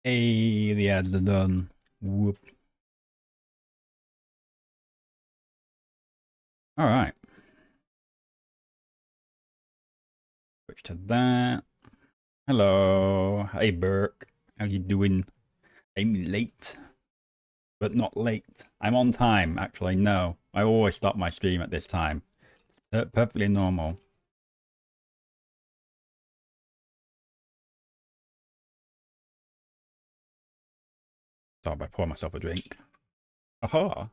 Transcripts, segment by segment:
Hey, the ads are done. Whoop. All right. Switch to that. Hello. Hey, Burke. How you doing? I'm late, but not late. I'm on time, actually. No, I always start my stream at this time. Perfectly normal. Start by pouring myself a drink. Aha.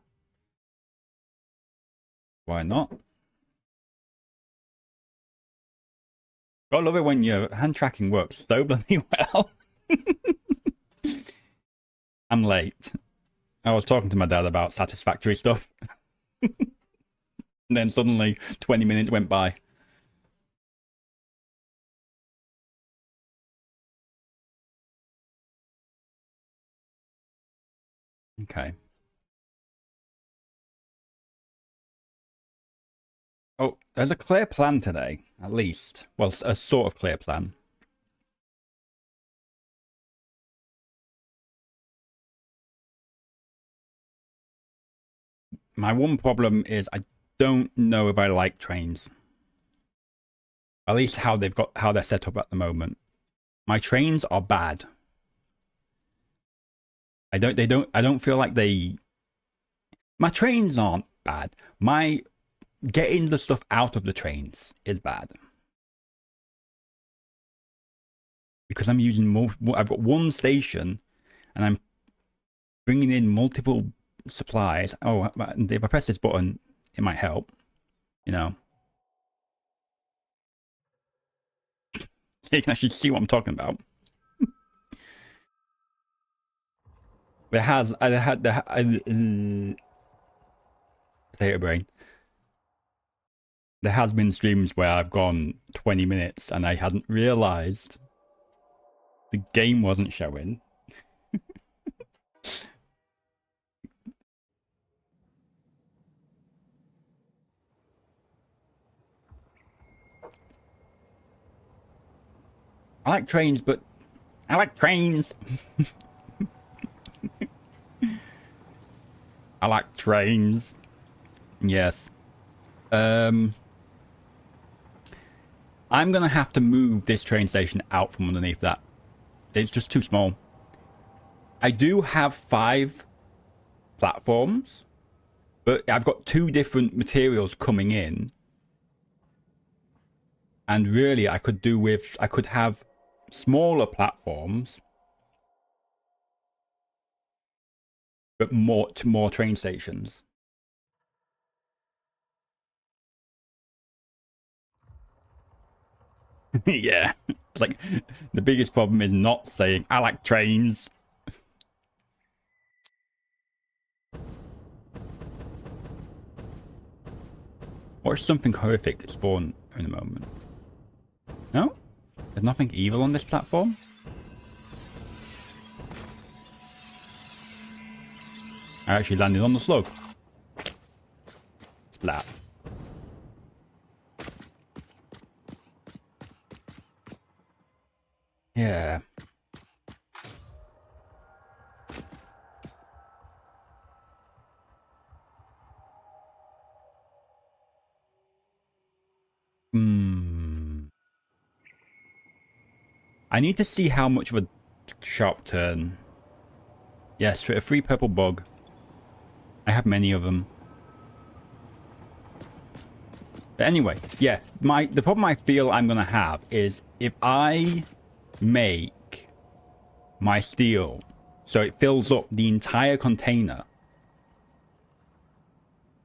Why not? Gotta love it when your hand tracking works so bloody well. I'm late. I was talking to my dad about satisfactory stuff. And then suddenly 20 minutes went by. Okay. Oh, there's a clear plan today, at least. Well, a sort of clear plan. My one problem is I don't know if I like trains. At least how they're set up at the moment. My trains are bad. I don't feel like my trains aren't bad. My getting the stuff out of the trains is bad. Because I'm using I've got one station and I'm bringing in multiple supplies. Oh, if I press this button, it might help. You know. You can actually see what I'm talking about. Potato brain. There has been streams where I've gone 20 minutes and I hadn't realized the game wasn't showing. I like trains, but I like trains. I like trains. Yes. I'm gonna have to move this train station out from underneath that. It's just too small. I do have 5 platforms, but I've got 2 different materials coming in. And really, I could have smaller platforms, but more train stations. Yeah, it's like the biggest problem is not saying I like trains. Watch something horrific spawn in a moment. No? There's nothing evil on this platform? I actually landed on the slug. Splat. Yeah. I need to see how much of a sharp turn. Yes, for a free purple bug. I have many of them. But anyway, yeah, the problem I feel I'm gonna have is if I make my steel so it fills up the entire container,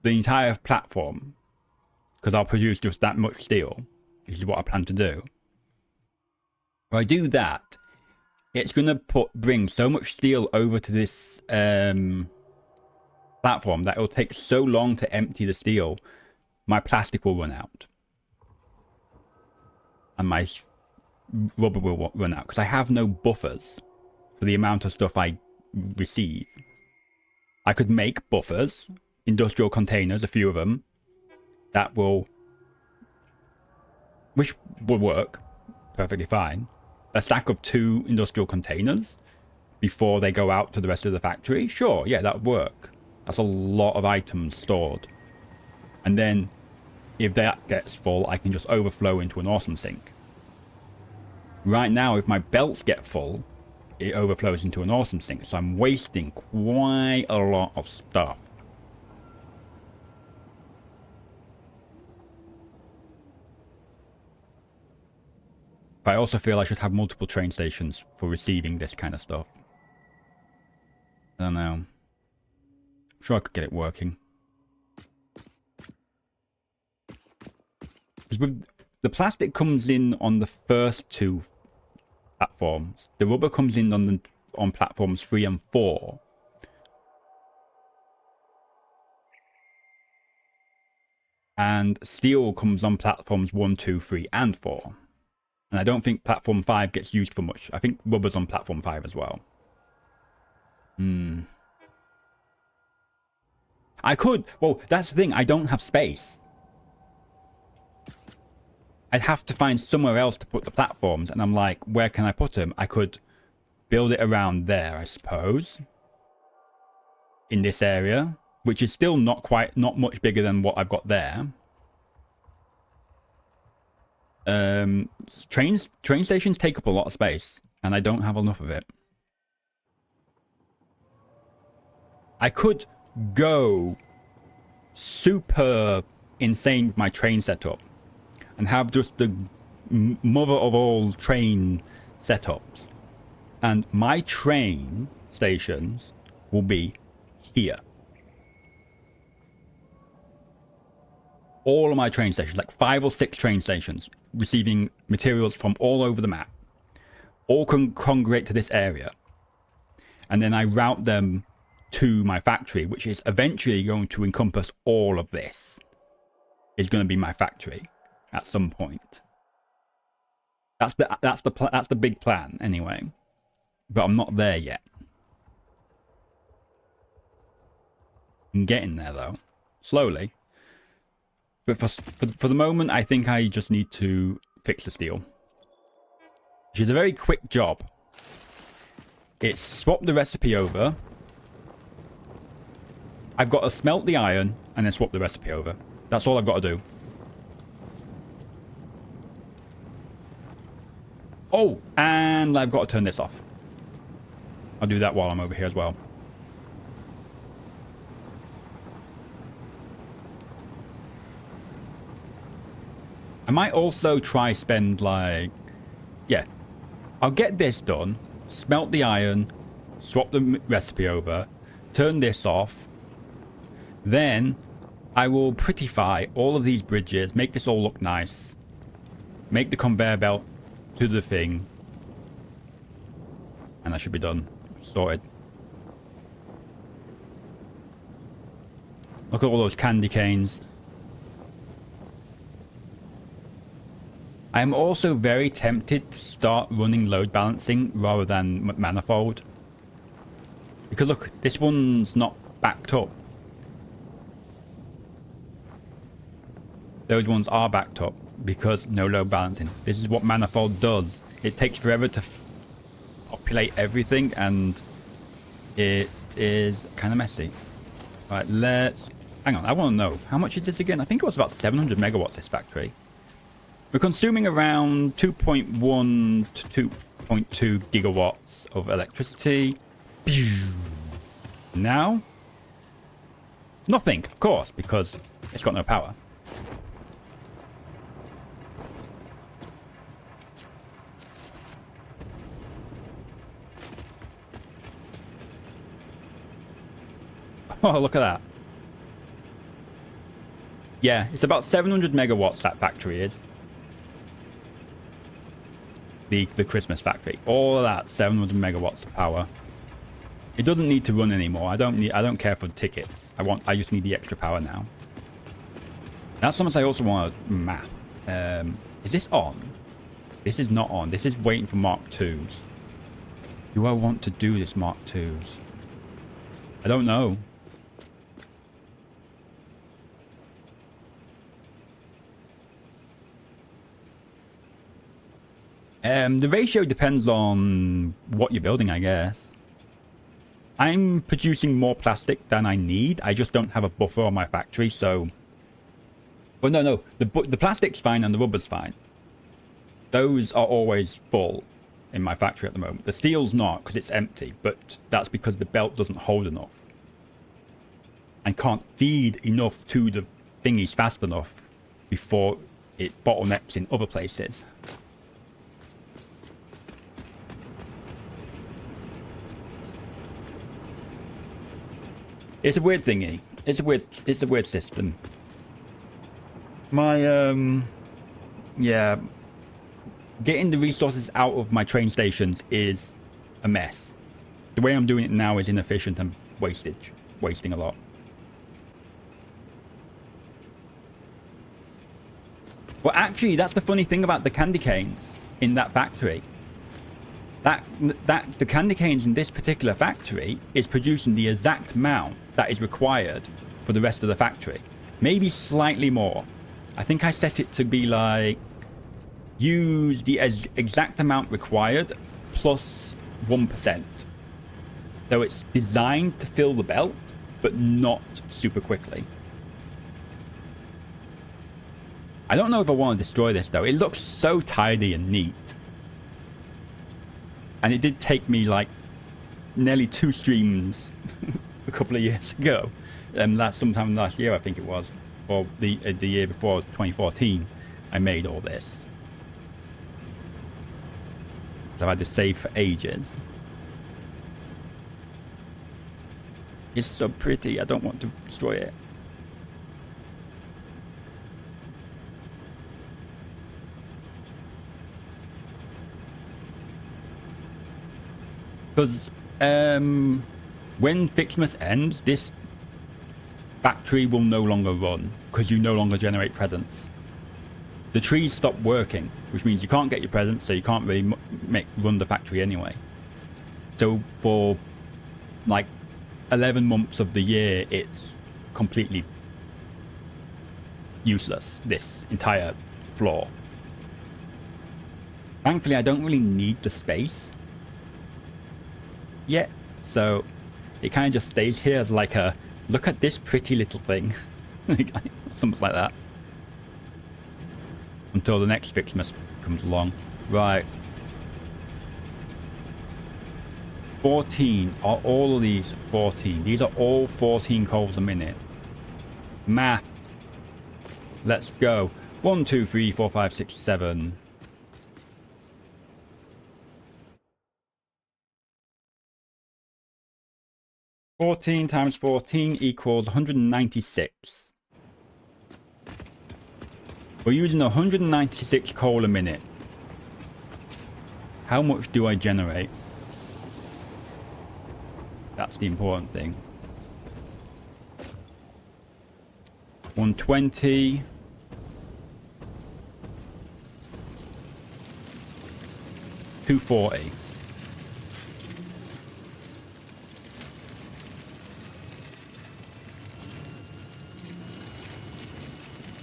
the entire platform, because I'll produce just that much steel, which is what I plan to do. If I do that, it's gonna bring so much steel over to this platform that it'll take so long to empty the steel, my plastic will run out. And my rubber will run out, because I have no buffers for the amount of stuff I receive. I could make buffers, industrial containers, a few of them, which will work perfectly fine. A stack of 2 industrial containers before they go out to the rest of the factory, sure, yeah, that would work. That's a lot of items stored. And then if that gets full, I can just overflow into an awesome sink. Right now, if my belts get full, it overflows into an awesome sink. So I'm wasting quite a lot of stuff. But I also feel I should have multiple train stations for receiving this kind of stuff. I don't know. I'm sure I could get it working. Because with the plastic comes in on the first 2 platforms. The rubber comes in on platforms 3 and 4. And steel comes on platforms 1, 2, 3, and 4. And I don't think platform 5 gets used for much. I think rubber's on platform 5 as well. I could. Well, that's the thing. I don't have space. I'd have to find somewhere else to put the platforms. And I'm like, where can I put them? I could build it around there, I suppose. In this area. Which is still not much bigger than what I've got there. Train stations take up a lot of space, and I don't have enough of it. I could go super insane with my train setup and have just the mother of all train setups, and my train stations will be here. All of my train stations, like 5 or 6 train stations, receiving materials from all over the map, all congregate to this area, and then I route them to my factory, which is eventually going to encompass all of this. Is going to be my factory at some point. That's the big plan anyway, but I'm not there yet. I'm getting there though, slowly. But for the moment, I think I just need to fix the steel. Which is a very quick job. It's swap the recipe over. I've got to smelt the iron and then swap the recipe over. That's all I've got to do. Oh, and I've got to turn this off. I'll do that while I'm over here as well. I might also try spend like... Yeah. I'll get this done. Smelt the iron. Swap the recipe over. Turn this off. Then I will prettify all of these bridges. Make this all look nice. Make the conveyor belt to the thing. And that should be done. Sorted. Look at all those candy canes. I am also very tempted to start running load balancing rather than manifold. Because look, this one's not backed up. Those ones are backed up because no load balancing. This is what manifold does. It takes forever to populate everything and it is kind of messy. Right, let's... Hang on, I want to know. How much is this again? I think it was about 700 megawatts, this factory. We're consuming around 2.1 to 2.2 gigawatts of electricity. Now, nothing, of course, because it's got no power. Oh, look at that. Yeah, it's about 700 megawatts, that factory is. The Christmas factory. All of that, 700 megawatts of power. It doesn't need to run anymore. I don't care for the tickets. I just need the extra power now. That's something I also want to map. Is this on? This is not on. This is waiting for Mark IIs. Do I want to do this Mark IIs? I don't know. The ratio depends on what you're building, I guess. I'm producing more plastic than I need. I just don't have a buffer on my factory, so... Well, no. The plastic's fine and the rubber's fine. Those are always full in my factory at the moment. The steel's not, because it's empty, but that's because the belt doesn't hold enough. And can't feed enough to the thingies fast enough before it bottlenecks in other places. It's a weird thingy. It's a weird system. My yeah, getting the resources out of my train stations is a mess. The way I'm doing it now is inefficient and wasting a lot. Well, actually, that's the funny thing about the candy canes in that factory. The candy canes in this particular factory is producing the exact amount that is required for the rest of the factory. Maybe slightly more. I think I set it to be like, use the exact amount required plus 1%. So it's designed to fill the belt, but not super quickly. I don't know if I want to destroy this though. It looks so tidy and neat. And it did take me like nearly 2 streams a couple of years ago. Sometime last year, I think it was. Or the year before, 2014, I made all this. So I've had to save for ages. It's so pretty. I don't want to destroy it. Because when Fixmas ends, this factory will no longer run because you no longer generate presents. The trees stop working, which means you can't get your presents, so you can't really run the factory anyway. So for like 11 months of the year, it's completely useless, this entire floor. Thankfully, I don't really need the space yet, so it kind of just stays here as like a look at this pretty little thing. Something like that, until the next Fixmas comes along. Right, 14 are all of these 14. These are all 14 coals a minute. Math. Let's go. 1 2 3 4 5 6 7. 14 times 14 equals 196. We're using 196 coal a minute. How much do I generate? That's the important thing. 120. $240.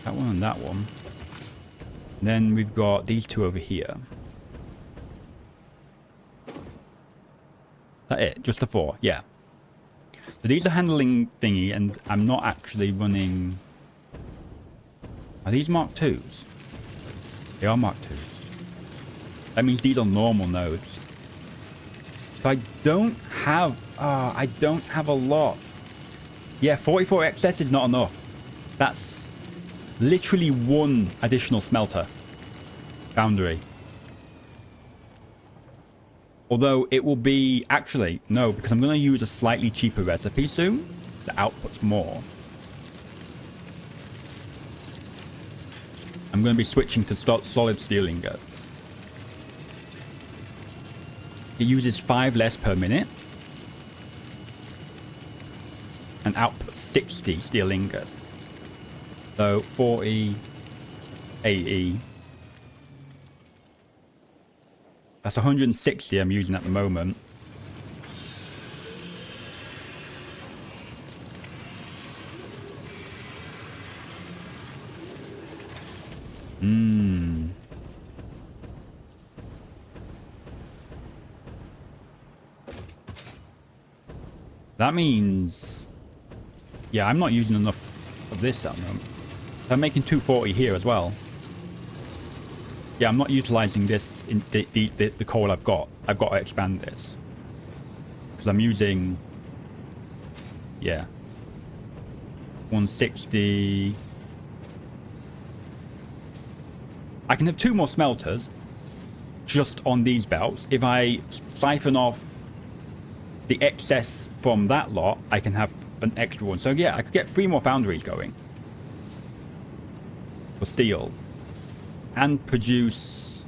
That one and that one. And then we've got these two over here. Is that it? Just the 4? Yeah. So these are handling thingy, and I'm not actually running... Are these Mark 2s? They are Mark 2s. That means these are normal nodes. So I don't have... I don't have a lot. Yeah, 44 XS is not enough. That's literally 1 additional smelter foundry. Although it will be... Actually, no, because I'm going to use a slightly cheaper recipe soon that outputs more. I'm going to be switching to solid steel ingots. It uses 5 less per minute and outputs 60 steel ingots. So 40, 80. That's 160 I'm using at the moment. That means... Yeah, I'm not using enough of this at the moment. I'm making 240 here as well. Yeah, I'm not utilizing this in the coal I've got. I've got to expand this. Because I'm using... Yeah. 160... I can have 2 more smelters just on these belts. If I siphon off the excess from that lot, I can have an extra one. So yeah, I could get 3 more foundries going for steel and produce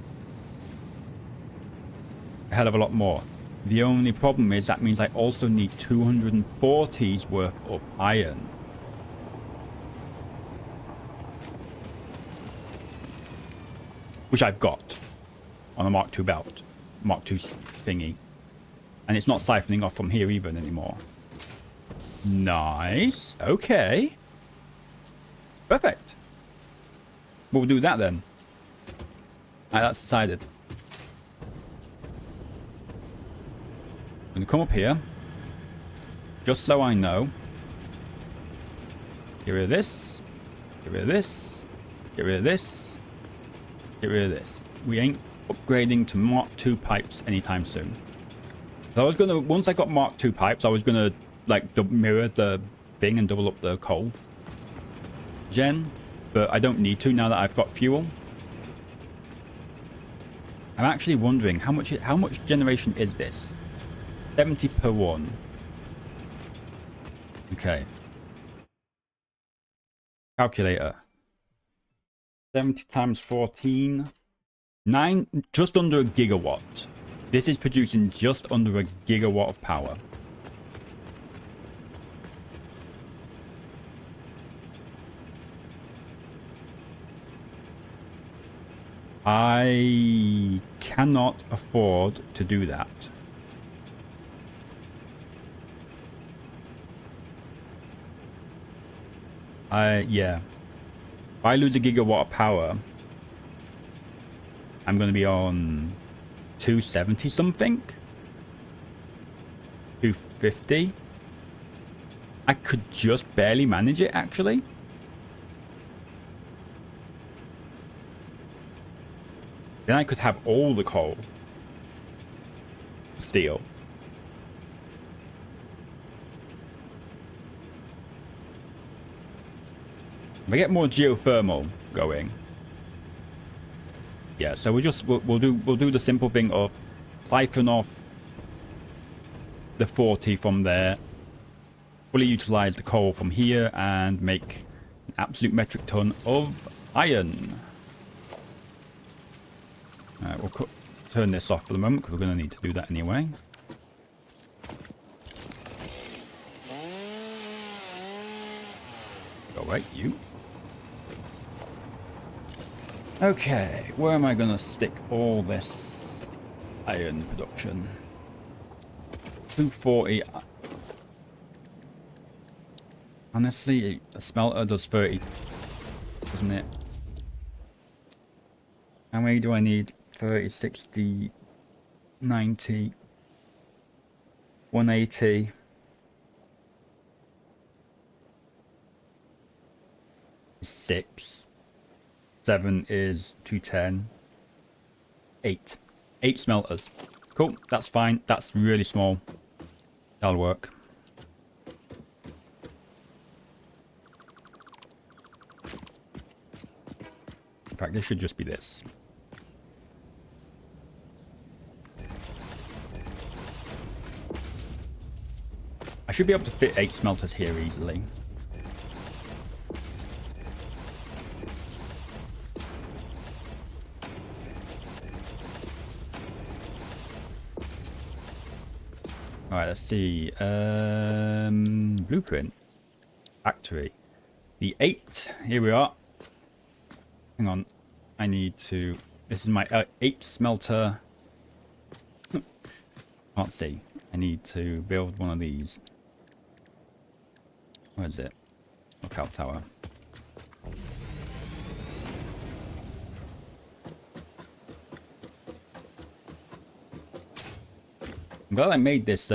a hell of a lot more. The only problem is that means I also need 240's worth of iron. Which I've got on a Mark II belt. Mark II thingy. And it's not siphoning off from here even anymore. Nice. Okay. Perfect. We'll do that then. Alright, that's decided. I'm going to come up here. Just so I know. Get rid of this. Get rid of this. Get rid of this. Get rid of this. We ain't upgrading to Mark II pipes anytime soon. So I was gonna, once I got Mark II pipes, I was gonna like mirror the thing and double up the coal gen, but I don't need to now that I've got fuel. I'm actually wondering how much generation is this? 70 per one. Okay. Calculator. 70 times 14. 9, just under a gigawatt. This is producing just under a gigawatt of power. I cannot afford to do that. Yeah. If I lose a gigawatt of power, I'm going to be on 270 something. 250. I could just barely manage it, actually. Then I could have all the coal. Steel. If I get more geothermal going. Yeah, so we'll do the simple thing of siphon off the 40 from there, fully utilize the coal from here, and make an absolute metric ton of iron. Alright, we'll turn this off for the moment because we're going to need to do that anyway. Go away, you. Okay, where am I going to stick all this iron production? 240. Honestly, a smelter does 30, doesn't it? How many do I need? 30, 60, 90, 180. 6. 7 is 210. 8. 8 smelters. Cool, that's fine. That's really small. That'll work. In fact, this should just be this. I should be able to fit 8 smelters here easily. Alright, let's see. Blueprint. Factory. The 8. Here we are. Hang on. I need to... This is my 8 smelter. Can't see. I need to build one of these. Where is it? Lookout tower. I'm glad I made this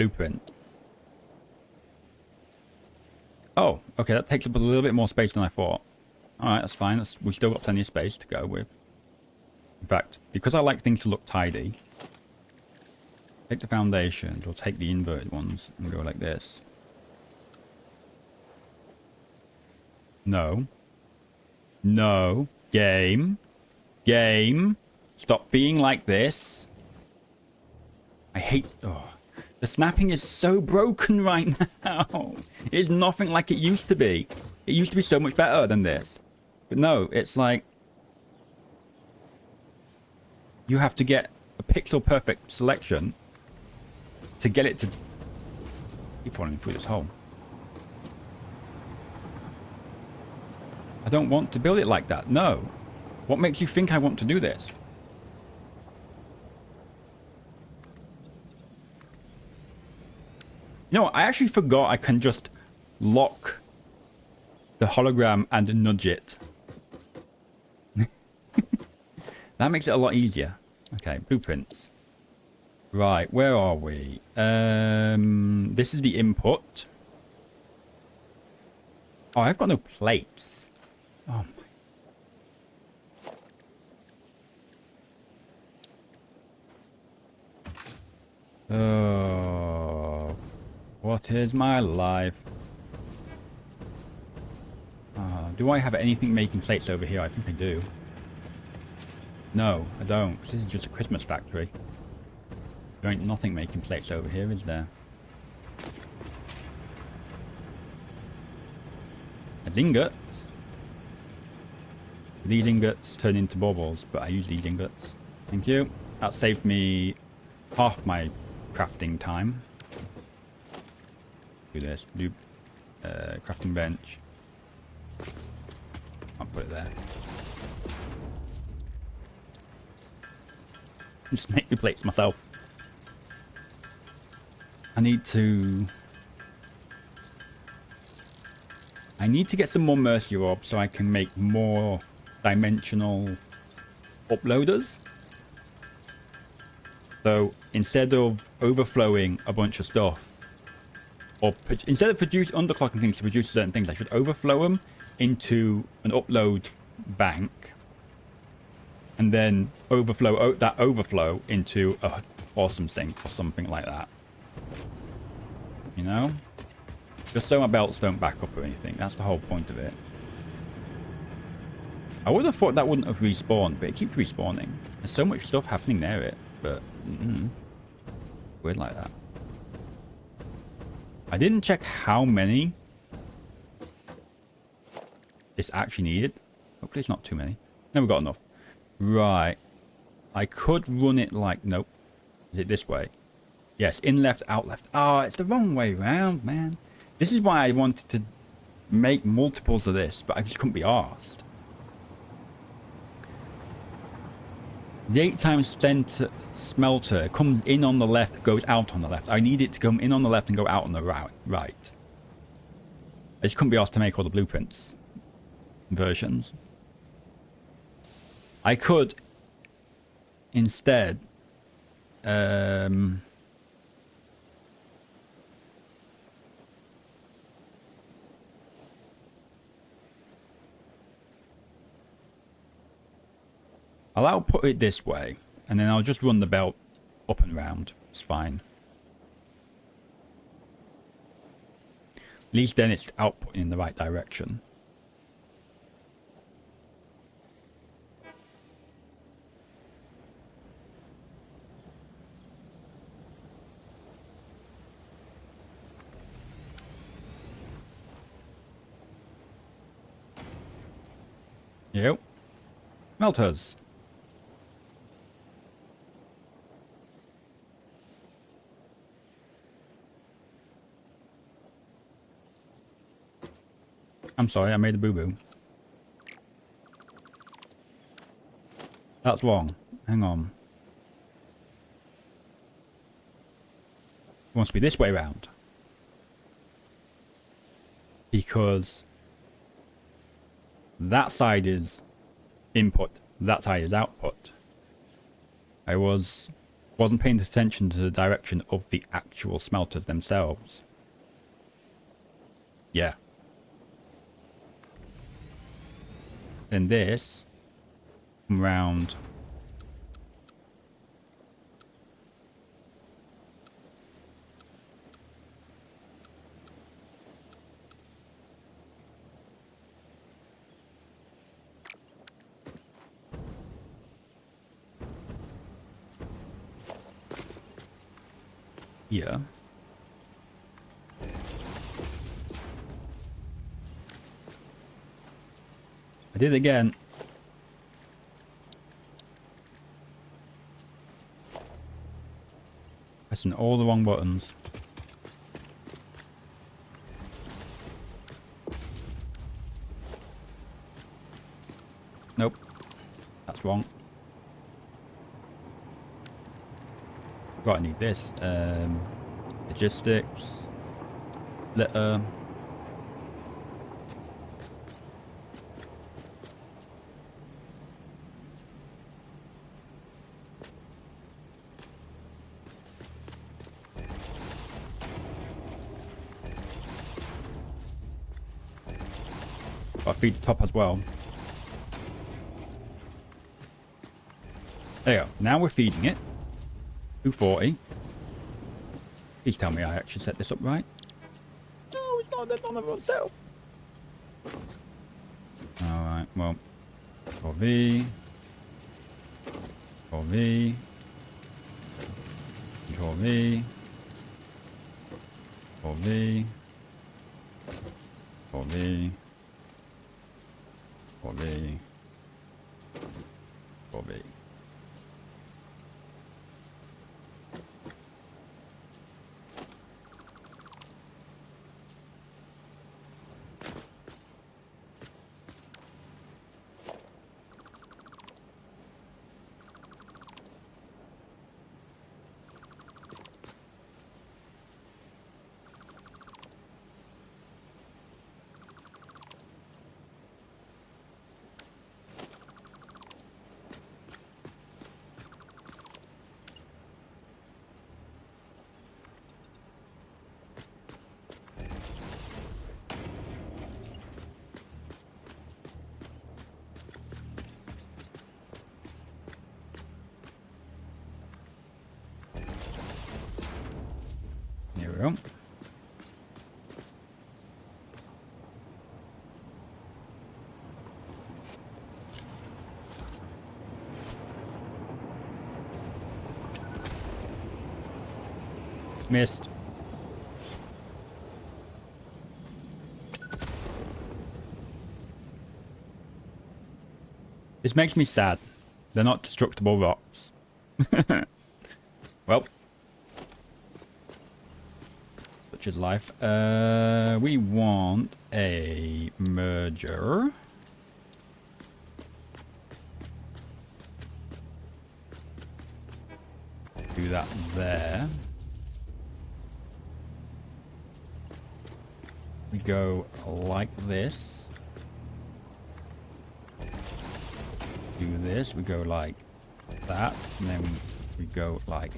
blueprint. Oh, okay, that takes up a little bit more space than I thought. Alright, that's fine. We've still got plenty of space to go with. In fact, because I like things to look tidy, take the foundations, or take the inverted ones, and go like this. No. No. Game. Game. Stop being like this. I hate... Oh, the snapping is so broken right now. It's nothing like it used to be. It used to be so much better than this. But no, it's like... You have to get a pixel perfect selection to get it to... Keep falling through this hole. I don't want to build it like that. No. What makes you think I want to do this? You know, I actually forgot I can just lock the hologram and nudge it. That makes it a lot easier. Okay, blueprints. Right, where are we? This is the input. Oh, I've got no plates. Oh my. Oh, what is my life? Do I have anything making plates over here? I think I do. No, I don't. This is just a Christmas factory. There ain't nothing making plates over here, is there? There's ingots. These ingots turn into baubles, but I use these ingots. Thank you. That saved me half my crafting time. Do this. Do crafting bench. I'll put it there. Just make the plates myself. I need to get some more mercy orbs so I can make more dimensional uploaders. So instead of overflowing a bunch of stuff, or instead of underclocking things to produce certain things, I should overflow them into an upload bank, and then overflow that overflow into a awesome sink or something like that. You know? Just so my belts don't back up or anything. That's the whole point of it. I would have thought that wouldn't have respawned, but it keeps respawning. There's so much stuff happening near it, but weird like that. I didn't check how many this actually needed. Hopefully it's not too many. No, we've got enough. Right. I could run it like... Nope. Is it this way? Yes, in left, out left. Oh, it's the wrong way round, man. This is why I wanted to make multiples of this, but I just couldn't be arsed. The 8 times smelter comes in on the left, goes out on the left. I need it to come in on the left and go out on the right. I just couldn't be asked to make all the blueprints versions. I could instead I'll output it this way, and then I'll just run the belt up and round. It's fine. At least then it's output in the right direction. Yep. Melters. I'm sorry, I made a boo-boo. That's wrong. Hang on. It wants to be this way around. Because that side is input, that side is output. I was Wasn't paying attention to the direction of the actual smelters themselves. Yeah. Then this come round. Here. I did it again. Pressing all the wrong buttons. Nope. That's wrong. Right, I need this. Logistics. Litter. I feed the top as well. There you go. Now we're feeding it. 240. Please tell me I actually set this up right. No, it's not. That's none of us set up. Alright, well. 4V. 4V. 4V. 4V. 4V. 4V. 4V. There we go. Missed. This makes me sad. They're not destructible rocks. Well. Such is life. We want a merger. Do that there. We go like this. Do this. We go like that. And then we go like...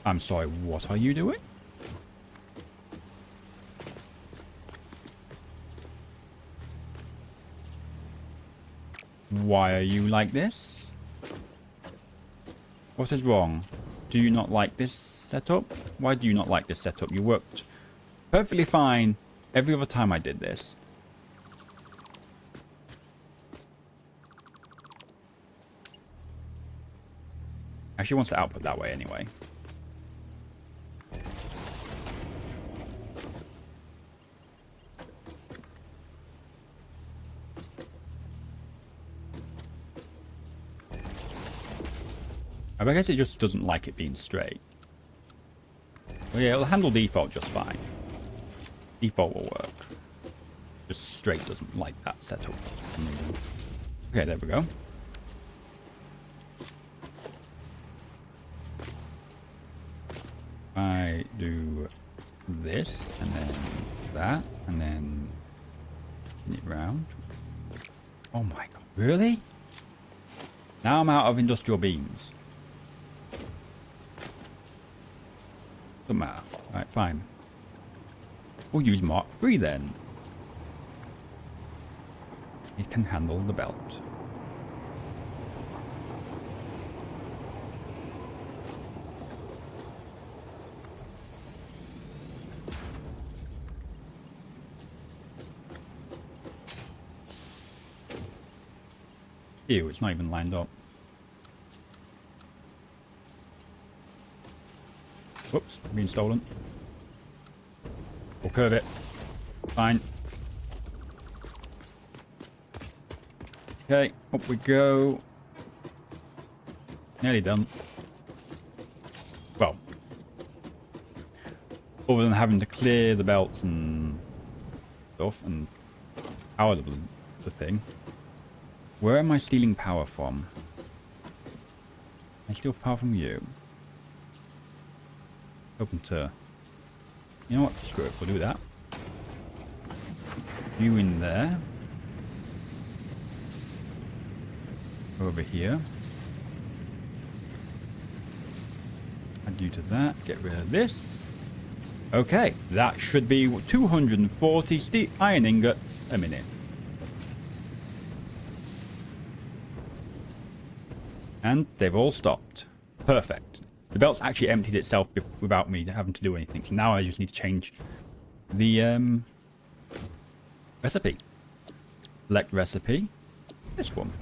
I'm sorry, what are you doing? Why are you like this? What is wrong? Do you not like this setup? Why do you not like this setup? You worked perfectly fine every other time I did this. Actually wants to output that way anyway. I guess it just doesn't like it being straight. Well, yeah, it'll handle default just fine. Default will work. Just straight doesn't like that setup. Okay, there we go. I do this, and then that, and then spin it round. Oh my god, really? Now I'm out of industrial beams. Doesn't matter. Alright, fine. We'll use Mark III then. It can handle the belt. Ew, it's not even lined up. Whoops, being stolen. We'll curve it. Fine. Okay, up we go. Nearly done. Well, other than having to clear the belts and stuff and power the thing. Where am I stealing power from? I steal power from you. Open to... You know what? Screw it. We'll do that. You in there. Over here. Add you to that. Get rid of this. Okay. That should be 240 iron ingots a minute. And they've all stopped. Perfect. The belt's actually emptied itself without me having to do anything. So now I just need to change the recipe. Select recipe. This one.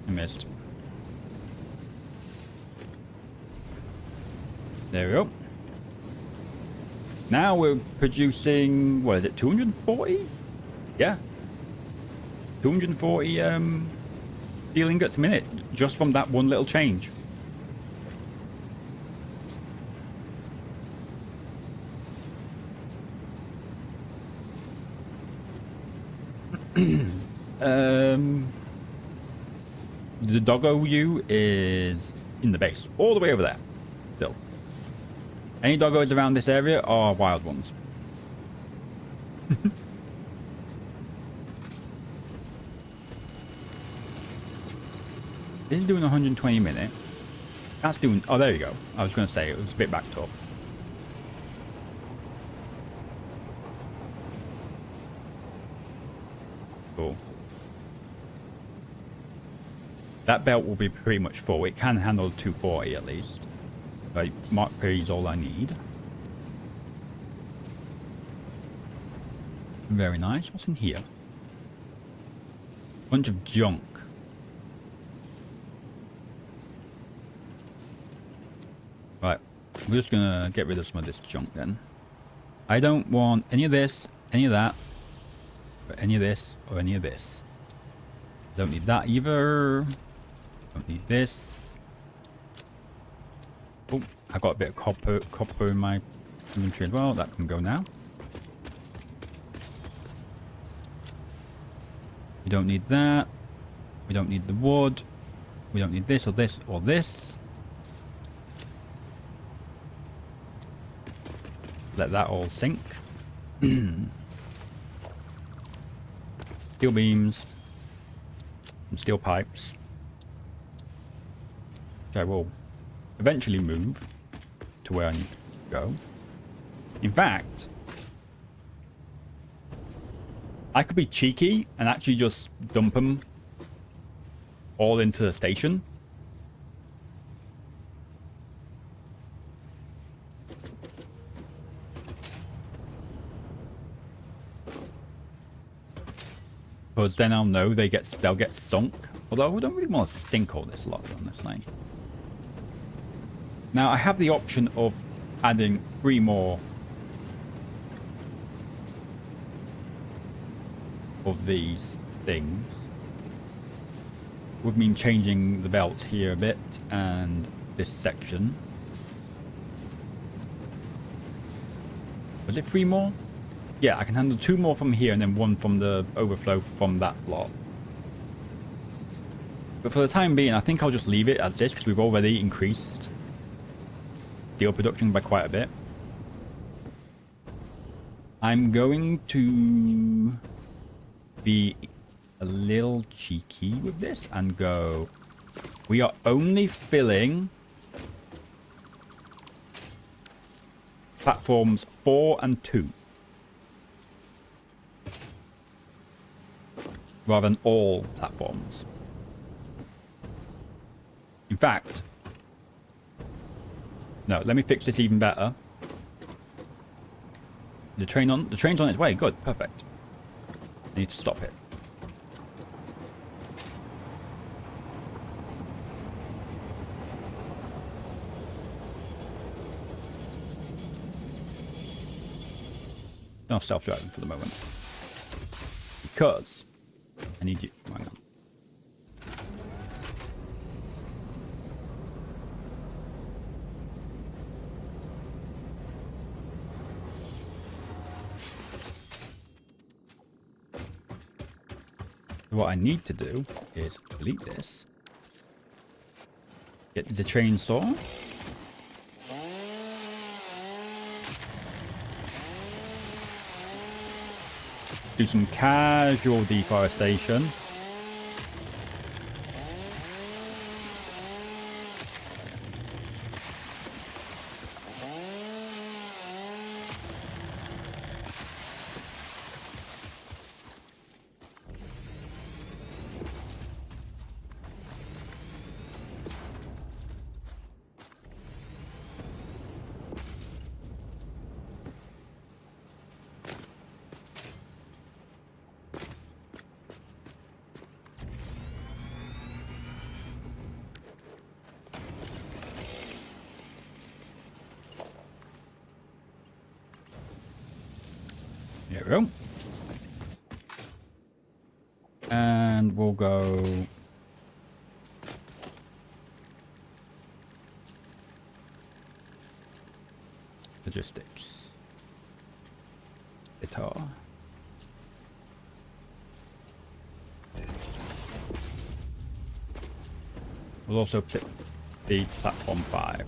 I missed. There we go. Now we're producing, what is it, 240? Yeah. 240 steel ingots a minute, just from that one little change. The doggo U is in the base, all the way over there, still. Any doggos around this area are wild ones. This is doing 120 a minute. That's doing... Oh, there you go. I was going to say it was a bit backed up. Cool. That belt will be pretty much full. It can handle 240 at least. Right, Mark III is all I need. Very nice. What's in here? Bunch of junk. Right, we're just gonna get rid of some of this junk then. I don't want any of this, any of that, or any of this, or any of this. Don't need that either. Don't need this. Oh, I got a bit of copper in my inventory as well. That can go now. We don't need that. We don't need the wood. We don't need this or this or this. Let that all sink. Steel beams. Some steel pipes. Okay, well... eventually move to where I need to go. In fact, I could be cheeky and actually just dump them all into the station. Because then I'll know they'll get sunk. Although I don't really want to sink all this lot, honestly. Now, I have the option of adding 3 more of these things. Would mean changing the belts here a bit and this section. Was it 3 more? Yeah, I can handle 2 more from here and then 1 from the overflow from that lot. But for the time being, I think I'll just leave it as this because we've already increased steel production by quite a bit. I'm going to be a little cheeky with this and go, we are only filling platforms 4 and 2. Rather than all platforms. In fact, no, let me fix this even better. The train's on its way. Good, perfect. I need to stop it. Don't have self-driving for the moment. Because I need you. Hang on. What I need to do is delete this. Get the chainsaw. Do some casual deforestation. There we go. And we'll go logistics. Guitar. We'll also pick the platform 5.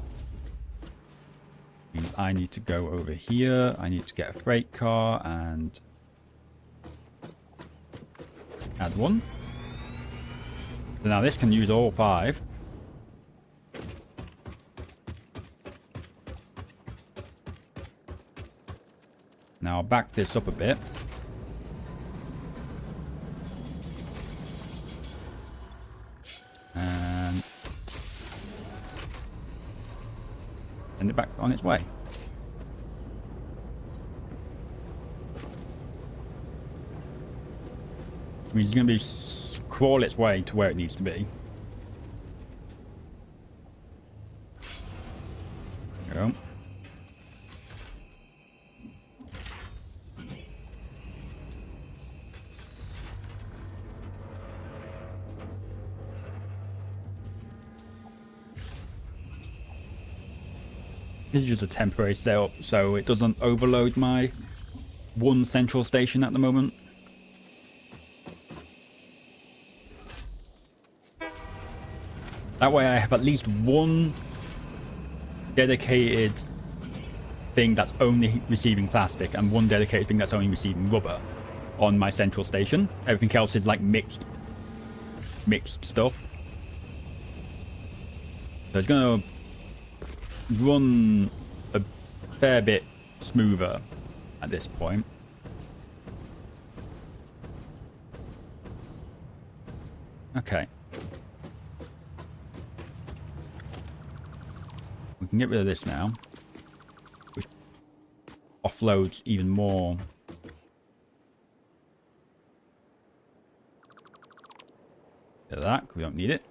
Means I need to go over here. I need to get a freight car and add one. So now this can use all 5. Now I'll back this up a bit. And send it back on its way. I mean, it's going to be crawl its way to where it needs to be. There we go. This is just a temporary setup, so it doesn't overload my one central station at the moment. That way I have at least one dedicated thing that's only receiving plastic and one dedicated thing that's only receiving rubber on my central station. Everything else is like mixed stuff. So it's going to run a fair bit smoother at this point. Okay. We can get rid of this now, which offloads even more. Get that, 'cause we don't need it.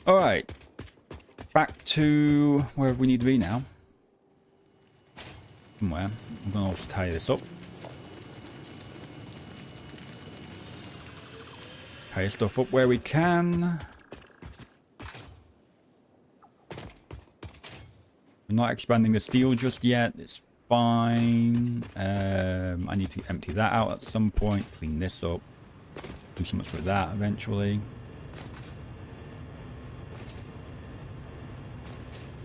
Alright, back to where we need to be now. Somewhere. I'm going to also tie this up. Tie stuff up where we can. We're not expanding the steel just yet. It's fine. I need to empty that out at some point. Clean this up. Do so much with that eventually.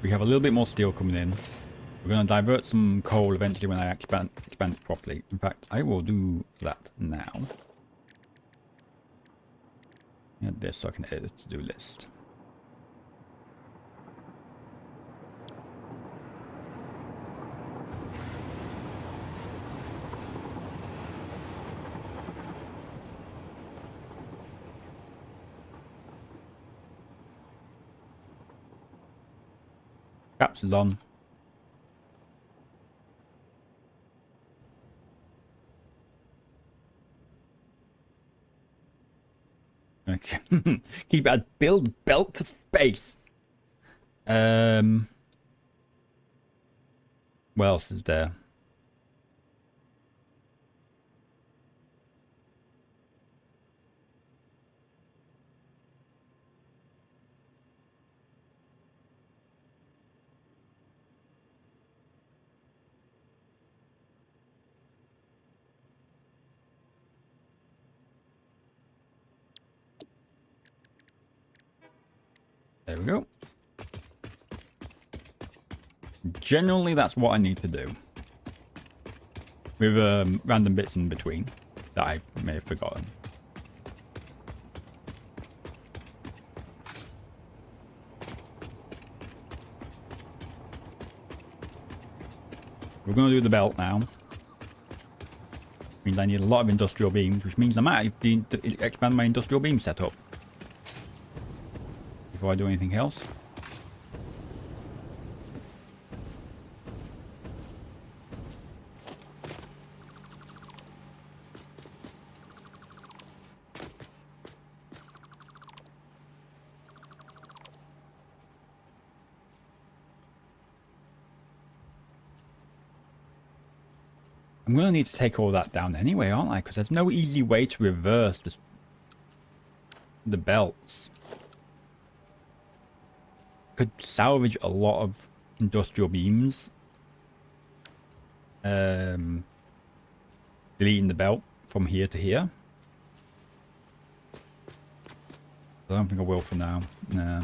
We have a little bit more steel coming in. We're going to divert some coal eventually when I expand it properly. In fact, I will do that now. Add this so I can edit the to-do list. Caps is on. Okay. Keep it at build belt to space. What else is there? There we go. Generally, that's what I need to do. With random bits in between that I may have forgotten. We're going to do the belt now. Means I need a lot of industrial beams, which means I might need to expand my industrial beam setup before I do anything else. I'm going to need to take all that down anyway, aren't I? Because there's no easy way to reverse this, the belts. Could salvage a lot of industrial beams. Deleting the belt from here to here. I don't think I will for now. Nah.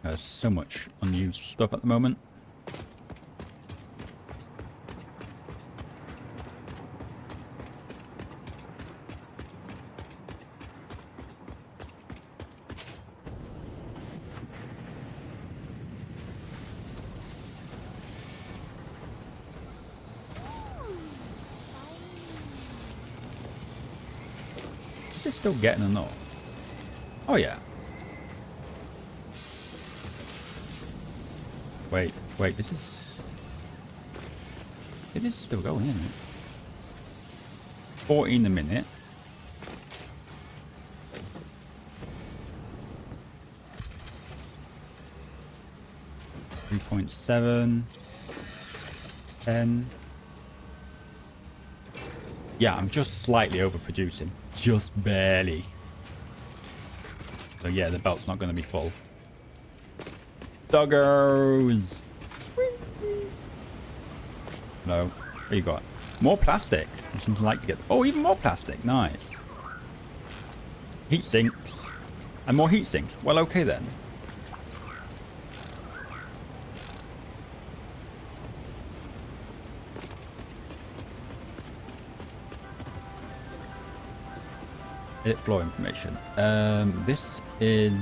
There's so much unused stuff at the moment. Is it still getting enough? Oh yeah. Wait, this is... It is still going, isn't it? 14 a minute. $3.7. 10. Yeah, I'm just slightly overproducing. Just barely. So yeah, the belt's not going to be full. Doggos! No. What you got? More plastic. I seem to like to get... Oh, even more plastic. Nice. Heat sinks. And more heat sinks. Well, okay then. Edit floor information. This is...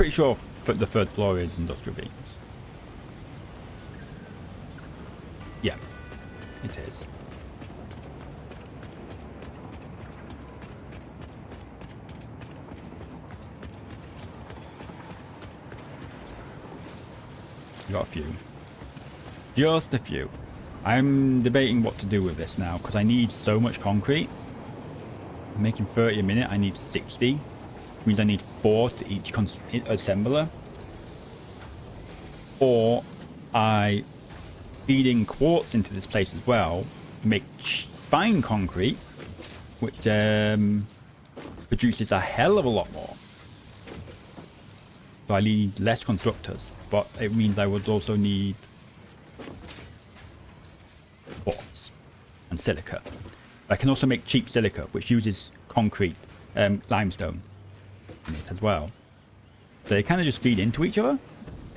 pretty sure the third floor is industrial beams. Yeah, it is. Got a few. Just a few. I'm debating what to do with this now because I need so much concrete. I'm making 30 a minute. I need 60. Which means I need 4 to each assembler. Or I feed in quartz into this place as well. Make fine concrete, which produces a hell of a lot more. So I need less constructors, but it means I would also need quartz and silica. I can also make cheap silica, which uses concrete, limestone in it as well. So they kind of just feed into each other.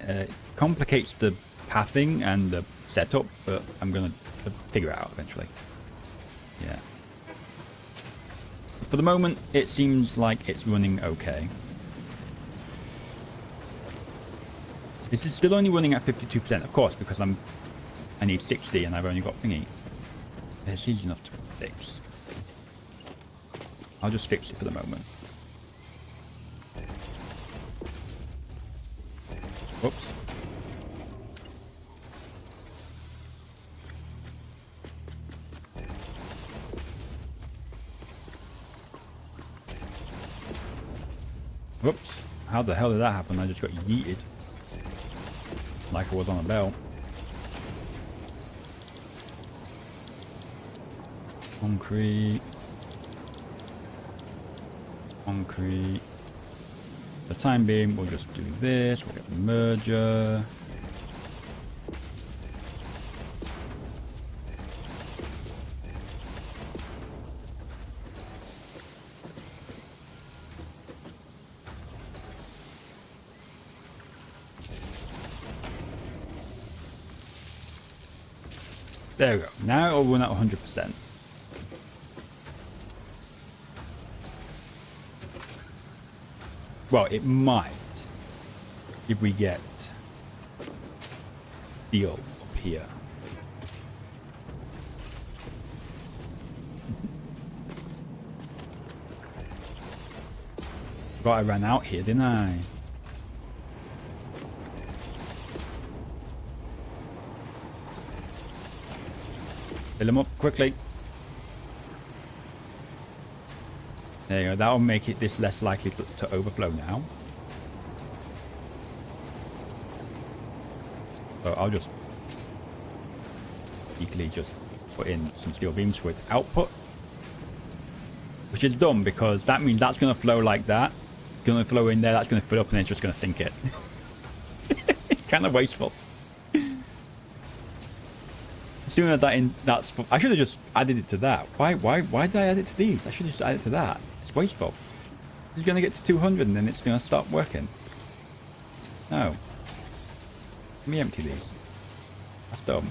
It complicates the pathing and the setup, but I'm going to figure it out eventually. Yeah. For the moment, it seems like it's running okay. This is still only running at 52%, of course, because I need 60 and I've only got thingy. It's easy enough to fix. I'll just fix it for the moment. Whoops. Whoops. How the hell did that happen? I just got yeeted. Like I was on a bell. Concrete. Concrete. For the time being, we'll just do this. We'll get the merger. There we go. Now it'll run at 100%. Well, it might if we get steel up here. But I ran out here, didn't I? Fill them up quickly. There you go. That'll make it this less likely to overflow now. So I'll just easily just put in some steel beams with output, which is dumb because that means that's going to flow like that. It's going to flow in there. That's going to fill up, and it's just going to sink it. Kind of wasteful. As soon as I should have just added it to that. Why did I add it to these? I should have just added it to that. It's wasteful. It's going to get to 200 and then it's going to stop working. No. Let me empty these. That's dumb.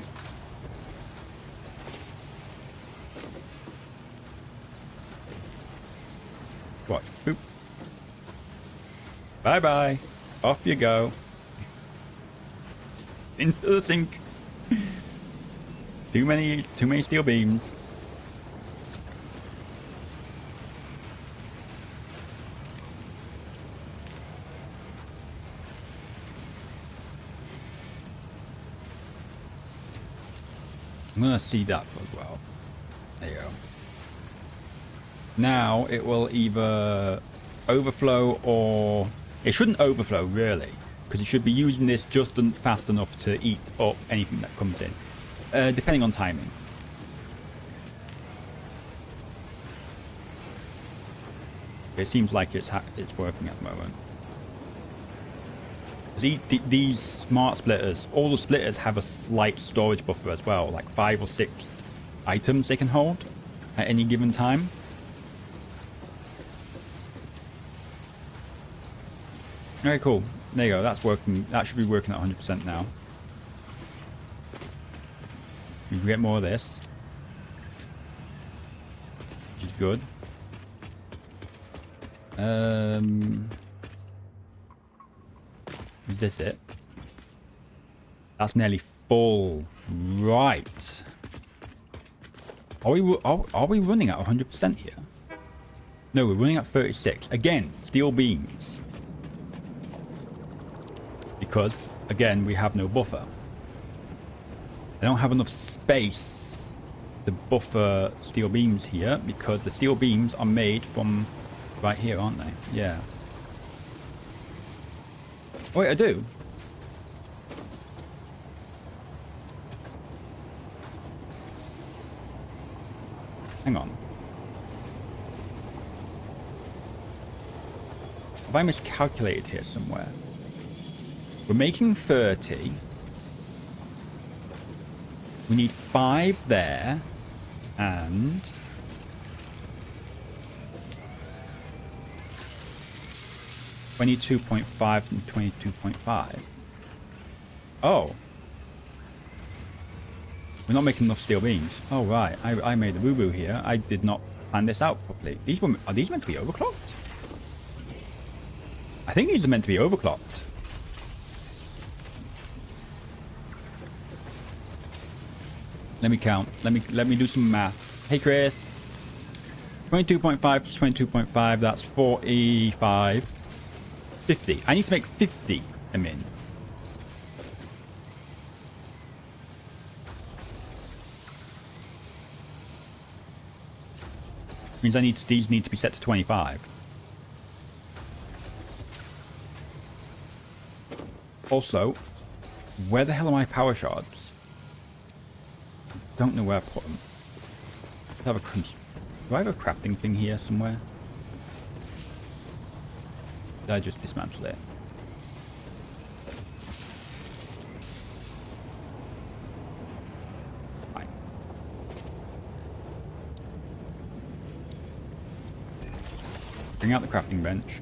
Watch. Boop. Bye bye. Off you go. Into the sink. Too many steel beams. I'm gonna see that as well. There you go. Now it will either overflow or it shouldn't overflow really, because it should be using this just fast enough to eat up anything that comes in. Depending on timing. It seems like it's working at the moment. These smart splitters, all the splitters have a slight storage buffer as well, like 5 or 6 items they can hold at any given time. Okay, cool. There you go. That's working. That should be working at 100% now. We can get more of this, which is good. Is this it? That's nearly full. Right. Are we running at 100% here? No, we're running at 36. Again, steel beams. Because, again, we have no buffer. I don't have enough space to buffer steel beams here because the steel beams are made from right here, aren't they? Yeah. Oh, wait, I do. Hang on. Have I miscalculated here somewhere? We're making 30. We need 5 there. And... 22.5 and 22.5. Oh. We're not making enough steel beams. Oh, right. I made a boo-boo here. I did not plan this out properly. Are these meant to be overclocked? I think these are meant to be overclocked. Let me count. Let me do some math. Hey, Chris. 22.5 plus 22.5. That's 45. 50. I need to make 50 a min. Means these need to be set to 25. Also, where the hell are my power shards? Don't know where I put them. Do I have a crafting thing here somewhere? Did I just dismantle it? Fine. Bring out the crafting bench.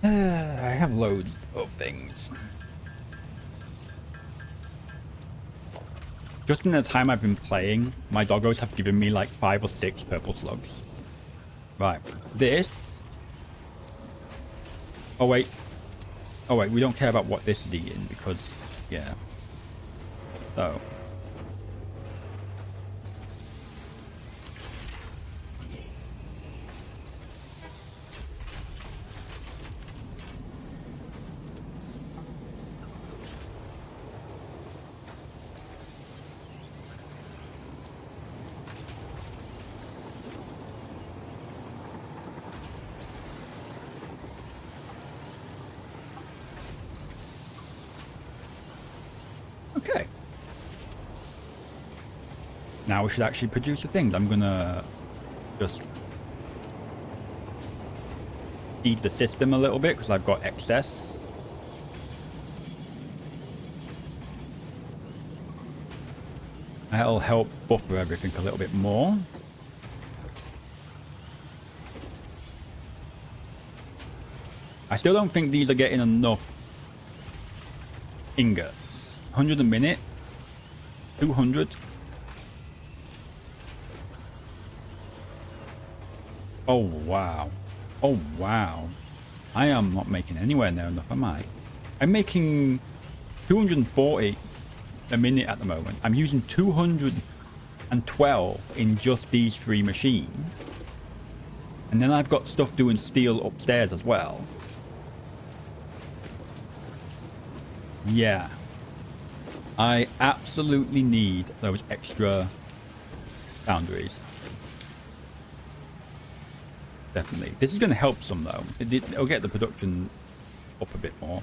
I have loads of things. Just in the time I've been playing, my doggos have given me like 5 or 6 purple slugs. Right. This... Oh, wait. Oh, wait. We don't care about what this is eating because... Yeah. So... Okay. Now we should actually produce the things. I'm gonna just feed the system a little bit because I've got excess. That'll help buffer everything a little bit more. I still don't think these are getting enough ingots. 100 a minute, 200. Oh wow, oh wow. I am not making anywhere near enough, am I? I'm making 240 a minute at the moment. I'm using 212 in just these 3 machines. And then I've got stuff doing steel upstairs as well. Yeah. I absolutely need those extra foundries. Definitely. This is going to help some though. It'll get the production up a bit more.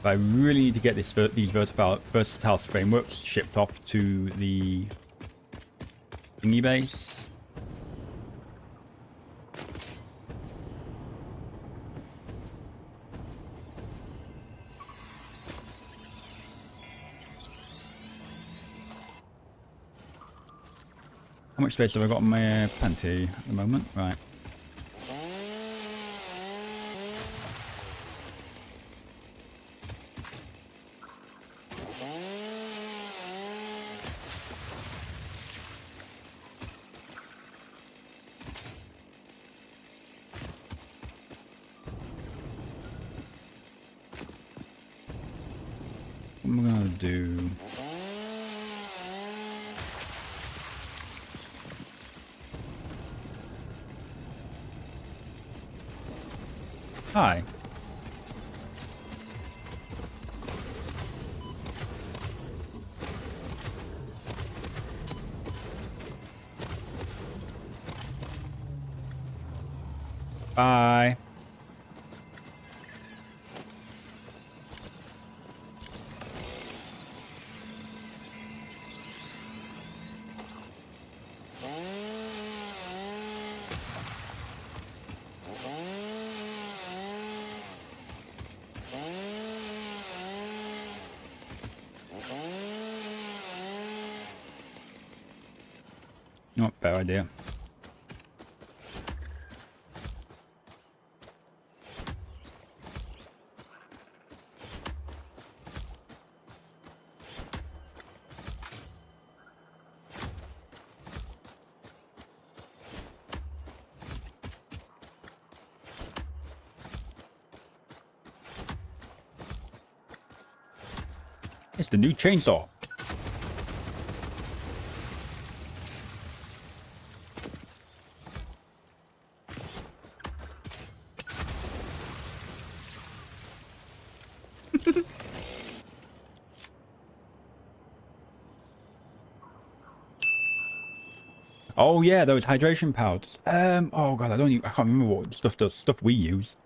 But I really need to get these versatile frameworks shipped off to the thingy base. How much space have I got on my plenty at the moment? Right. What am I gonna do? Hi. Bye. Not a bad idea. It's the new chainsaw. Oh yeah, those hydration powders. Oh god, I can't remember what stuff we use.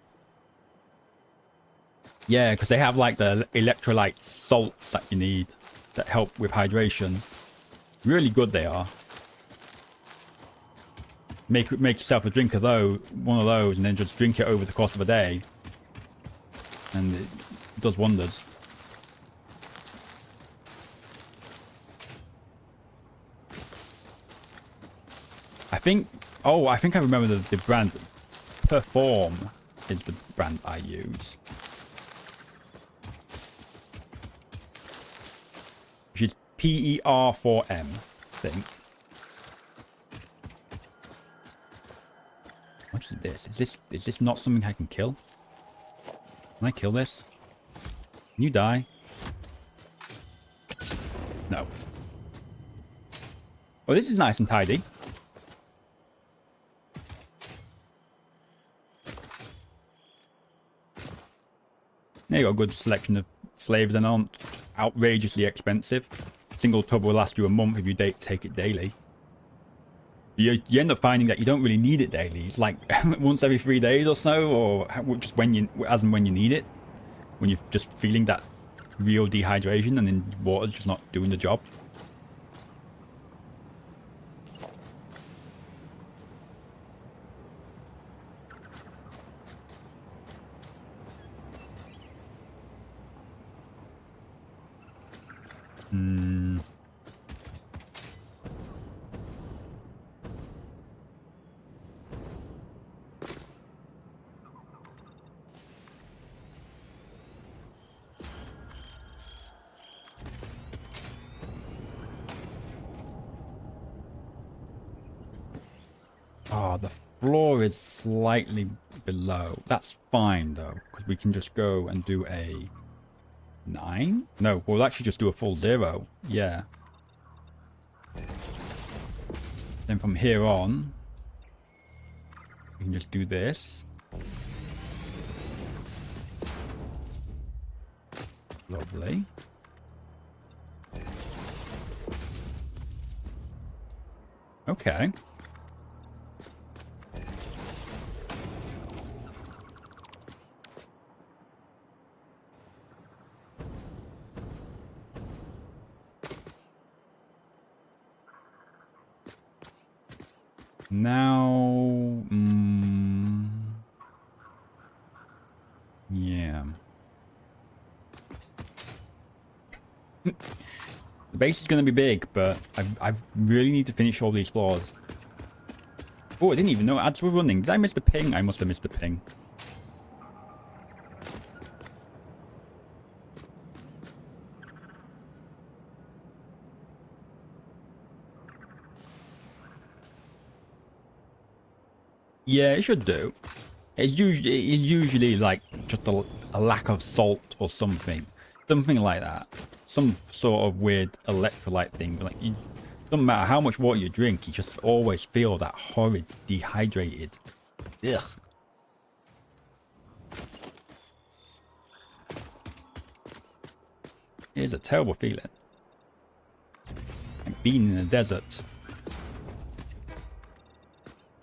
Yeah, because they have like the electrolyte salts that you need that help with hydration. Really good they are. Make yourself a drink of one of those, and then just drink it over the course of a day, and it does wonders. I think I remember the brand. Perform is the brand I use. Which is PER4M, I think. What is this? Is this not something I can kill? Can I kill this? Can you die? No. Oh, this is nice and tidy. There you got a good selection of flavors and aren't outrageously expensive. Single tub will last you a month if you take it daily. You end up finding that you don't really need it daily. It's like once every 3 days or so, or just as and when you need it. When you're just feeling that real dehydration and then water's just not doing the job. Oh, the floor is slightly below. That's fine though, because we can just go and do a 9? No, we'll actually just do a full 0. Yeah. Then from here on, we can just do this. Lovely. Okay. Now, yeah. The base is going to be big, but I really need to finish all these floors. Oh, I didn't even know ads were running. Did I miss the ping? I must have missed the ping. Yeah, it should do. It's usually like just a lack of salt or something. Something like that. Some sort of weird electrolyte thing. Like, you, doesn't matter how much water you drink, you just always feel that horrid dehydrated. Ugh. It is a terrible feeling. Like being in the desert.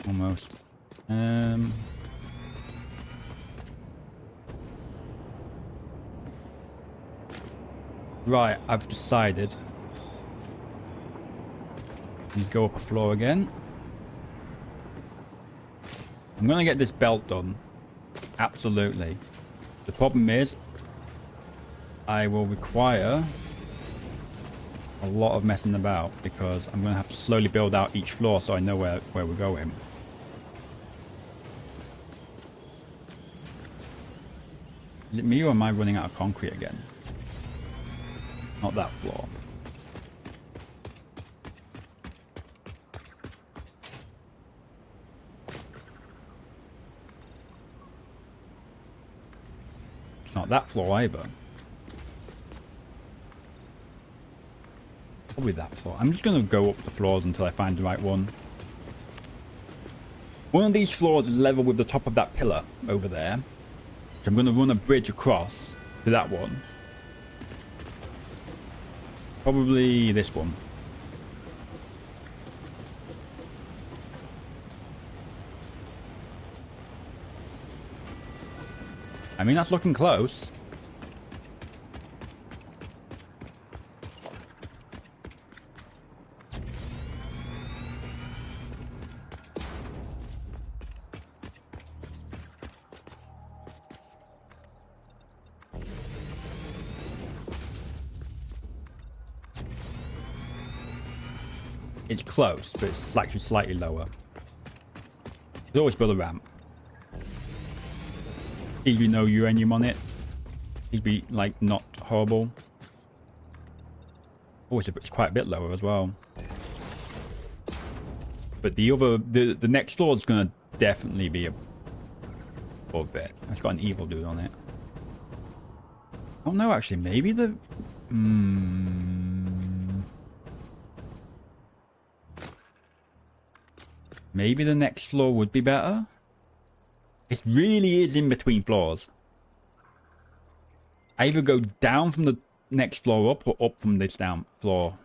Almost. Right, I've decided. Let's go up a floor again. I'm gonna get this belt done. Absolutely. The problem is, I will require a lot of messing about because I'm gonna have to slowly build out each floor so I know where we're going. Is it me or am I running out of concrete again? Not that floor. It's not that floor either. Probably that floor. I'm just going to go up the floors until I find the right one. One of these floors is level with the top of that pillar over there. So I'm going to run a bridge across to that one. Probably this one. I mean, that's looking close. It's close, but it's actually slightly lower. There's always build a ramp. Please be no uranium on it. Please be, like, not horrible. Oh, it's quite a bit lower as well. But the next floor is going to definitely be above it. It's got an evil dude on it. Oh no, actually, maybe the... Maybe the next floor would be better. It really is in between floors. I either go down from the next floor up or up from this down floor.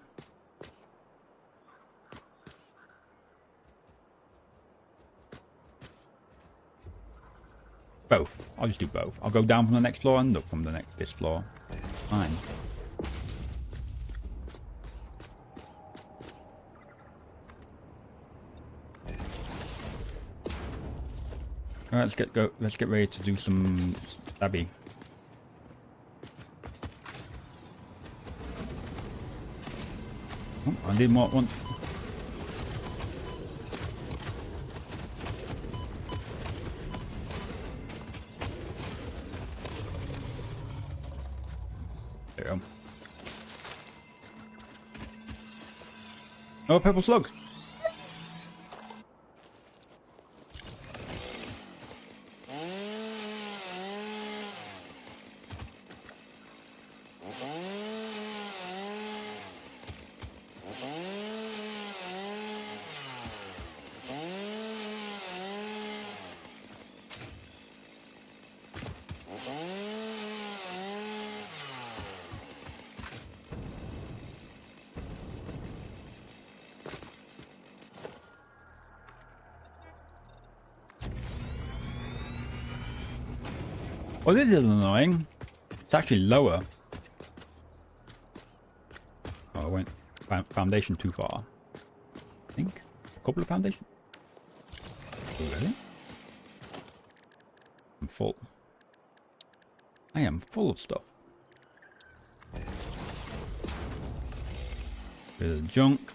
Both. I'll just do both. I'll go down from the next floor and up from this floor. Fine. Alright, let's get ready to do some stabby. Oh, I didn't want to... There we go. Oh, purple slug. Oh, this is annoying. It's actually lower. Oh, I went foundation too far. I think. A couple of foundation. Oh, really? I'm full. I am full of stuff. Bit of junk.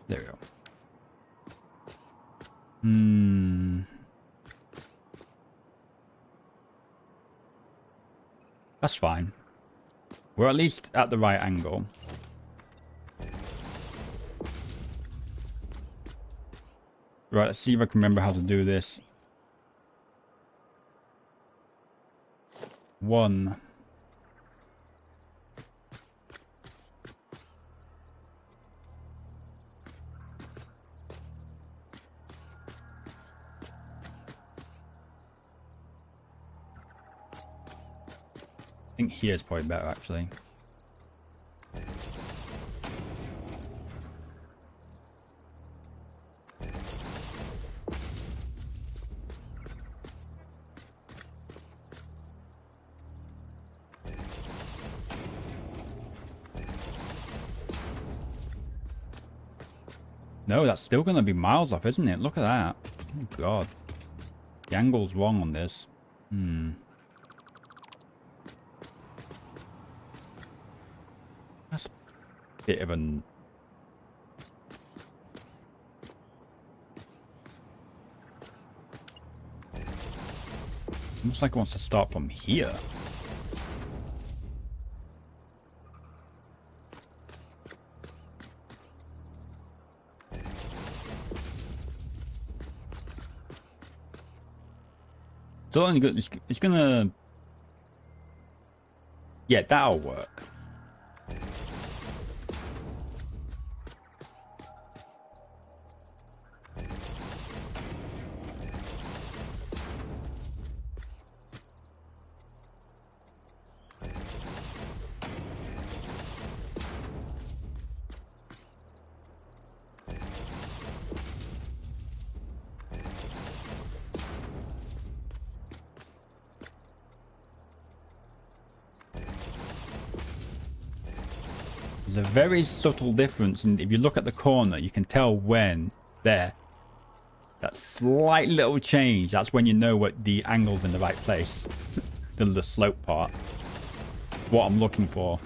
There we go. That's fine. We're at least at the right angle. Right, let's see if I can remember how to do this. One. I think here's probably better, actually. No, that's still going to be miles off, isn't it? Look at that. Oh, God. The angle's wrong on this. That's a bit of an... Looks like it wants to start from here. Still only good. It's gonna... Yeah, that'll work. There's a very subtle difference, and if you look at the corner, you can tell when there. That slight little change, that's when you know what the angle's in the right place. The slope part. What I'm looking for.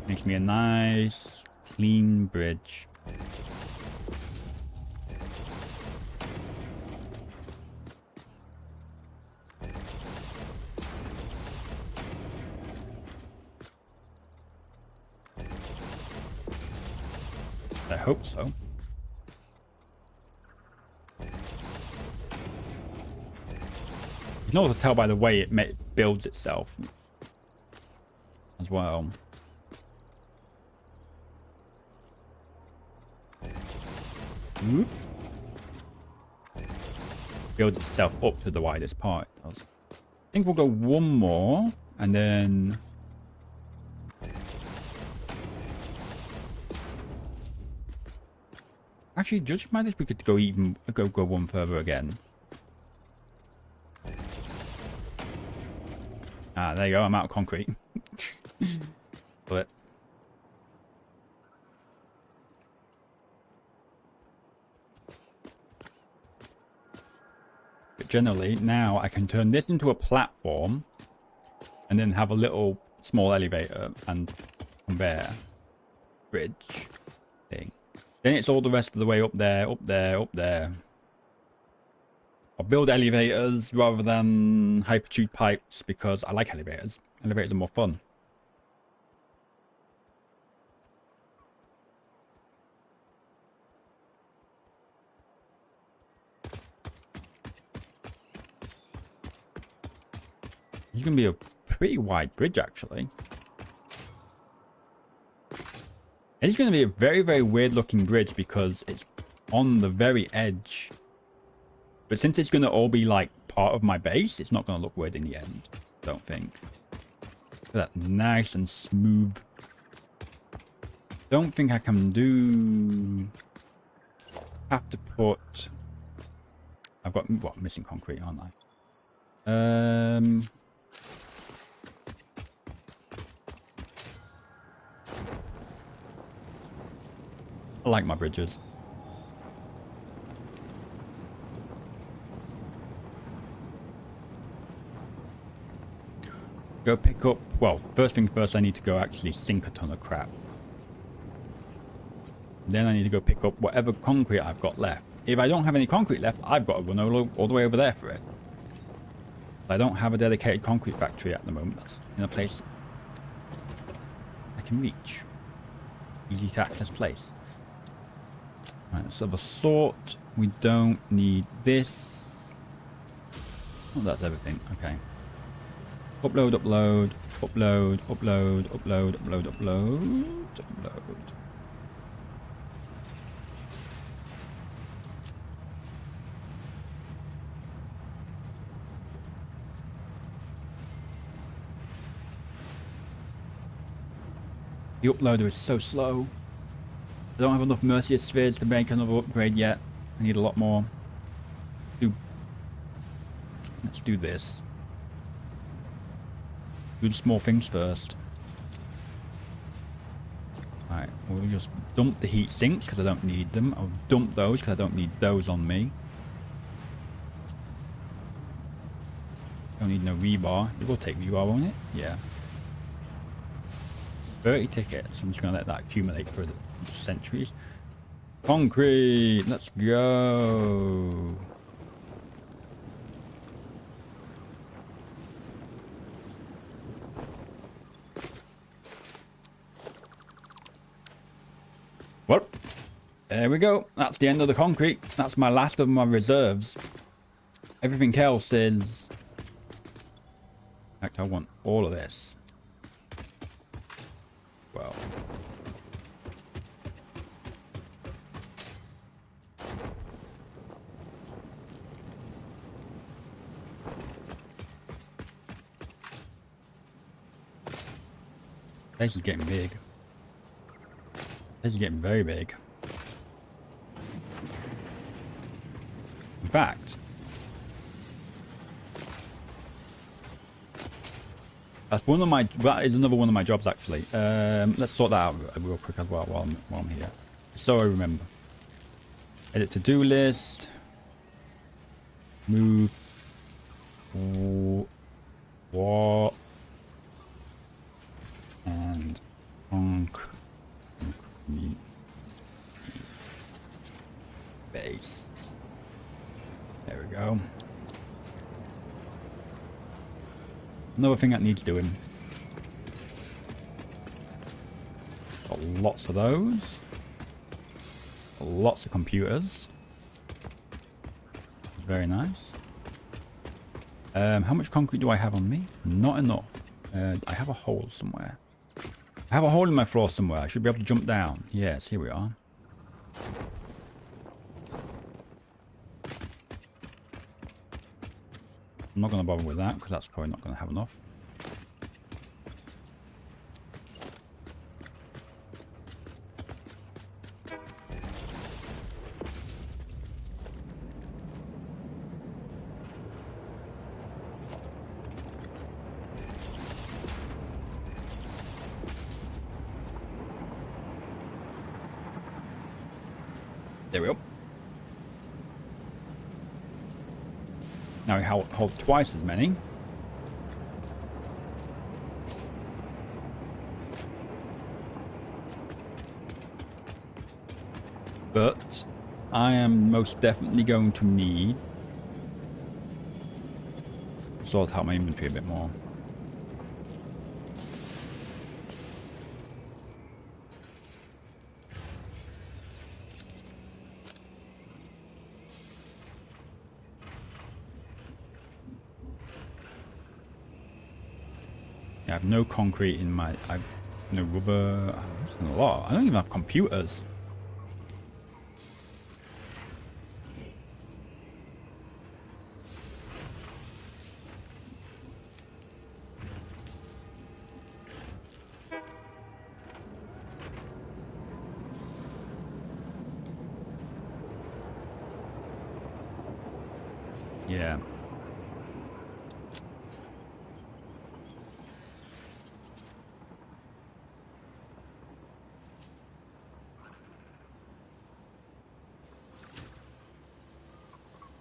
Makes me a nice, clean bridge. I hope so. You can also tell by the way it builds itself as well. Whoop. Builds itself up to the widest part. It does. I think we'll go one more and then actually judge my this we could go even go one further again. Ah, there you go, I'm out of concrete. But generally now I can turn this into a platform and then have a little small elevator and conveyor bridge thing. Then it's all the rest of the way up there, up there, up there. I'll build elevators rather than hypertube pipes because I like elevators. Elevators are more fun. It's going to be a pretty wide bridge, actually. It's going to be a very, very weird looking bridge because it's on the very edge. But since it's going to all be like part of my base, it's not going to look weird in the end. Don't think. Look at that, nice and smooth. Don't think I can do... Have to put... I've got, what, missing concrete, aren't I? I like my bridges. Go pick up... Well, first thing first, I need to go actually sink a ton of crap. Then I need to go pick up whatever concrete I've got left. if I don't have any concrete left, I've got to run all the way over there for it. I don't have a dedicated concrete factory at the moment. That's in a place I can reach. Easy to access place. Right, let's have a sort. We don't need this. Oh, that's everything. Okay. Upload, upload, upload, upload, upload, upload, upload, upload. The uploader is so slow. I don't have enough Mercia spheres to make another upgrade yet. I need a lot more. Let's do this. Do the small things first. Alright, we'll just dump the heat sinks because I don't need them. I'll dump those because I don't need those on me. Don't need no rebar. It will take rebar, won't it? Yeah. 30 tickets. I'm just going to let that accumulate for the centuries. Concrete! Let's go! Well, there we go. That's the end of the concrete. That's my last of my reserves. Everything else is... In fact, I want all of this. Well... This is getting big. This is getting very big. In fact, that is another one of my jobs actually. Let's sort that out real quick as well while I'm here. So I remember. Edit to-do list. Move. What? And concrete base. There we go. Another thing that needs doing. Got lots of those. Lots of computers. Very nice. How much concrete do I have on me? Not enough. I have a hole somewhere. I have a hole in my floor somewhere. I should be able to jump down. Yes, here we are. I'm not going to bother with that because that's probably not going to have enough. There we go. Now we hold twice as many. But I am most definitely going to need to sort out my inventory a bit more. I have no concrete in my... I have no rubber... That's a lot. I don't even have computers. Yeah.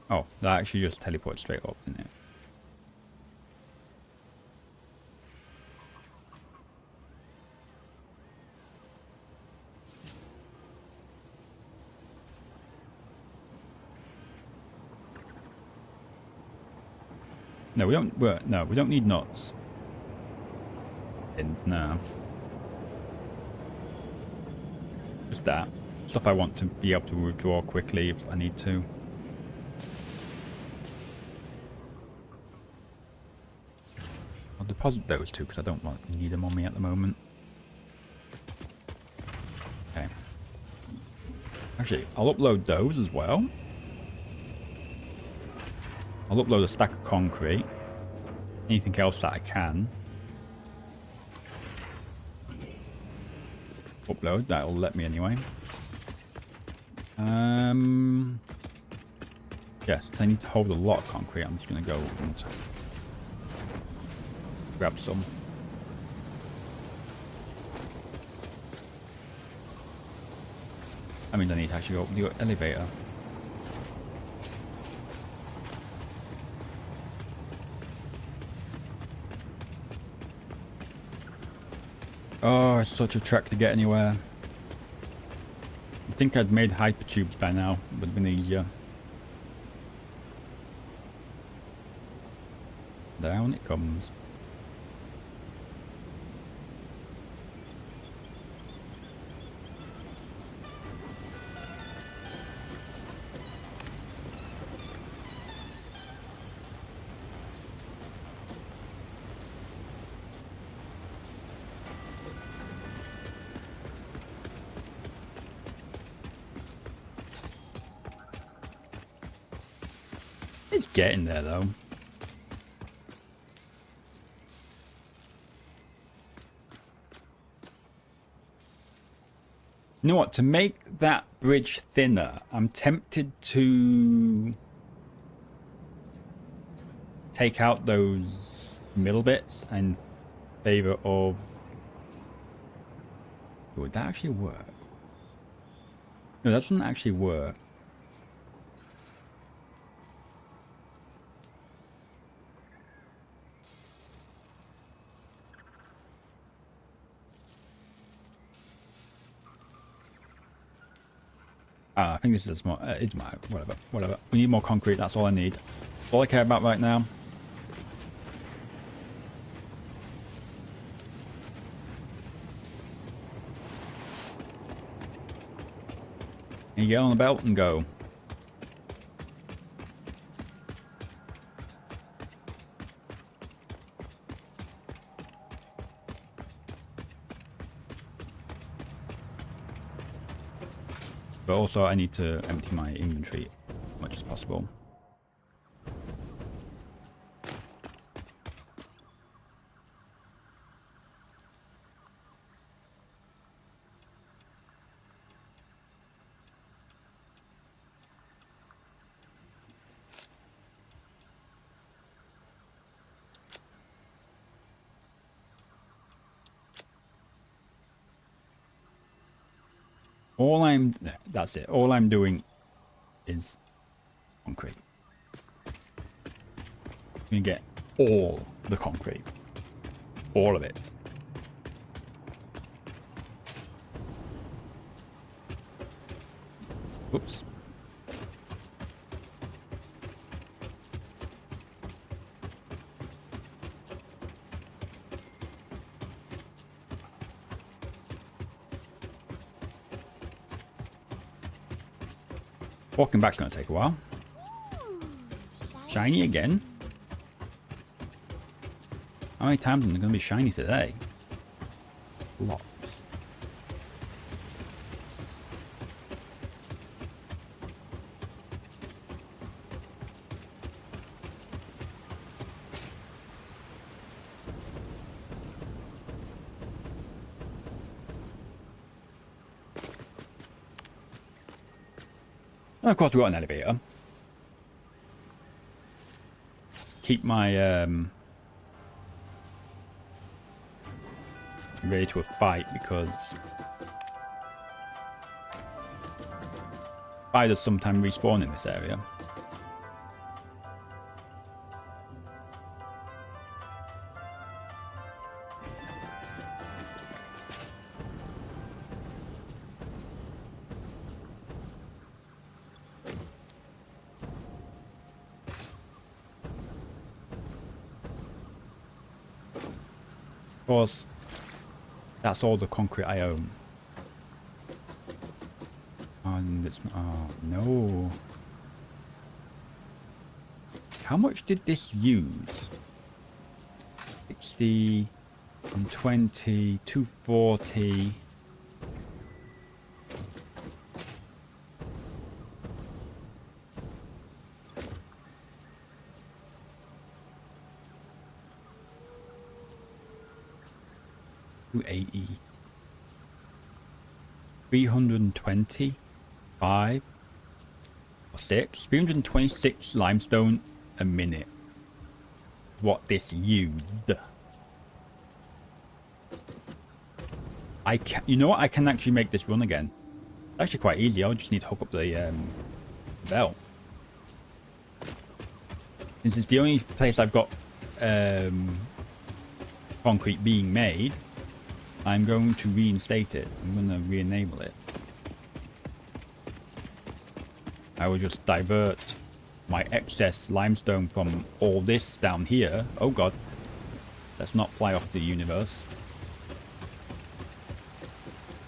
Oh, that actually just teleports straight up, didn't it? No, we don't. No, we don't need nuts. No. Just that. Stuff I want to be able to withdraw quickly if I need to. I'll deposit those two because I don't need them on me at the moment. Okay. Actually, I'll upload those as well. I'll upload a stack of concrete. Anything else that I can. Upload, that'll let me anyway. Yes, I need to hold a lot of concrete. I'm just going to go and grab some. I mean, I need to actually open the elevator. Oh, it's such a trek to get anywhere. I think I'd made hypertubes by now. It would have been easier. Down it comes. It's getting there though. You know what? To make that bridge thinner, I'm tempted to take out those middle bits in favor of... Would that actually work? No, that doesn't actually work. I think this is small. It's my whatever. We need more concrete. That's all I need. That's all I care about right now. And you get on the belt and go. But also I need to empty my inventory as much as possible. That's it. All I'm doing is concrete. You get all the concrete. All of it. Oops. Walking back's going to take a while. Shiny again? How many times am I going to be shiny today? Lots. And of course we've got an elevator. Keep my ready to a fight because spiders sometimes respawn in this area. Of course, that's all the concrete I own. And it's not, oh no. How much did this use? 60 and 20, 240. $280. 325 or 326 limestone a minute. What this used. I can, you know what? I can actually make this run again. It's actually quite easy. I'll just need to hook up the belt. Since it's the only place I've got concrete being made, I'm going to reinstate it. I'm going to re-enable it. I will just divert my excess limestone from all this down here. Oh god. Let's not fly off the universe.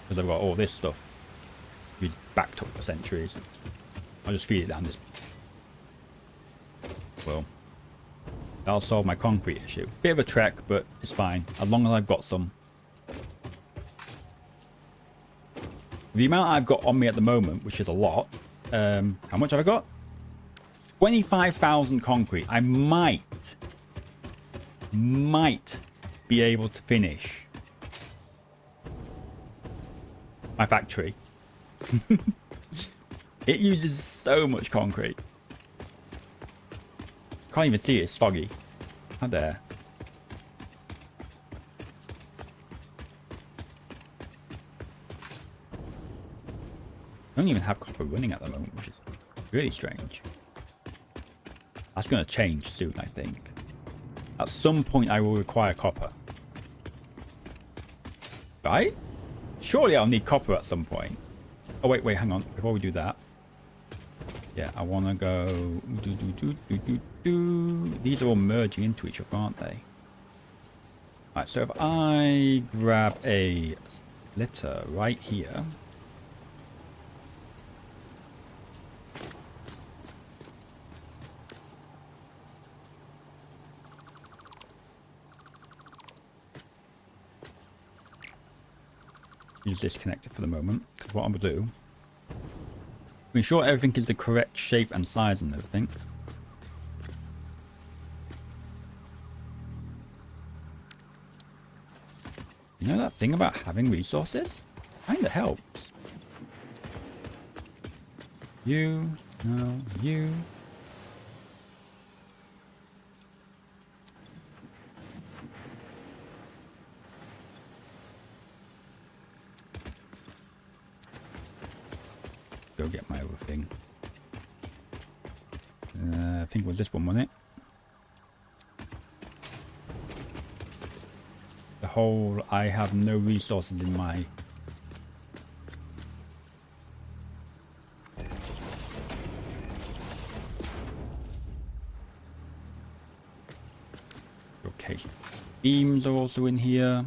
Because I've got all this stuff. It's backed up for centuries. I'll just feed it down this. Well, that'll solve my concrete issue. Bit of a trek, but it's fine. As long as I've got some. The amount I've got on me at the moment, which is a lot. How much have I got? 25,000 concrete. I might be able to finish my factory. It uses so much concrete. Can't even see it, it's foggy. How dare. I don't even have copper running at the moment, which is really strange. That's going to change soon, I think. At some point, I will require copper. Right? Surely I'll need copper at some point. Oh, wait, hang on. Before we do that. Yeah, I want to go... These are all merging into each other, aren't they? Alright, so if I grab a splitter right here... Use this connector for the moment, because what I'm going to do, to ensure everything is the correct shape and size and everything. You know that thing about having resources? Kinda helps. You, no, you. Go get my other thing. I think it was this one, wasn't it? The whole I have no resources in my... Okay. Beams are also in here.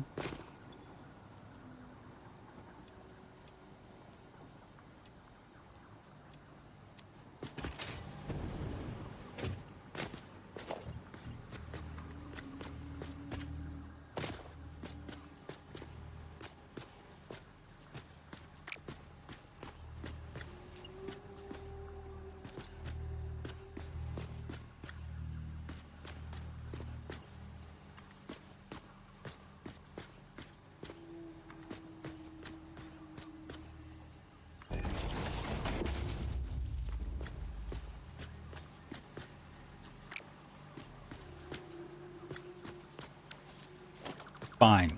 Fine.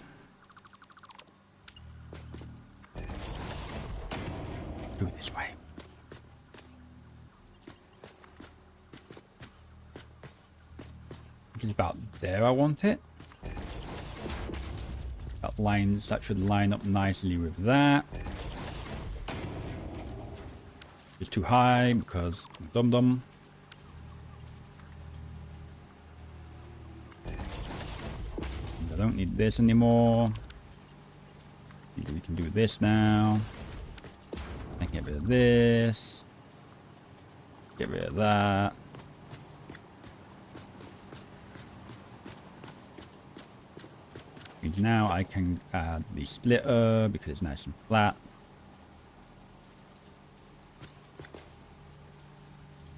Do it this way. It's about there I want it. That should line up nicely with that. It's too high because I'm dumb. don't need this anymore. We can do this now. I can get rid of this. Get rid of that. Now I can add the splitter because it's nice and flat.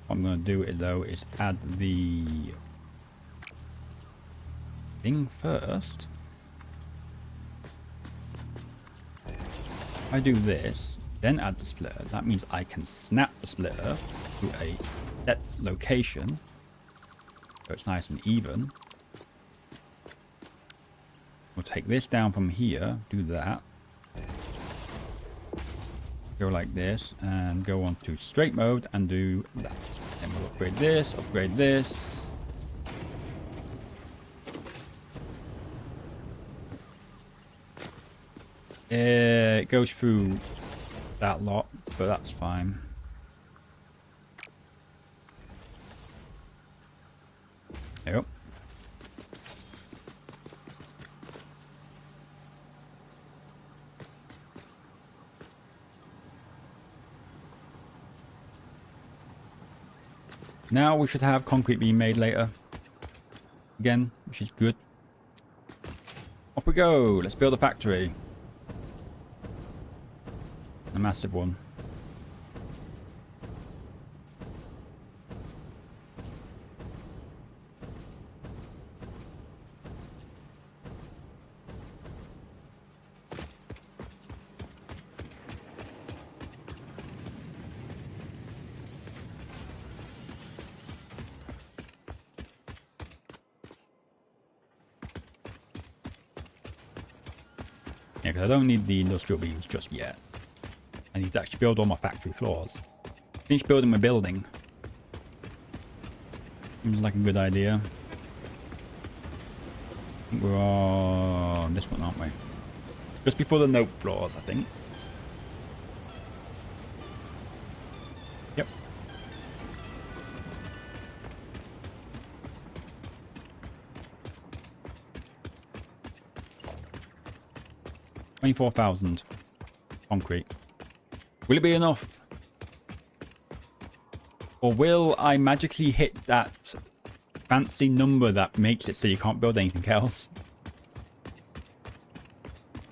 What I'm going to do though is add the thing first. If I do this, then add the splitter, that means I can snap the splitter to a set location so it's nice and even. We'll take this down from here, do that. Go like this, and go on to straight mode and do that. Then we'll upgrade this. It goes through that lot, but that's fine. There you go. Now we should have concrete being made later. Again, which is good. Off we go. Let's build a factory. A massive one. Yeah, because I don't need the industrial beams just yet. I need to actually build all my factory floors. Finish building my building. Seems like a good idea. I think we're on this one, aren't we? Just before the note floors, I think. Yep. $24,000 concrete. Will it be enough? Or will I magically hit that fancy number that makes it so you can't build anything else?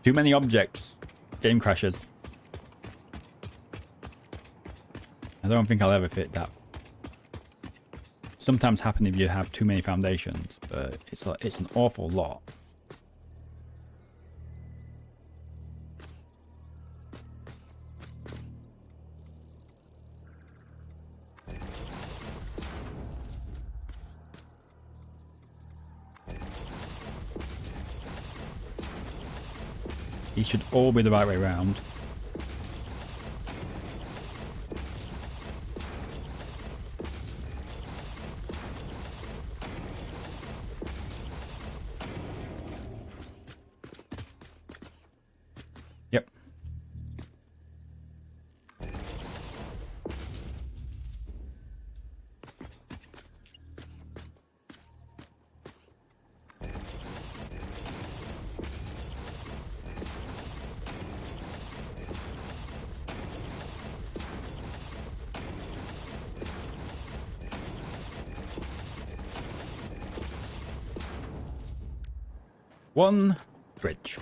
Too many objects. Game crashes. I don't think I'll ever fit that. Sometimes happen if you have too many foundations, but it's an awful lot. These should all be the right way around. Yep. One bridge.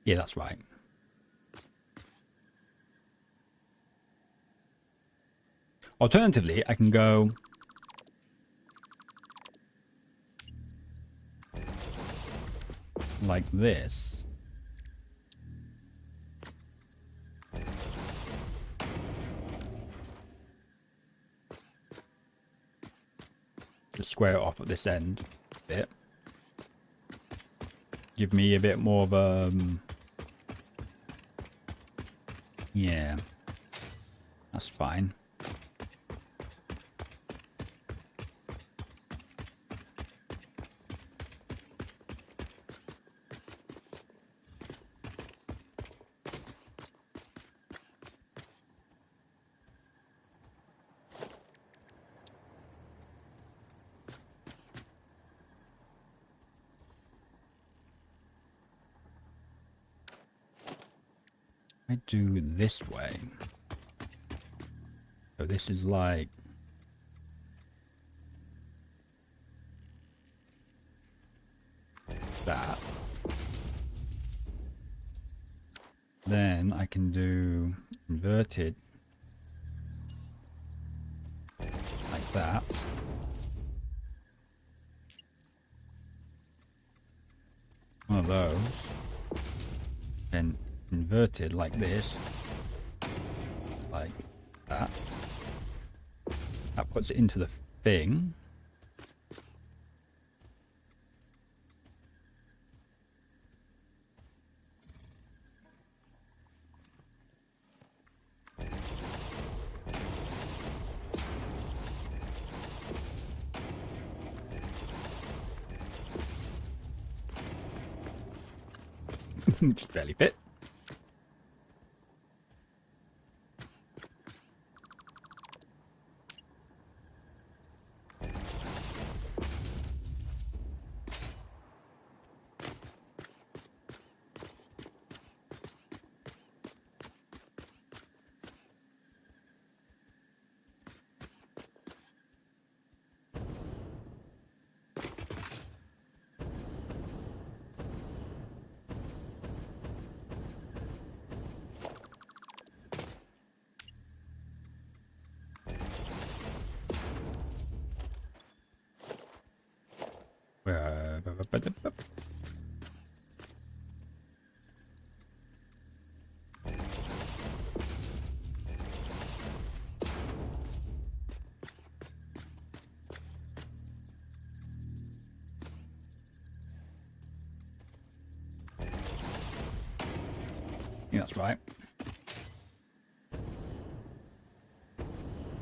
Yeah, that's right. Alternatively, I can go like this. Just square it off at this end a bit. Give me a bit more of a... yeah. That's fine. I do this way. So this is like that. Then I can do inverted like that. One of those. Then inverted like this. Like that. That puts it into the thing. Just barely fit. Yeah, that's right.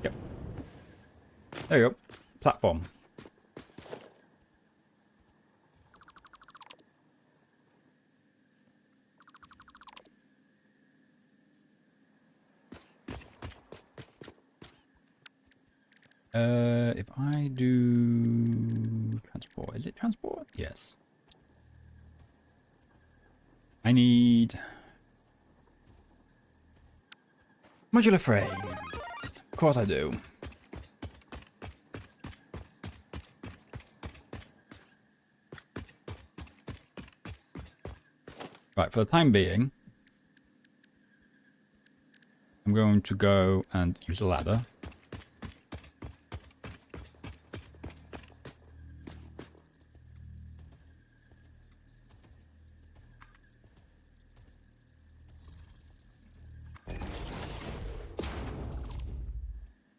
Yep. There you go. Platform. If I do transport, is it transport? Yes. I need modular frame. Of course I do. Right, for the time being, I'm going to go and use a ladder.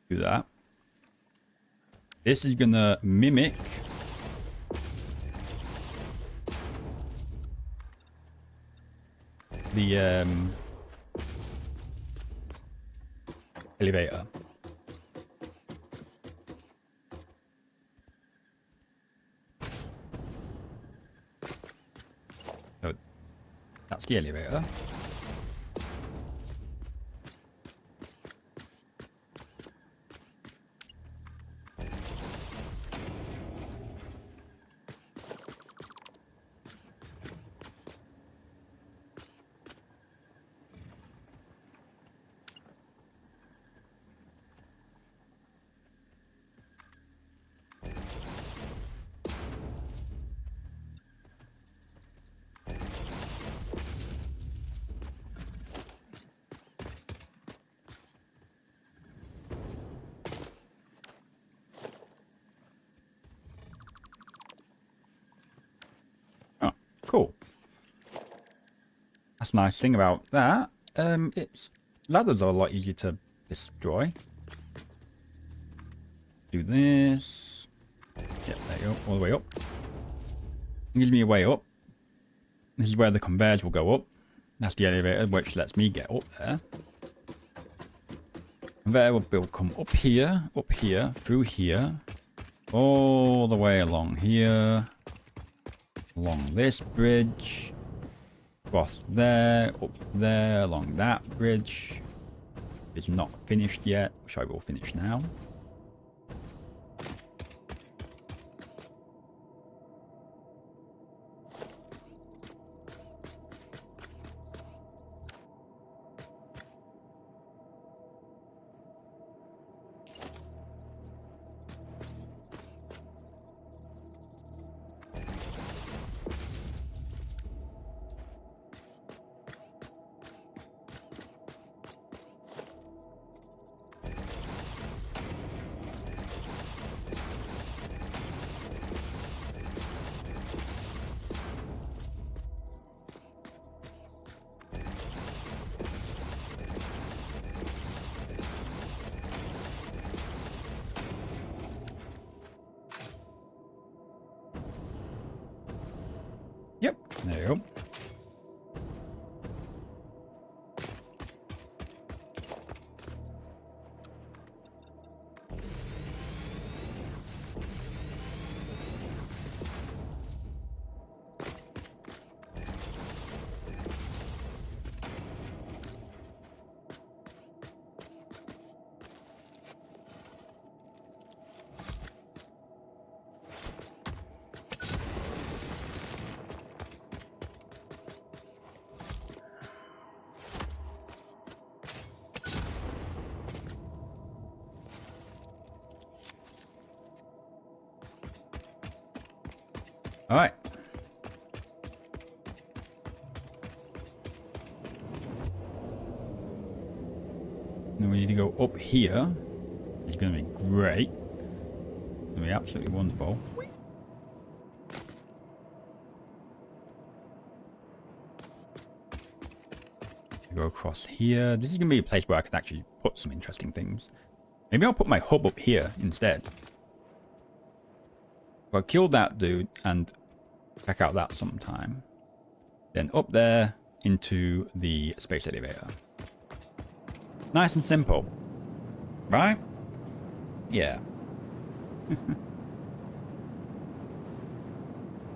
Do that. This is gonna mimic the elevator. So that's the elevator. Oh, cool. That's a nice thing about that. It's ladders are a lot easier to destroy. Do this. Yep, there you go. All the way up. It gives me a way up. This is where the conveyors will go up. That's the elevator, which lets me get up there. I'm There will come up here, through here, all the way along here, along this bridge, across there, up there, along that bridge. It's not finished yet, which I will finish now. Yep, there you go. All right. Then we need to go up here. It's going to be great. It's going to be absolutely wonderful. Go across here. This is going to be a place where I can actually put some interesting things. Maybe I'll put my hub up here instead. I'll kill that dude and check out that sometime. Then up there into the space elevator. Nice and simple. Right? Yeah.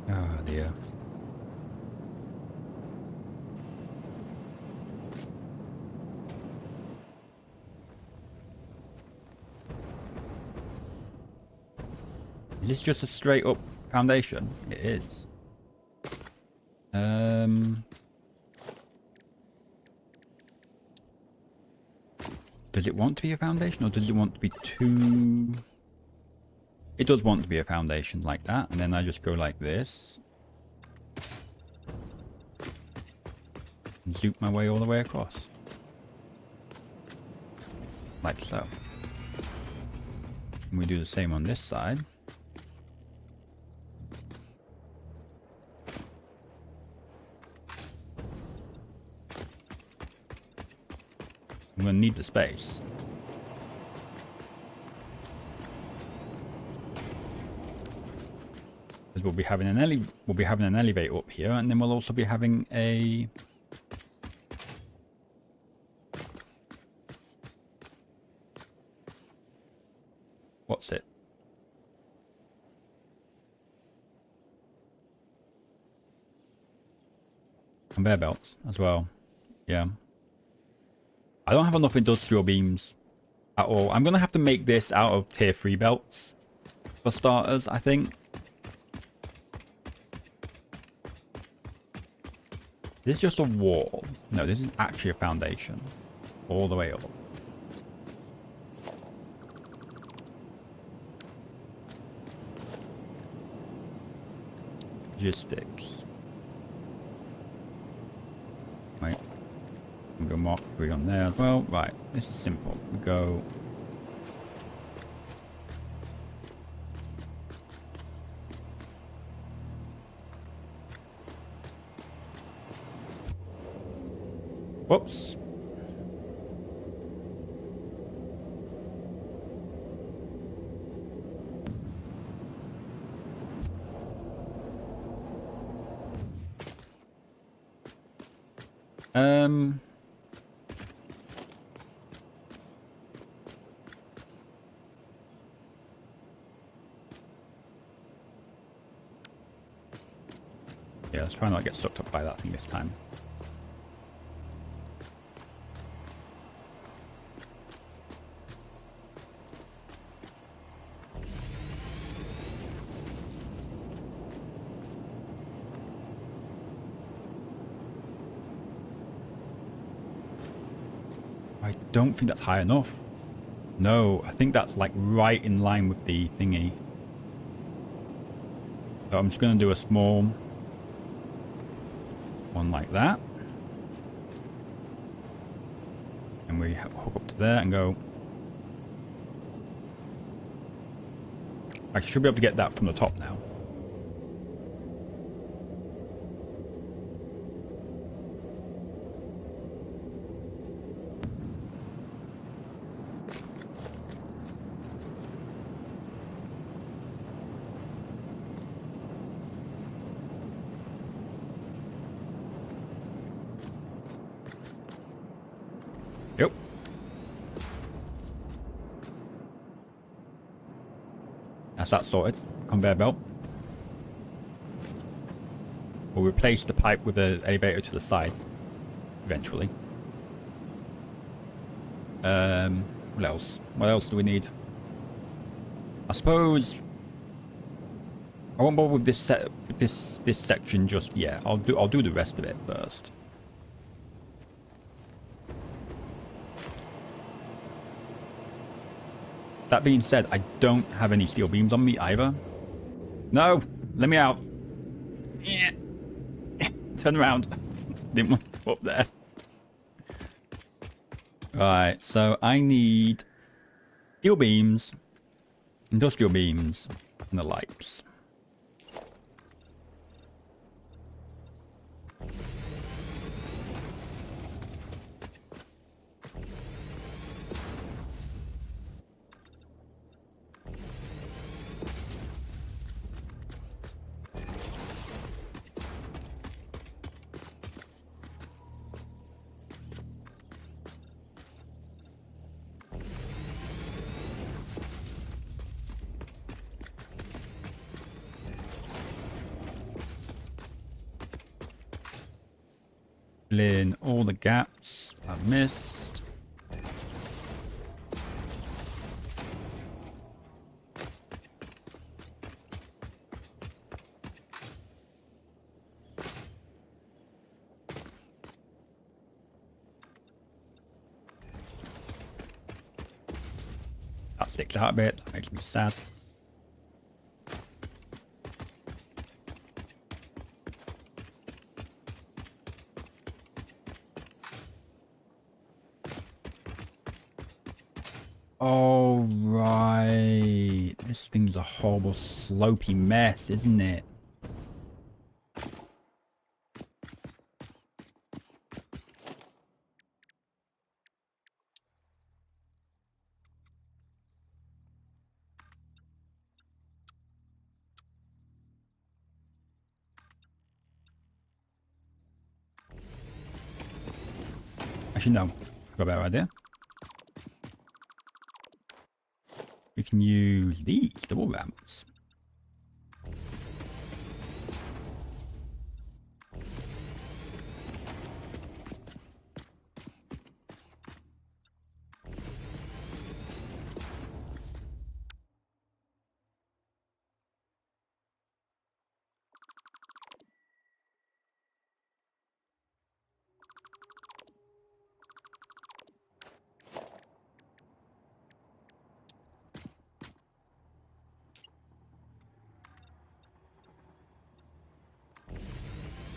Oh dear. Is this just a straight up foundation? It is. Does it want to be a foundation, or does it want to be two? It does want to be a foundation like that, and then I just go like this. And zoop my way all the way across. Like so. And we do the same on this side. I'm going to need the space. Because we'll be having an elevator up here, and then we'll also be having a what's it? Conveyor belts as well. Yeah. I don't have enough industrial beams at all. I'm going to have to make this out of tier 3 belts for starters, I think. This is just a wall. No, this is actually a foundation. All the way up. Logistics. Right. We go Mark 3 on there as well. Right, this is simple. We go. Whoops. Yeah, let's try not to get sucked up by that thing this time. I don't think that's high enough. No, I think that's like right in line with the thingy. So I'm just going to do a small one like that. And we hook up to there and go. I should be able to get that from the top now. Yep. That's that sorted. Conveyor belt. We'll replace the pipe with an elevator to the side eventually. What else? What else do we need? I suppose I won't bother with this section just yet. I'll do the rest of it first. That being said, I don't have any steel beams on me either. No, let me out. Yeah. Turn around. Didn't want to go up there. Right, so I need steel beams, industrial beams, and the lights. Fill in all the gaps I've missed. That sticks out a bit. That makes me sad. Oh, right. This thing's a horrible slopey mess, isn't it? Actually, no. I've got a better idea. We can use these double ramps.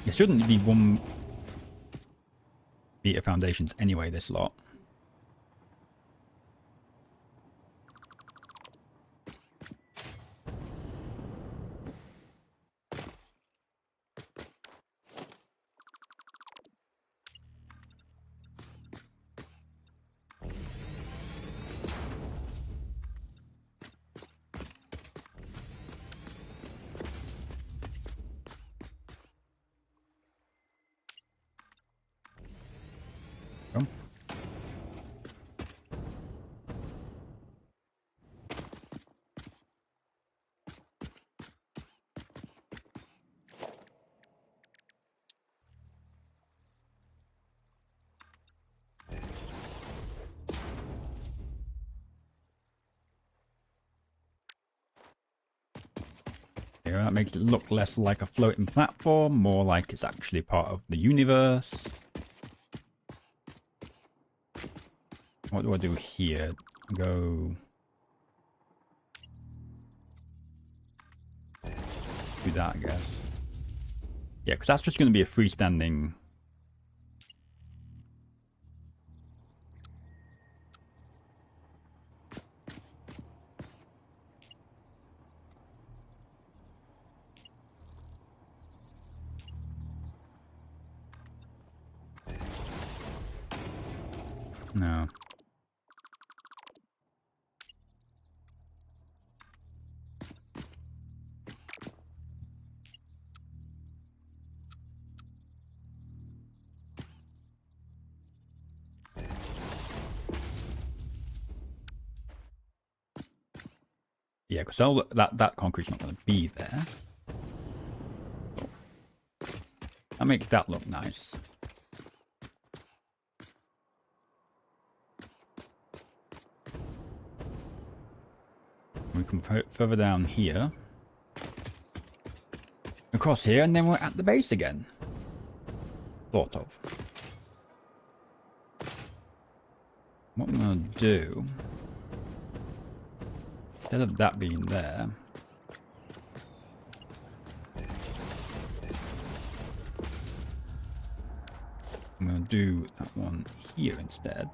It shouldn't be 1 meter foundations anyway, this lot. Come. Here, that makes it look less like a floating platform, more like it's actually part of the universe. What do I do here? Go... do that, I guess. Yeah, because that's just going to be a freestanding... No. Yeah, because that concrete's not going to be there. That makes that look nice. We can put it further down here. Across here, and then we're at the base again. Sort of. What I'm going to do... instead of that being there... I'm going to do that one here instead.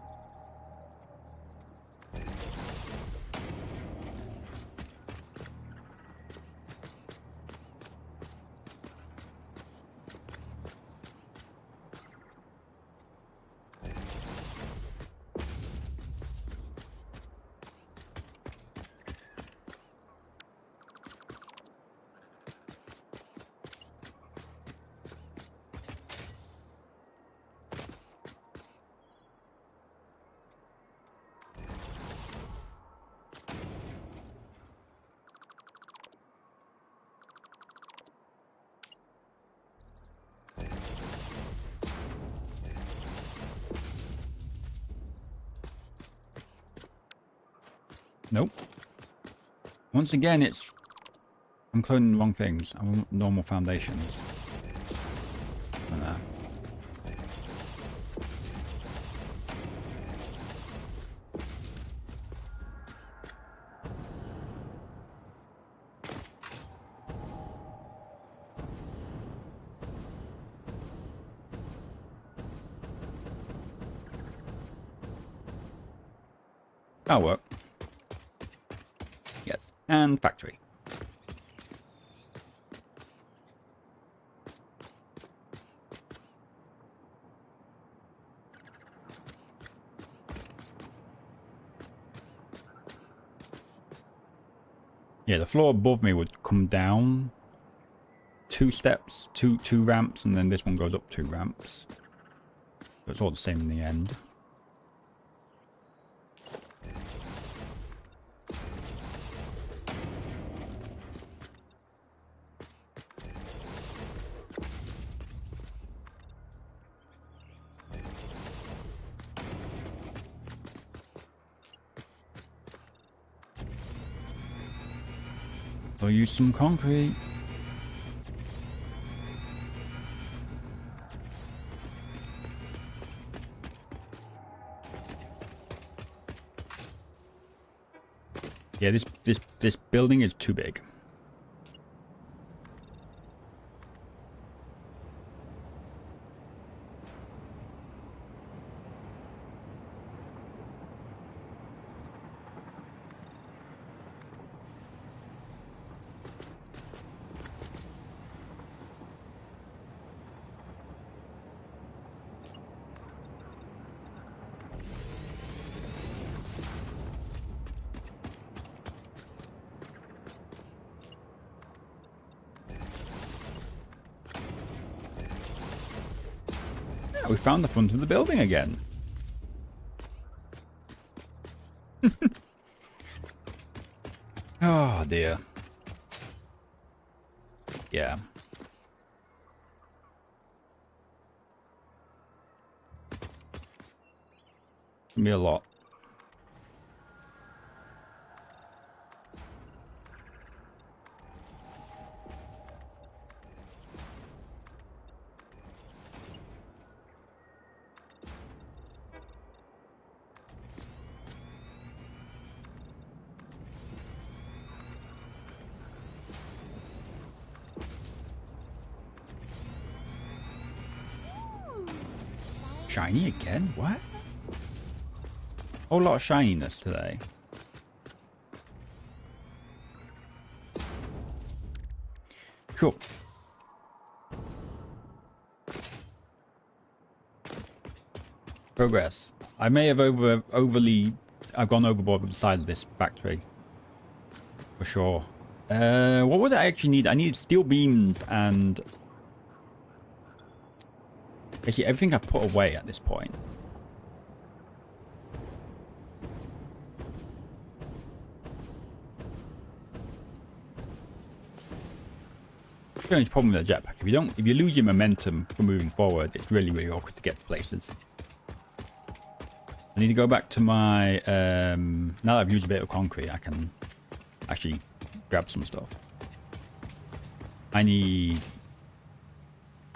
Nope. Once again, it's... I'm cloning the wrong things. I want normal foundations. For now. That'll work. Yes, and factory. Yeah, the floor above me would come down 2 steps, two ramps, and then this one goes up 2 ramps. So it's all the same in the end. So use some concrete. Yeah, this building is too big. We found the front of the building again. Oh dear. Yeah. Be a lot. Shiny again? What? Whole lot of shininess today. Cool. Progress. I may have I've gone overboard with the size of this factory. For sure. What would I actually need? I need steel beams and basically everything I've put away at this point. The only problem with the jetpack, if you lose your momentum for moving forward, it's really, really awkward to get to places. I need to go back to my, now that I've used a bit of concrete, I can actually grab some stuff. I need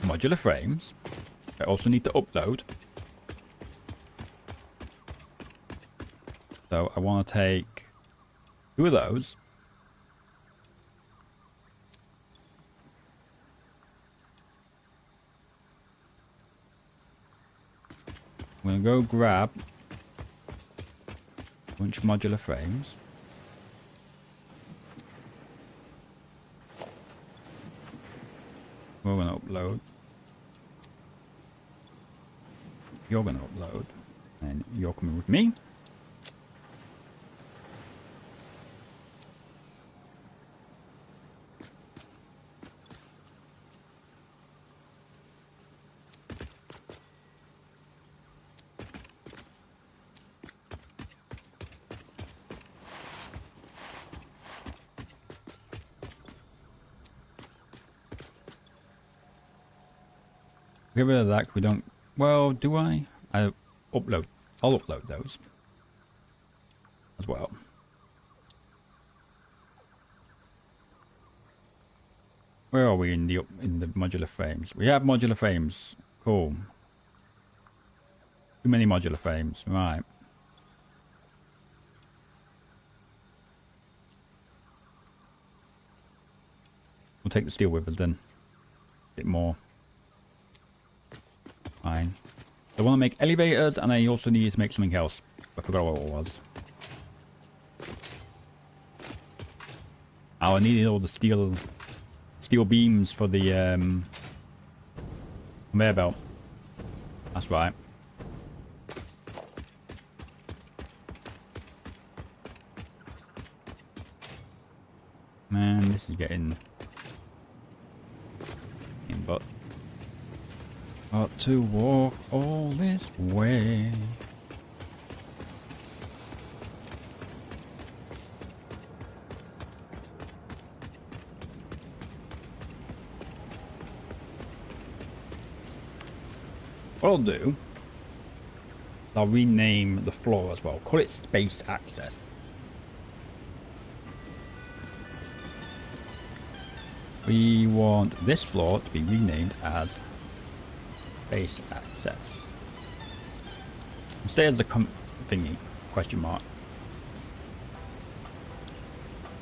modular frames. I also need to upload. So I want to take 2 of those. I'm going to go grab a bunch of modular frames. We're going to upload. You're going to upload. And you're coming with me. Get rid of that 'cause we don't... Well, do I? I'll upload those as well. Where are we in the modular frames? We have modular frames. Cool. Too many modular frames. Right. We'll take the steel with us then. A bit more. Fine. I want to make elevators, and I also need to make something else. I forgot what it was. Oh, I needed all the steel beams for the conveyor belt. That's right. Man, this is getting in butt. Got to walk all this way. What I'll do, I'll rename the floor as well. Call it space access. We want this floor to be renamed as space access. Stay as a thingy, question mark.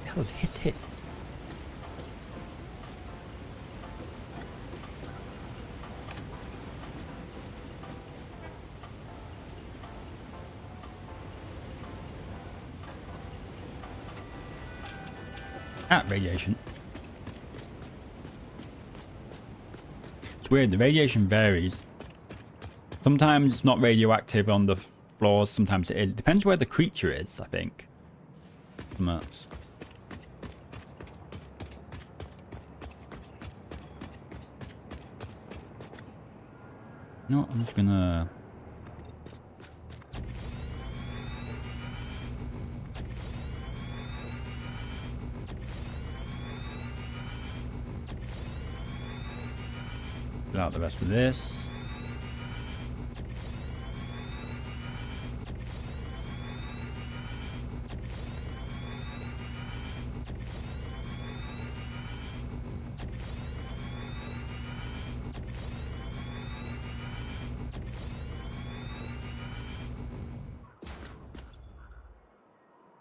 What the hell is hiss? At radiation. It's weird, the radiation varies. Sometimes it's not radioactive on the floors, sometimes it is. It depends where the creature is, I think. Nuts. You know what, I'm just gonna... fill out the rest of this.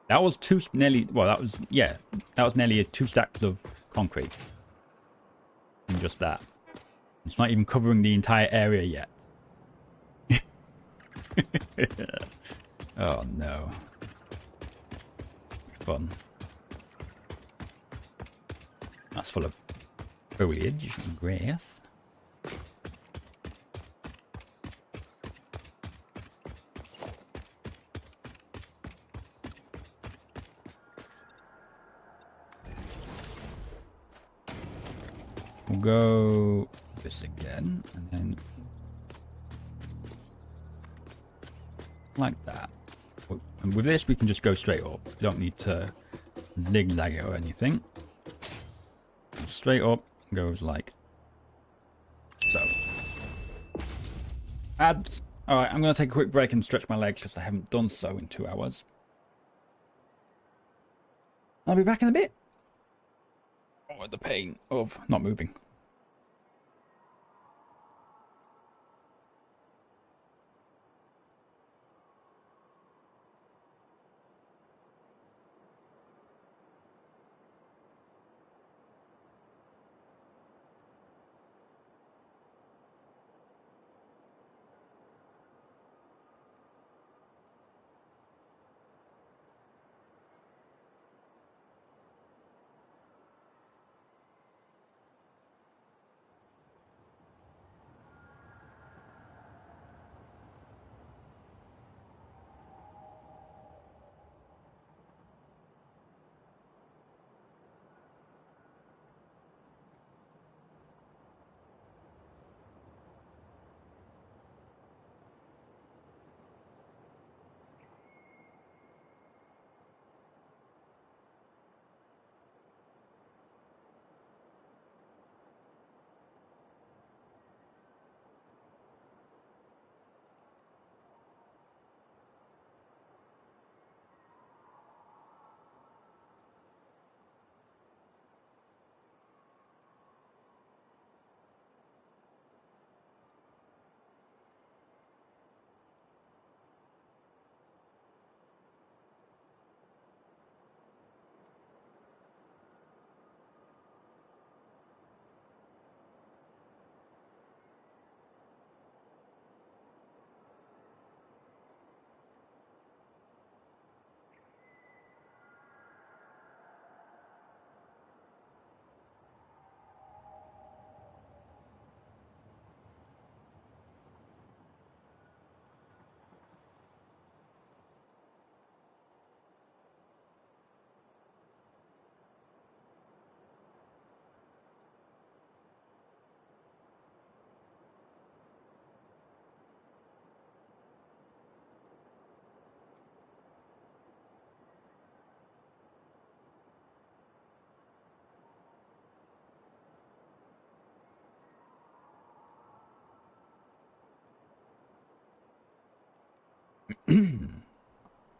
That was nearly, well, that was, yeah, that was nearly 2 stacks of concrete. And just that. It's not even covering the entire area yet. Oh no. Fun. That's full of foliage and grass. We'll go this again, and then like that. And with this, we can just go straight up. We don't need to zigzag it or anything. Straight up goes like so. Ads. All right, I'm going to take a quick break and stretch my legs because I haven't done so in 2 hours. I'll be back in a bit. Oh, the pain of not moving.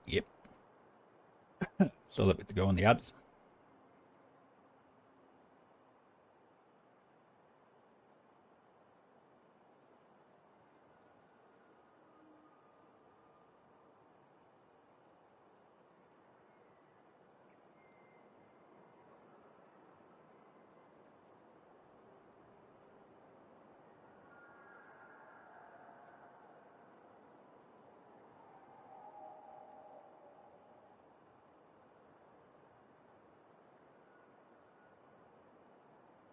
Yep. So a little bit to go on the ads.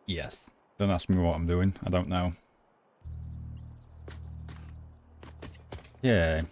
Yes. Don't ask me what I'm doing. I don't know. Yeah.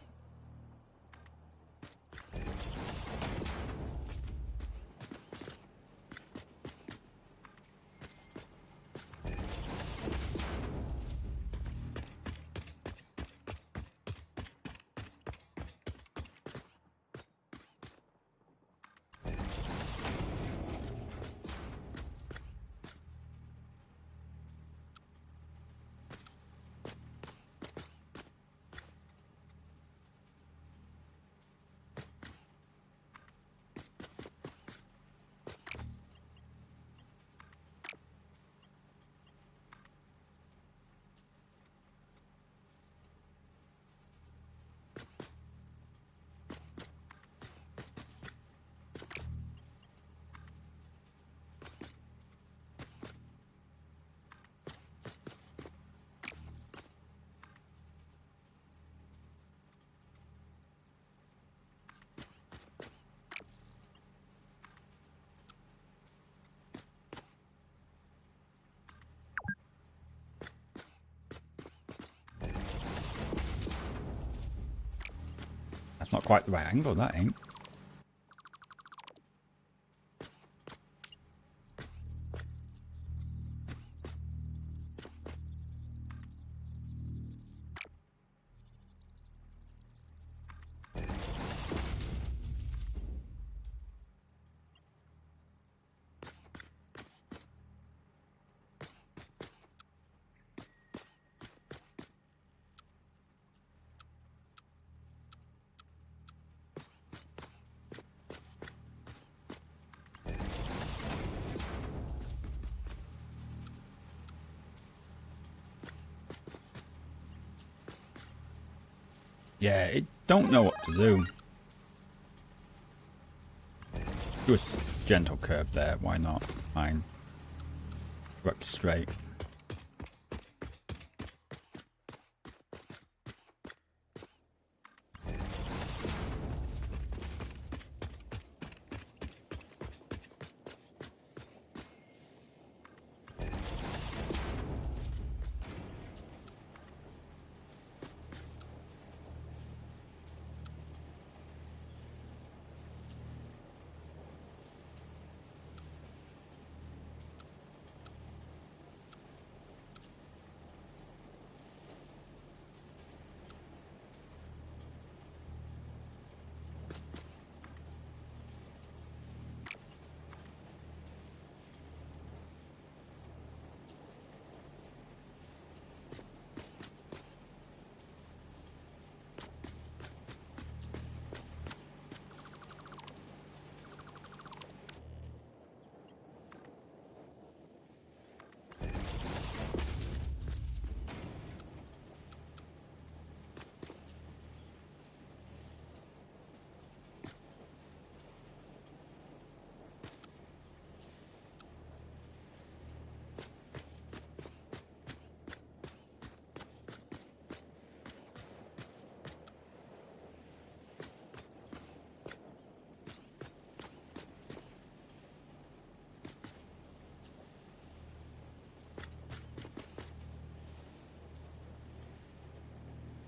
That's not quite the right angle, that ain't. Yeah, it don't know what to do. Do a gentle curve there, why not? Fine. Work straight.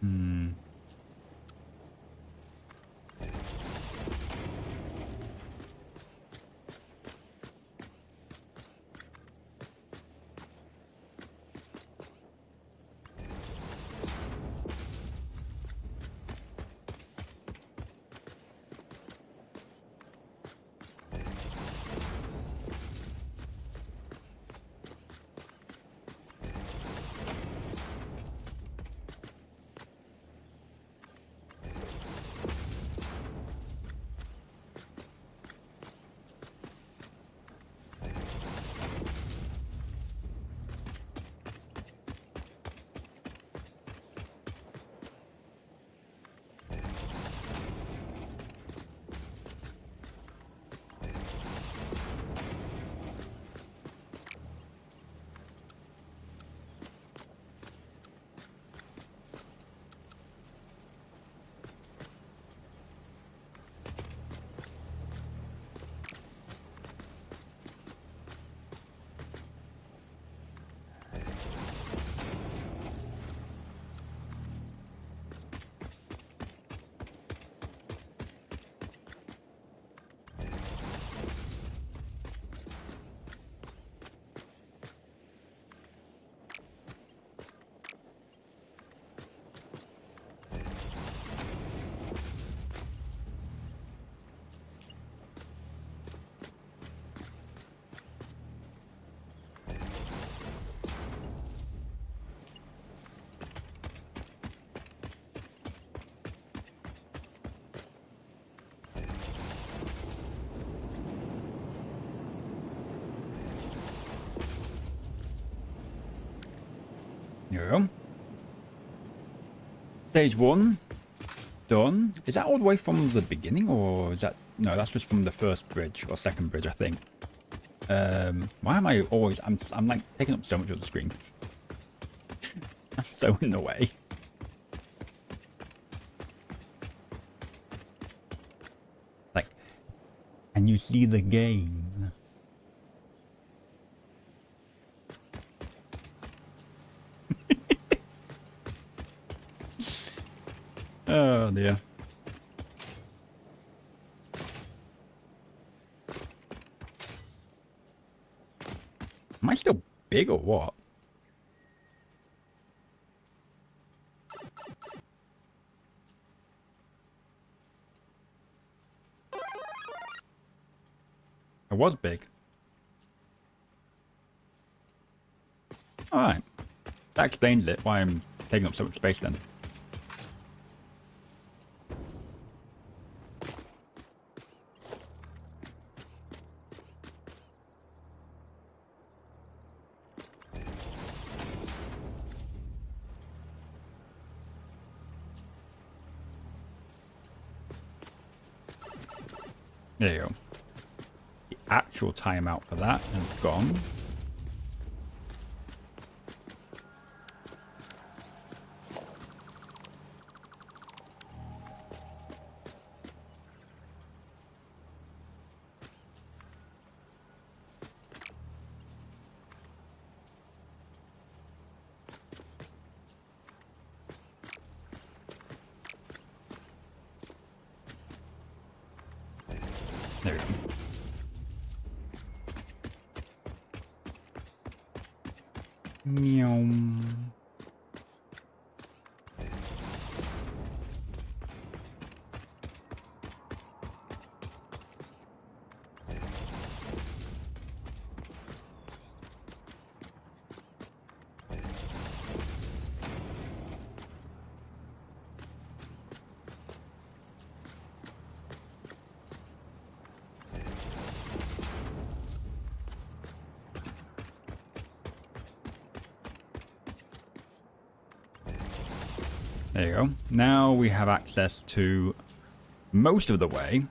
Hmm. There we go. Stage 1 done. Is that all the way from the beginning, or is that... No, that's just from the first bridge, or second bridge, I think. Why am I always... I'm like taking up so much of the screen. I'm so in the way. Like, can you see the game? Oh dear. still big or what? It was big. Alright. That explains it, why I'm taking up so much space then. There you go. The actual timeout for that has gone. There we go. Meow. There you go. Now we have access to most of the way.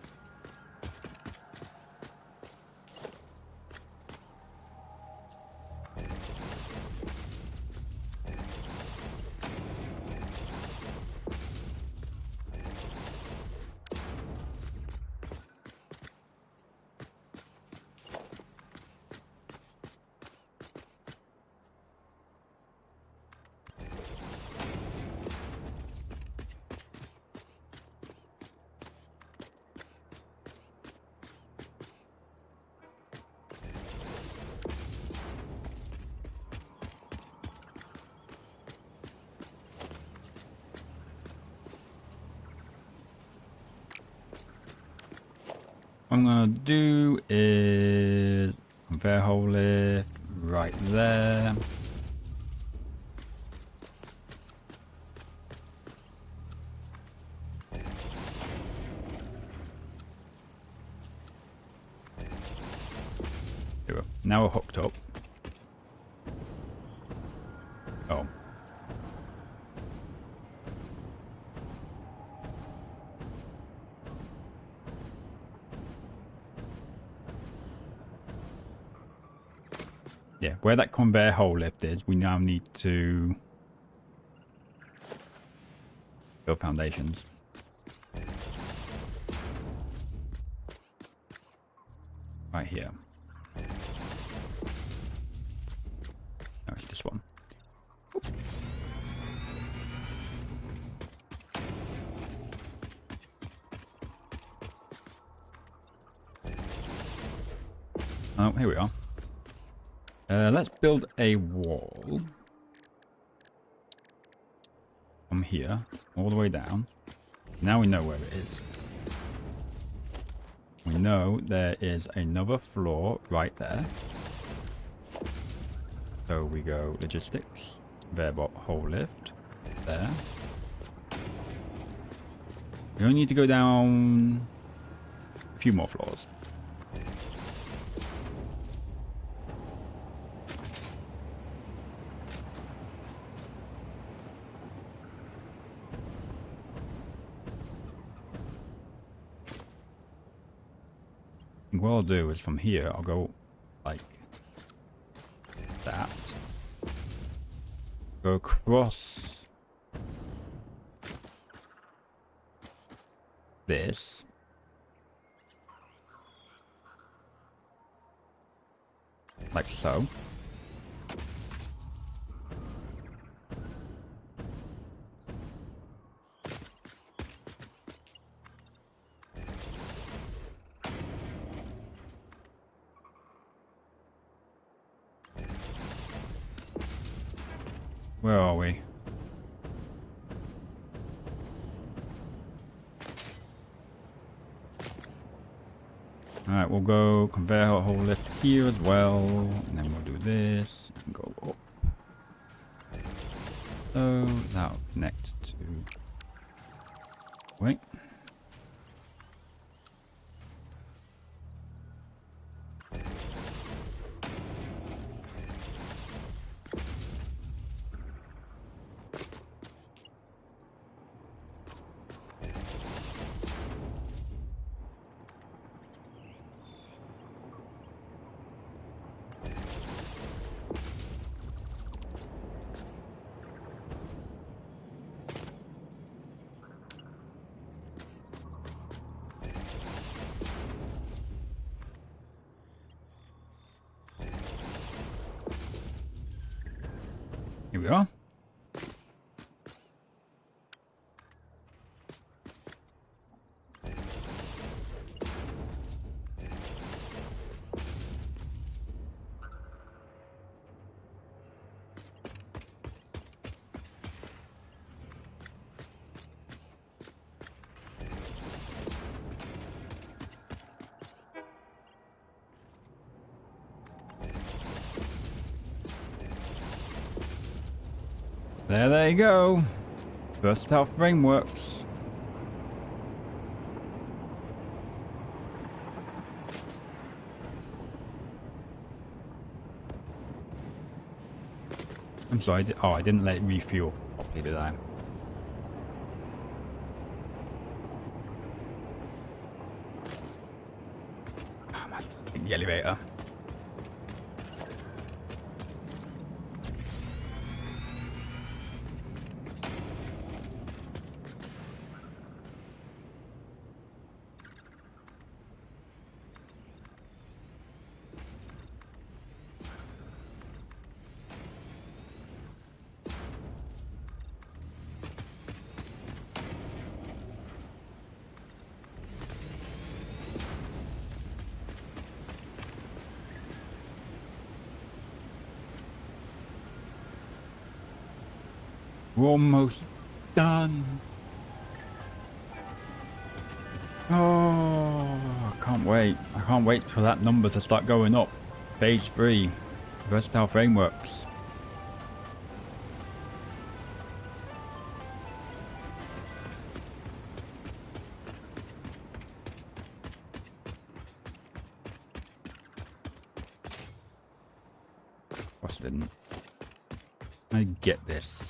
What I'm gonna do is conveyor hole lift right there. There we go. Now we're hooked up. Oh. Yeah, where that conveyor hole lift is, we now need to build foundations. Right here. No, it's this one. Oop. Oh, here we are. Let's build a wall from here all the way down. Now we know where it is. We know there is another floor right there. So we go logistics, verbot hole lift, there. We only need to go down a few more floors. What I'll do is from here, I'll go like that. Go across this. Like so. Where are we? Alright, we'll go conveyor hole lift here as well. And then we'll do this and go up. So that'll connect to... Wait. Here we are. There you go. Versatile frameworks. I'm sorry. I didn't let it refuel properly, did I? Oh, man. The elevator. We're almost done. Oh, I can't wait. I can't wait for that number to start going up. Phase 3. Versatile frameworks. Of course I didn't. I get this.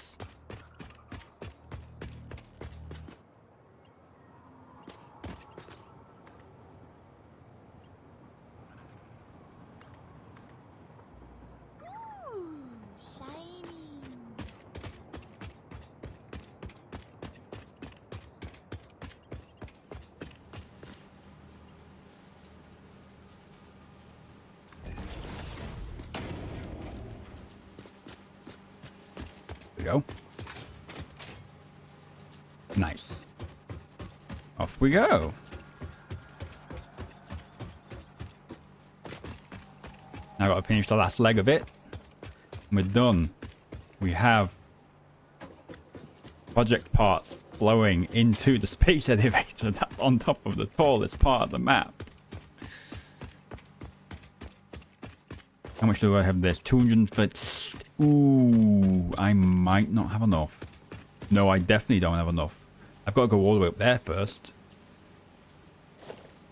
We go. Nice. Off we go. Now I've got to finish the last leg of it. We're done. We have project parts flowing into the space elevator that's on top of the tallest part of the map. How much do I have this? 230. Ooh, I might not have enough. No, I definitely don't have enough. I've got to go all the way up there first.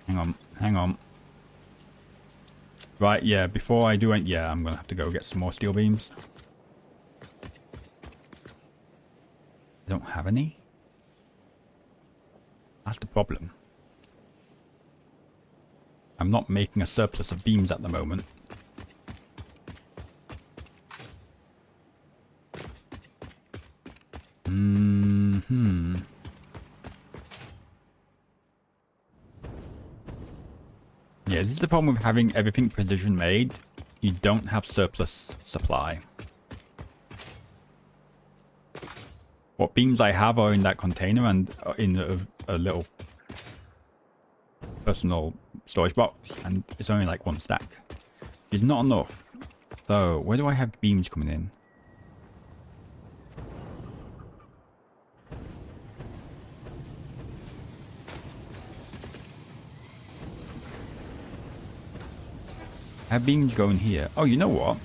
Hang on, hang on. Right, yeah, before I do it, yeah, I'm going to have to go get some more steel beams. I don't have any. That's the problem. I'm not making a surplus of beams at the moment. Yeah, this is the problem with having everything precision made. You don't have surplus supply. What beams I have are in that container and in a little personal storage box, and it's only like one stack. It's not enough. So, where do I have beams coming in? I have beams going here. Oh, you know what?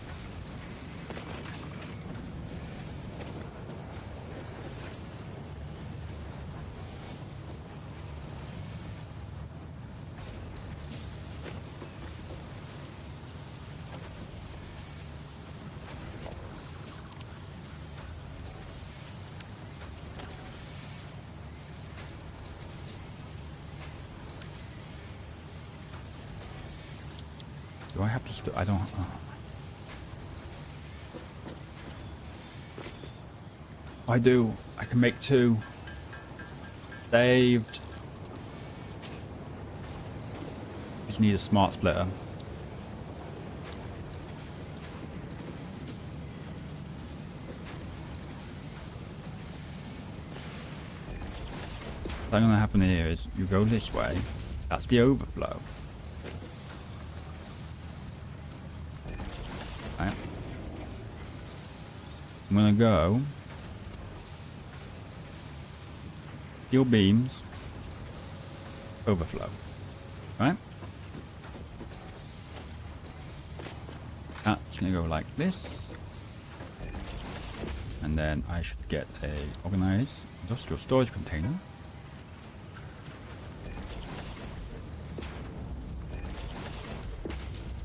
Do I have to? I don't. I do. I can make 2. Saved. Just need a smart splitter. What's going to happen here is you go this way. That's the overflow. Right. I'm going to go. Steel beams. Overflow. Right? That's going to go like this. And then I should get a organized industrial storage container.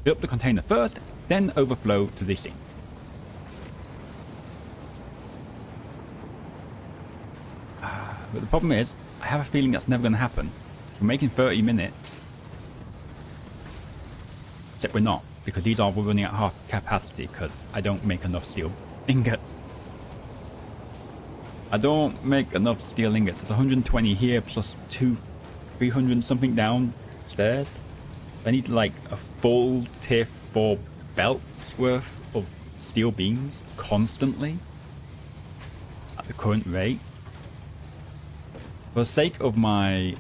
Fill up the container first, then overflow to this sink. But the problem is, I have a feeling that's never going to happen. We're making 30 minutes. Except we're not, because these are running at half capacity because I don't make enough steel ingots. I don't make enough steel ingots. It's 120 here plus 300 something downstairs. I need like a full tier 4 belt's worth of steel beams constantly at the current rate. For the sake of my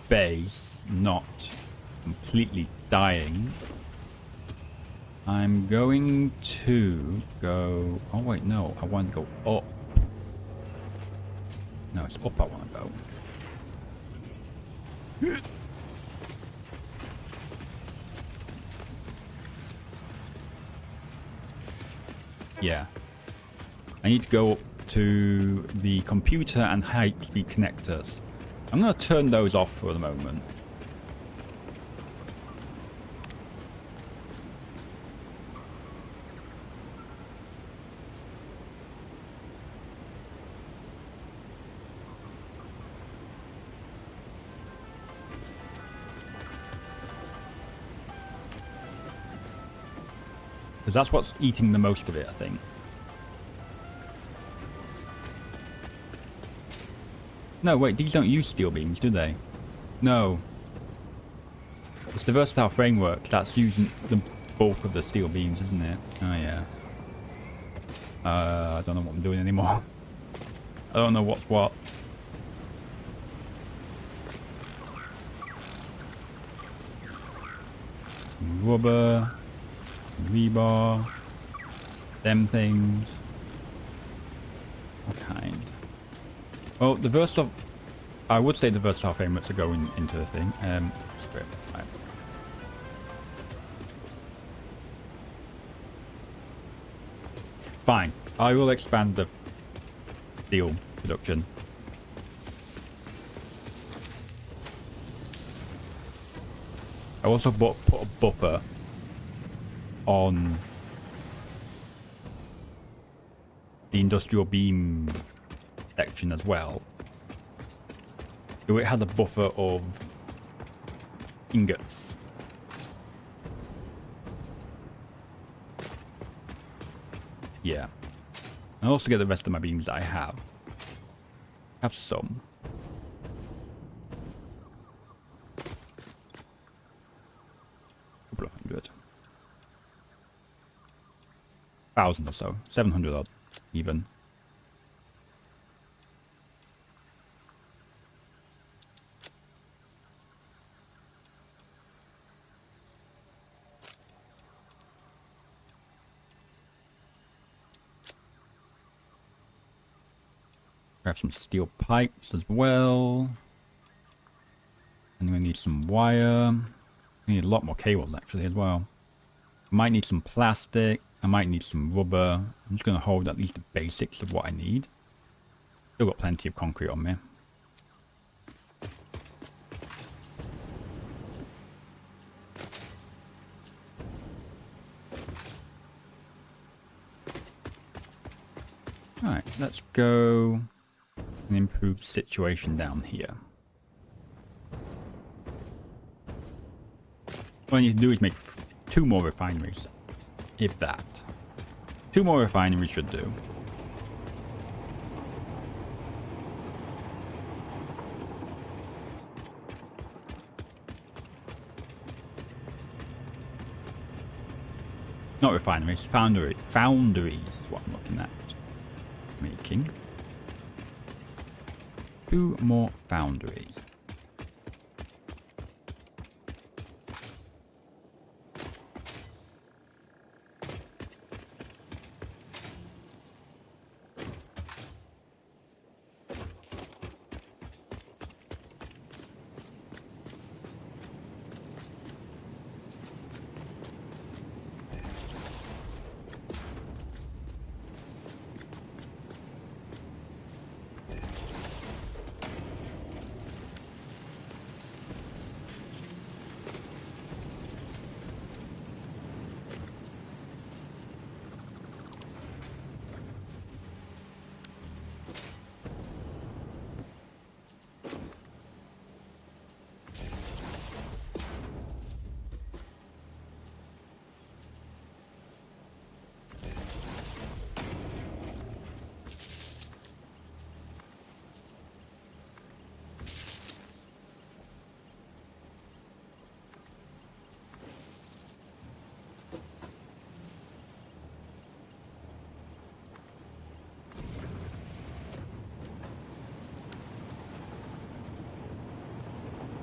base not completely dying, I'm going to go... Oh wait, no, I want to go up. No, it's up I want to go. Yeah. I need to go up to the computer and high-speed connectors. I'm going to turn those off for the moment. Because that's what's eating the most of it, I think. No, wait, these don't use steel beams, do they? No. It's the versatile framework that's using the bulk of the steel beams, isn't it? Oh, yeah. I don't know what I'm doing anymore. I don't know what's what. Rubber. Rebar. Them things. What kind? Well, the versatile... I would say the versatile frameworks are going into the thing. Script. Right. Fine. I will expand the steel production. I also put a buffer on the industrial beam section as well. So it has a buffer of ingots. Yeah. I also get the rest of my beams that I have. I have some. Couple of hundred. 1,000 or so. 700 odd, even. Grab some steel pipes as well. And we need some wire. I need a lot more cables actually as well. I might need some plastic. I might need some rubber. I'm just going to hold at least the basics of what I need. Still got plenty of concrete on me. Alright, let's go and improve the situation down here. What I need to do is make 2 more refineries, if that. 2 more refineries should do. Not refineries, foundries is what I'm looking at. Making 2 more foundries.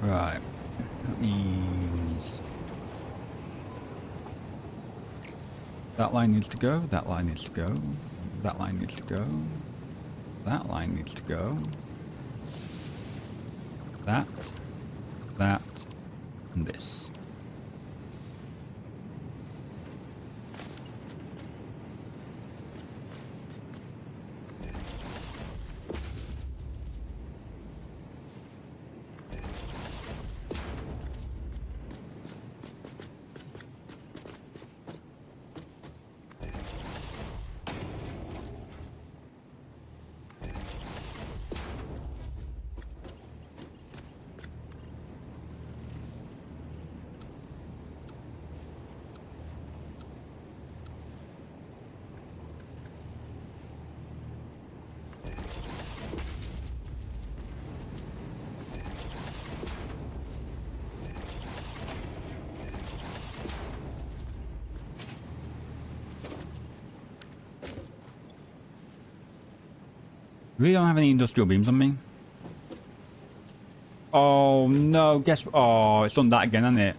Right, that means that line needs to go, that line needs to go, that line needs to go, that line needs to go, that, and this. Really don't have any industrial beams on me. Oh no, guess. Oh, it's done that again, hasn't it?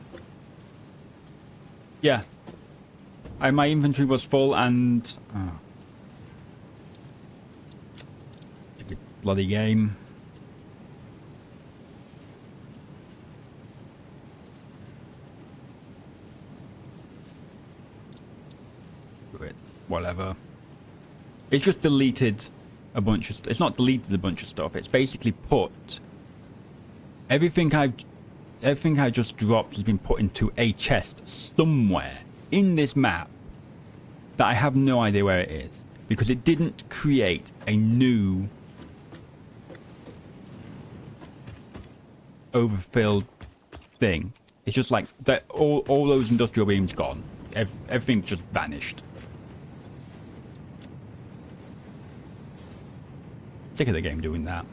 Yeah. My inventory was full and. Oh. Stupid bloody game. Whatever. It's just deleted a bunch of. It's not deleted a bunch of stuff. It's basically put everything I just dropped has been put into a chest somewhere in this map that I have no idea where it is, because it didn't create a new overfilled thing. It's just like that. All those industrial beams gone. Everything just vanished. Sick of the game doing that.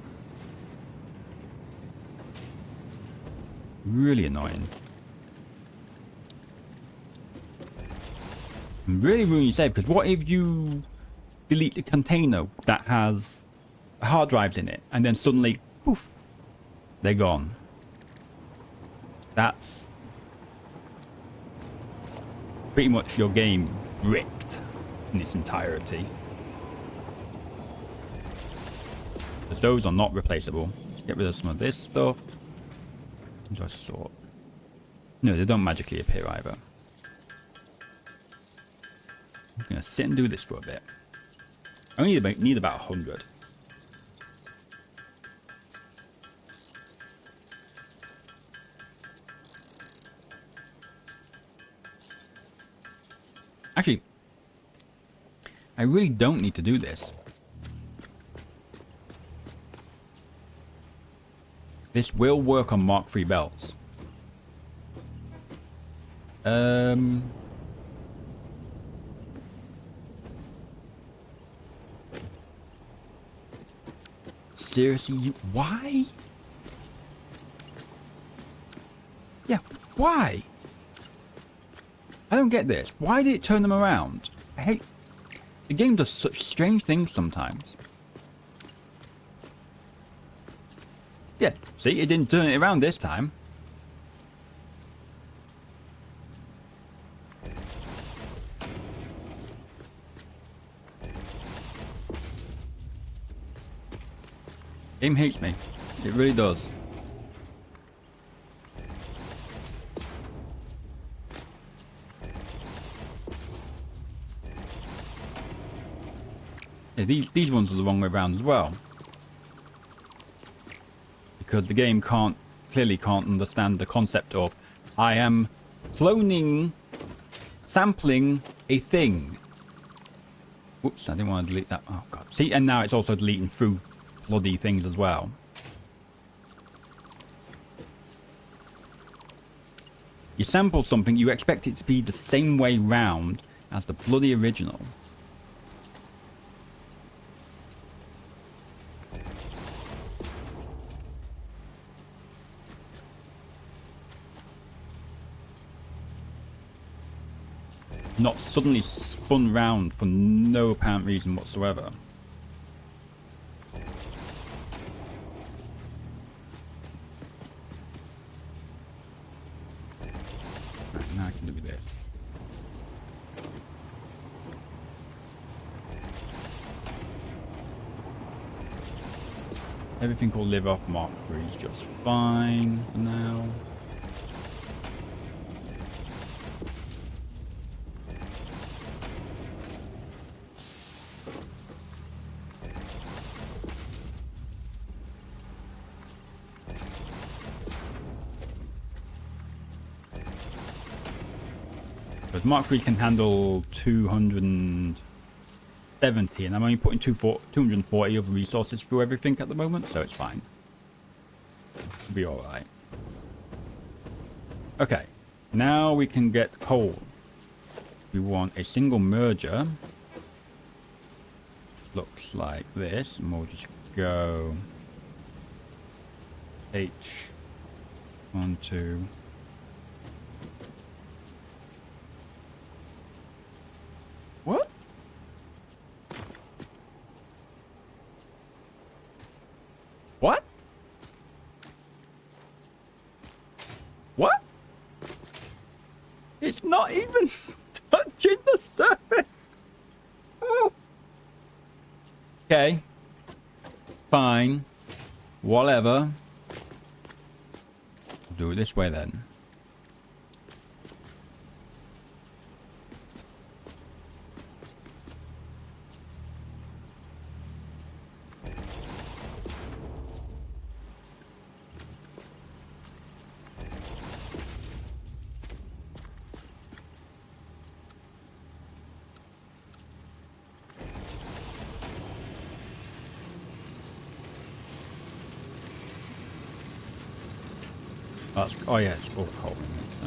Really annoying. Really ruin your save, because what if you delete the container that has hard drives in it and then suddenly, poof, they're gone? That's pretty much your game bricked in its entirety. Because those are not replaceable. Let's get rid of some of this stuff. Just sort. No, they don't magically appear either. I'm gonna sit and do this for a bit. I only need about 100. Actually, I really don't need to do this. This will work on Mark III belts. Seriously, why? Yeah, why? I don't get this. Why did it turn them around? I hate... The game does such strange things sometimes. Yeah, see, it didn't turn it around this time. Game hates me. It really does. Yeah, these ones are the wrong way around as well. Because the game clearly can't understand the concept of I am sampling a thing. Whoops, I didn't want to delete that. Oh god. See, and now it's also deleting through bloody things as well. You sample something, you expect it to be the same way round as the bloody original. Not suddenly spun round for no apparent reason whatsoever. Right, now I can do this. Everything will live off Mark III is just fine for now. Because Mark III can handle 270, and I'm only putting 240 of resources through everything at the moment, so it's fine. It'll be alright. Okay, now we can get coal. We want a single merger. Looks like this, and we'll just go H, 1, 2. What? What? What? It's not even touching the surface. Oh. Okay. Fine. Whatever. Do it this way then. That's, oh yeah, it's all coal in it, so.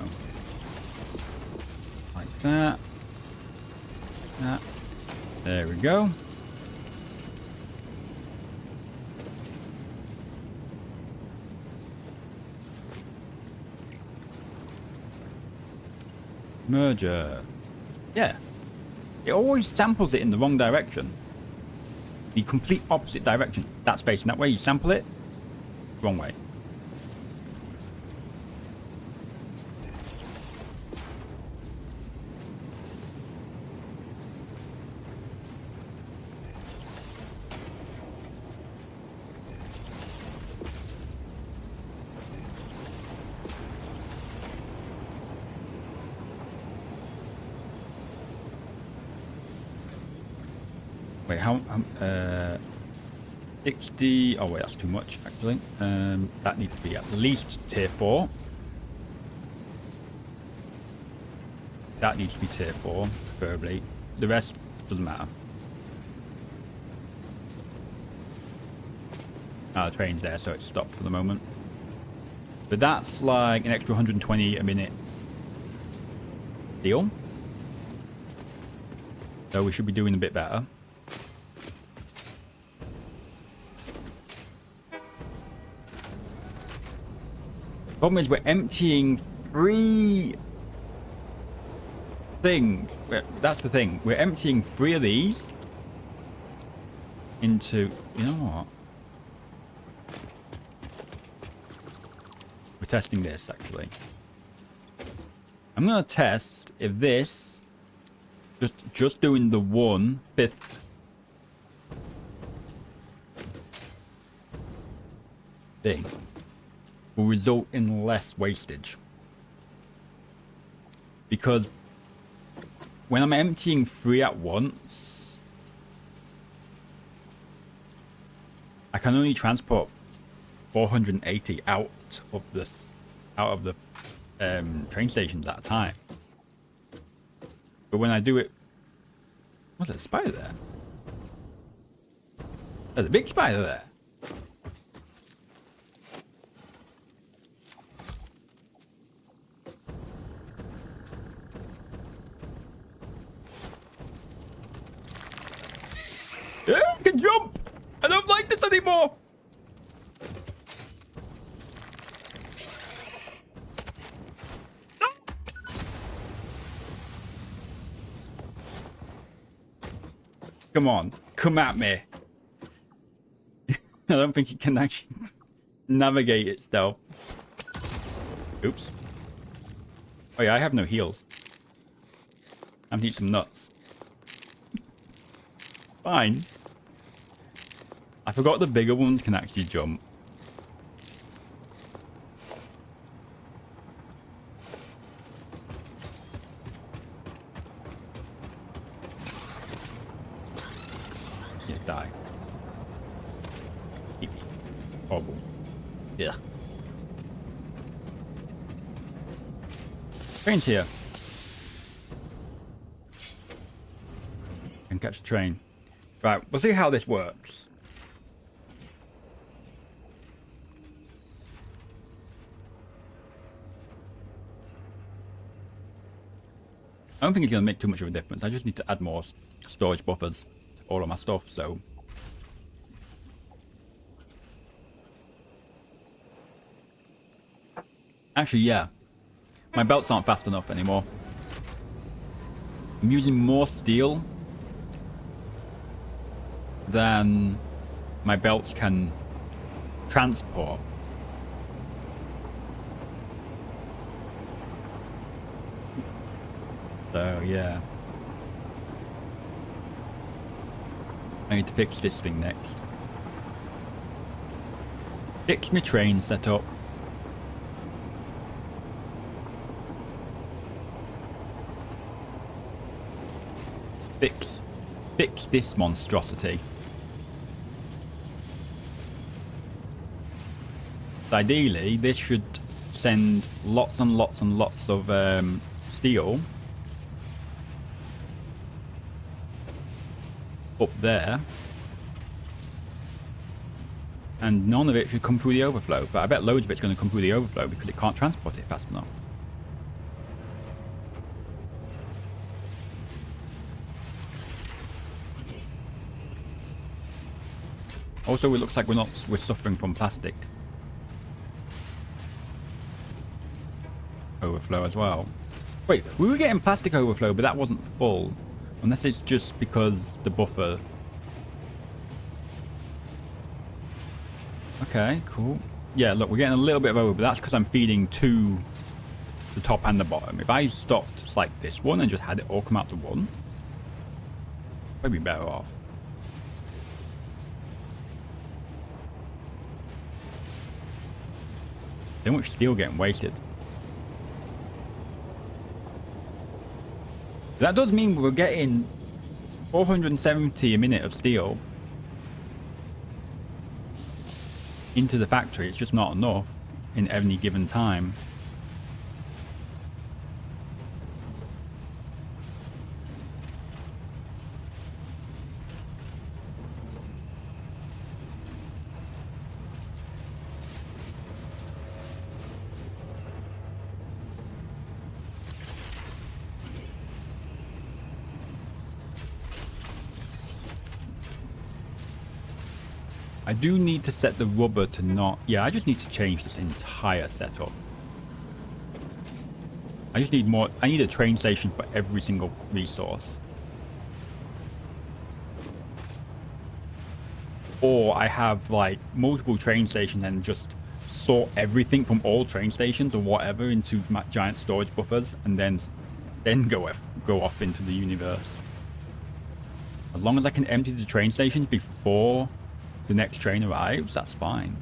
Like that. Like that. There we go. Merger. Yeah. It always samples it in the wrong direction. The complete opposite direction. That's facing that way. You sample it. Wrong way. Wait, how 60. Oh wait, that's too much actually. That needs to be at least tier 4. That needs to be tier 4, preferably. The rest doesn't matter. The train's there, so it's stopped for the moment. But that's like an extra 120 a minute deal. So we should be doing a bit better. Problem is we're emptying 3 things. That's the thing. We're emptying 3 of these into... You know what? We're testing this, actually. I'm going to test if this... Just doing the 1/5 thing will result in less wastage. Because when I'm emptying 3 at once, I can only transport 480 out of the train stations at a time. But when I do it... What's that spider there? There's a big spider there. Yeah, I can jump! I don't like this anymore! No. Come on, come at me. I don't think it can actually navigate itself. Oops. Oh yeah, I have no heals. I'm gonna eat some nuts. Fine. I forgot the bigger ones can actually jump. Yeah, die. Horrible. Yeah. Train's here. Can catch the train. Right, we'll see how this works. I don't think it's going to make too much of a difference. I just need to add more storage buffers to all of my stuff, so... Actually, yeah. My belts aren't fast enough anymore. I'm using more steel than my belts can transport. So, yeah. I need to fix this thing next. Fix my train setup. Fix this monstrosity. Ideally, this should send lots and lots and lots of steel up there, and none of it should come through the overflow. But I bet loads of it's going to come through the overflow because it can't transport it fast enough. Also, it looks like we're suffering from plastic overflow as well. Wait, we were getting plastic overflow, but that wasn't full. Unless it's just because the buffer... Okay, cool. Yeah, look, we're getting a little bit of over, but that's because I'm feeding to the top and the bottom. If I stopped like this one and just had it all come out to one, I'd be better off. So much steel getting wasted. That does mean we're getting 470 a minute of steel into the factory. It's just not enough in any given time. I do need to set the rubber to not... Yeah, I just need to change this entire setup. I just need more... I need a train station for every single resource. Or I have, like, multiple train stations and just sort everything from all train stations or whatever into giant storage buffers and then go off into the universe. As long as I can empty the train stations before the next train arrives, that's fine.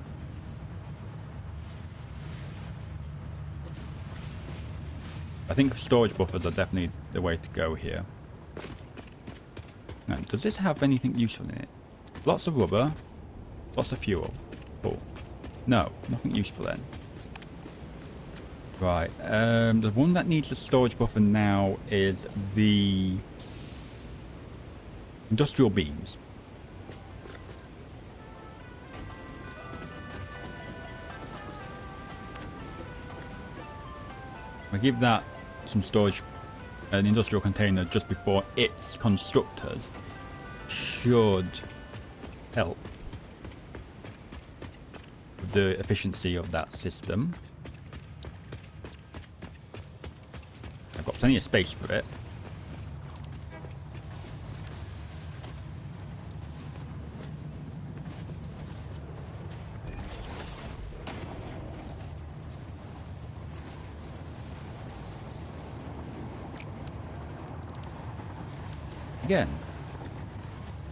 I think storage buffers are definitely the way to go here. Now, does this have anything useful in it? Lots of rubber, lots of fuel. Cool. No, nothing useful then. Right, the one that needs a storage buffer now is the industrial beams. I give that some storage, an industrial container just before its constructors should help with the efficiency of that system. I've got plenty of space for it. Again,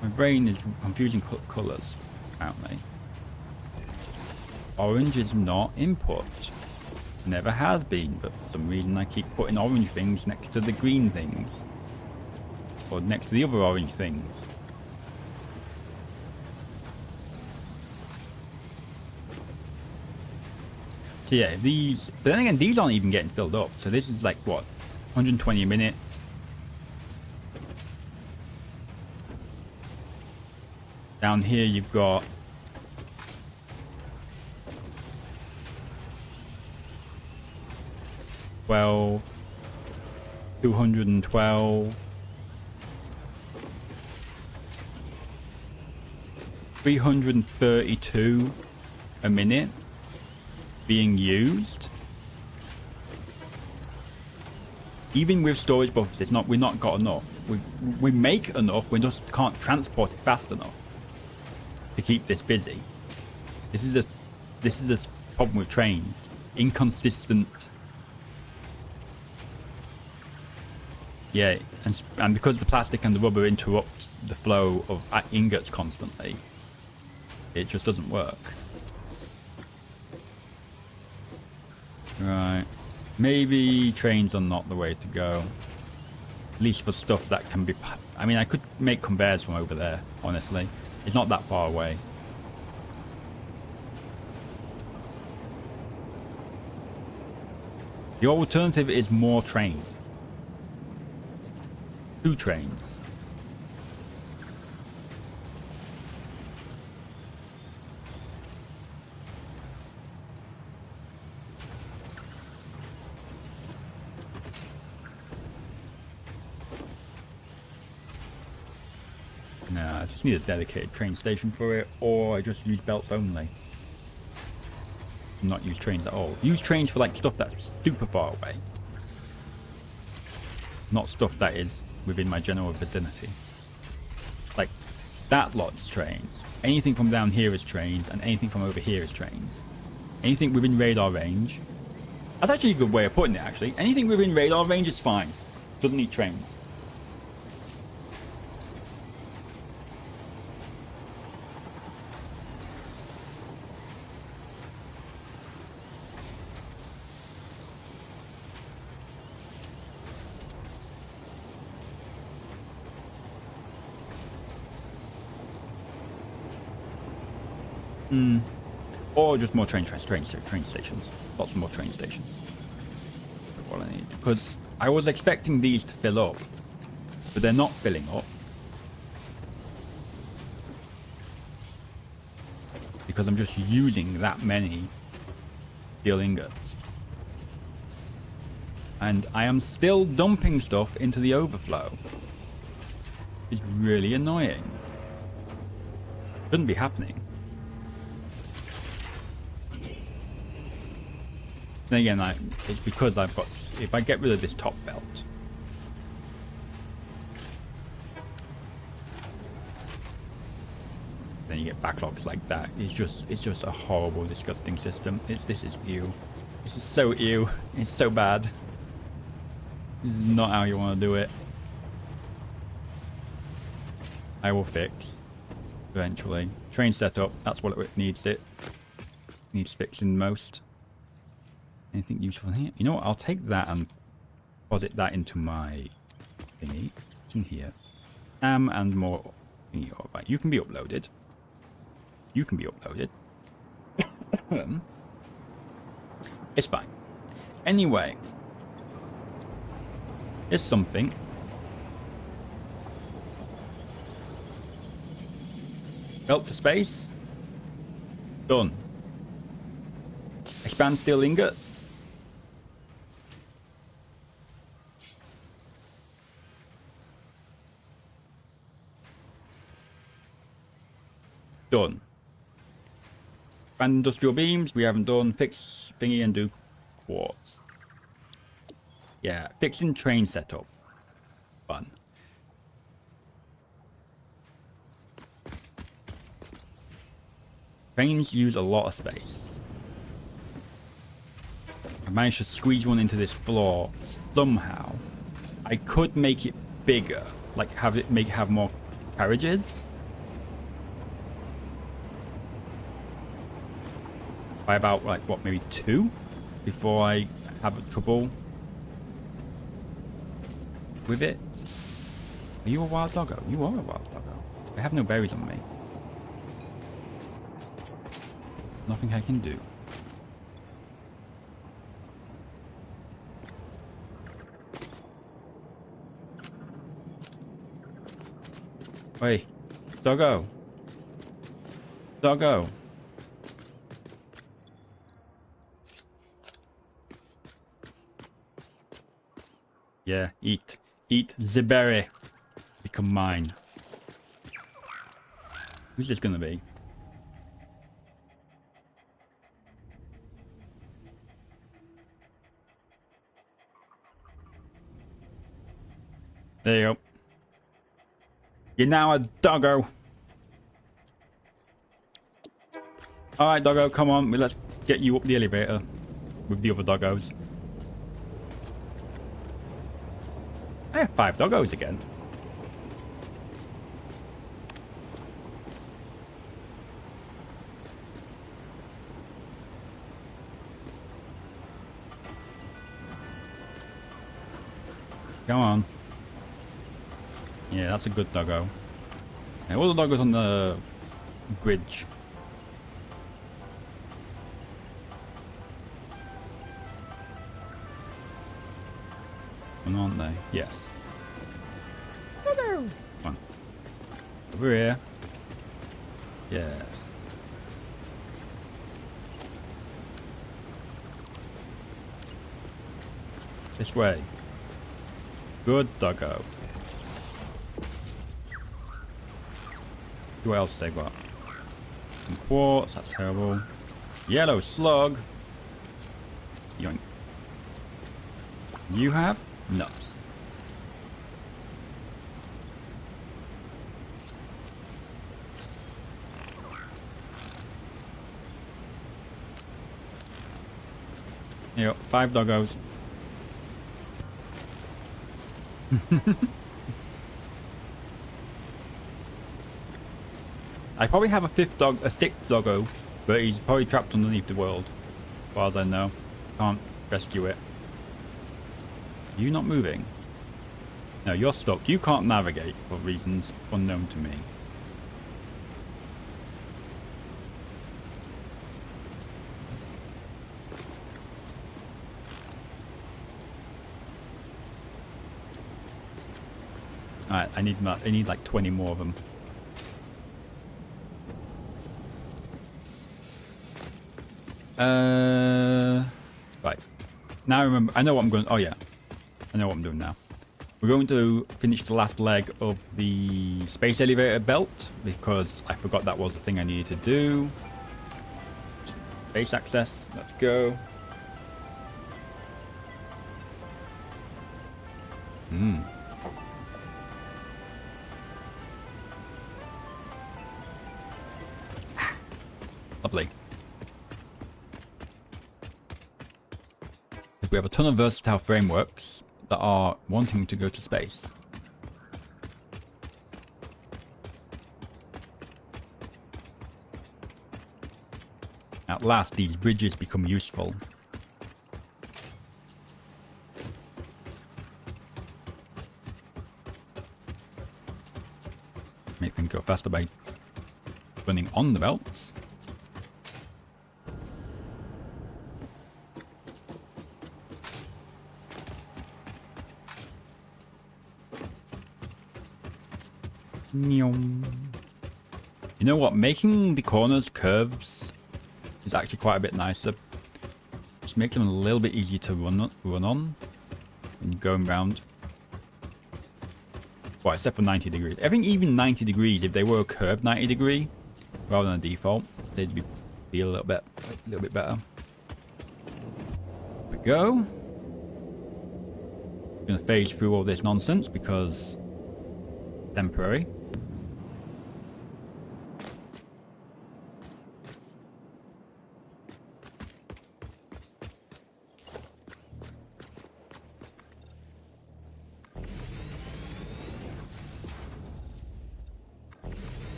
my brain is confusing colours, apparently. Orange is not input. Never has been, but for some reason I keep putting orange things next to the green things. Or next to the other orange things. So yeah, these... But then again, these aren't even getting filled up. So this is like, what? 120 a minute. Down here you've got 212, 332 a minute being used. Even with storage buffers, it's not. We're not got enough. We make enough. We just can't transport it fast enough to keep this busy. This is a problem with trains. Inconsistent. Yeah, and because the plastic and the rubber interrupts the flow of ingots constantly, it just doesn't work. Right. Maybe trains are not the way to go. At least for stuff that can be... I mean, I could make conveyors from over there, honestly. It's not that far away. The alternative is more trains. 2 trains. No, I just need a dedicated train station for it, or I just use belts only. Not use trains at all. Use trains for like stuff that's super far away. Not stuff that is within my general vicinity. Like, that lot's trains. Anything from down here is trains, and anything from over here is trains. Anything within radar range. That's actually a good way of putting it, actually. Anything within radar range is fine. Doesn't need trains. Or just more train stations. Lots more train stations. That's what I need. Because I was expecting these to fill up, but they're not filling up. Because I'm just using that many steel ingots. And I am still dumping stuff into the overflow. It's really annoying. Shouldn't be happening. Then again, it's because I've got... If I get rid of this top belt... Then you get backlogs like that. It's just a horrible, disgusting system. This is ew. This is so ew. It's so bad. This is not how you want to do it. I will fix eventually. Train setup, that's what it needs. It needs fixing most. Anything useful in here? You know what? I'll take that and deposit that into my thingy. It's in here. And more thingy. All right, you can be uploaded. You can be uploaded. It's fine. Anyway. Here's something. Belt to space. Done. Expand steel ingots. Done. Expand industrial beams. We haven't done. Fix thingy and do quartz. Yeah, fixing train setup. Fun. Trains use a lot of space. I managed to squeeze one into this floor somehow. I could make it bigger, like have more carriages. By about like what, maybe 2 before I have trouble with it. Are you a wild doggo? You are a wild doggo. I have no berries on me. Nothing I can do. Wait, doggo. Doggo. Yeah, eat. Eat the berry. Become mine. Who's this gonna be? There you go. You're now a doggo. Alright, doggo, come on. Let's get you up the elevator with the other doggos. I have 5 doggos again. Come on. Yeah, that's a good doggo. Yeah, all the doggos on the bridge. And aren't they? Yes. Come on. Over here. Yes. This way. Good doggo. What else they got? Some quartz, that's terrible. Yellow slug. Yoink. You have nuts. Yep, 5 doggos. I probably have a 6th doggo, but he's probably trapped underneath the world, as far as I know. Can't rescue it. Are you not moving? No, you're stuck. You can't navigate for reasons unknown to me. Alright, I need like 20 more of them. Right. Now I remember. I know what I'm going. Oh yeah, I know what I'm doing now. We're going to finish the last leg of the space elevator belt because I forgot that was the thing I needed to do. Space access. Let's go. Lovely. We have a ton of versatile frameworks that are wanting to go to space. At last, these bridges become useful. Make them go faster by running on the belts. You know what? Making the corners curves is actually quite a bit nicer. Just makes them a little bit easier to run on when you're going round. Well, except for 90 degrees. I think even 90 degrees, if they were a curved 90 degree rather than a default, they'd be a little bit better. There we go. I'm gonna phase through all this nonsense because temporary.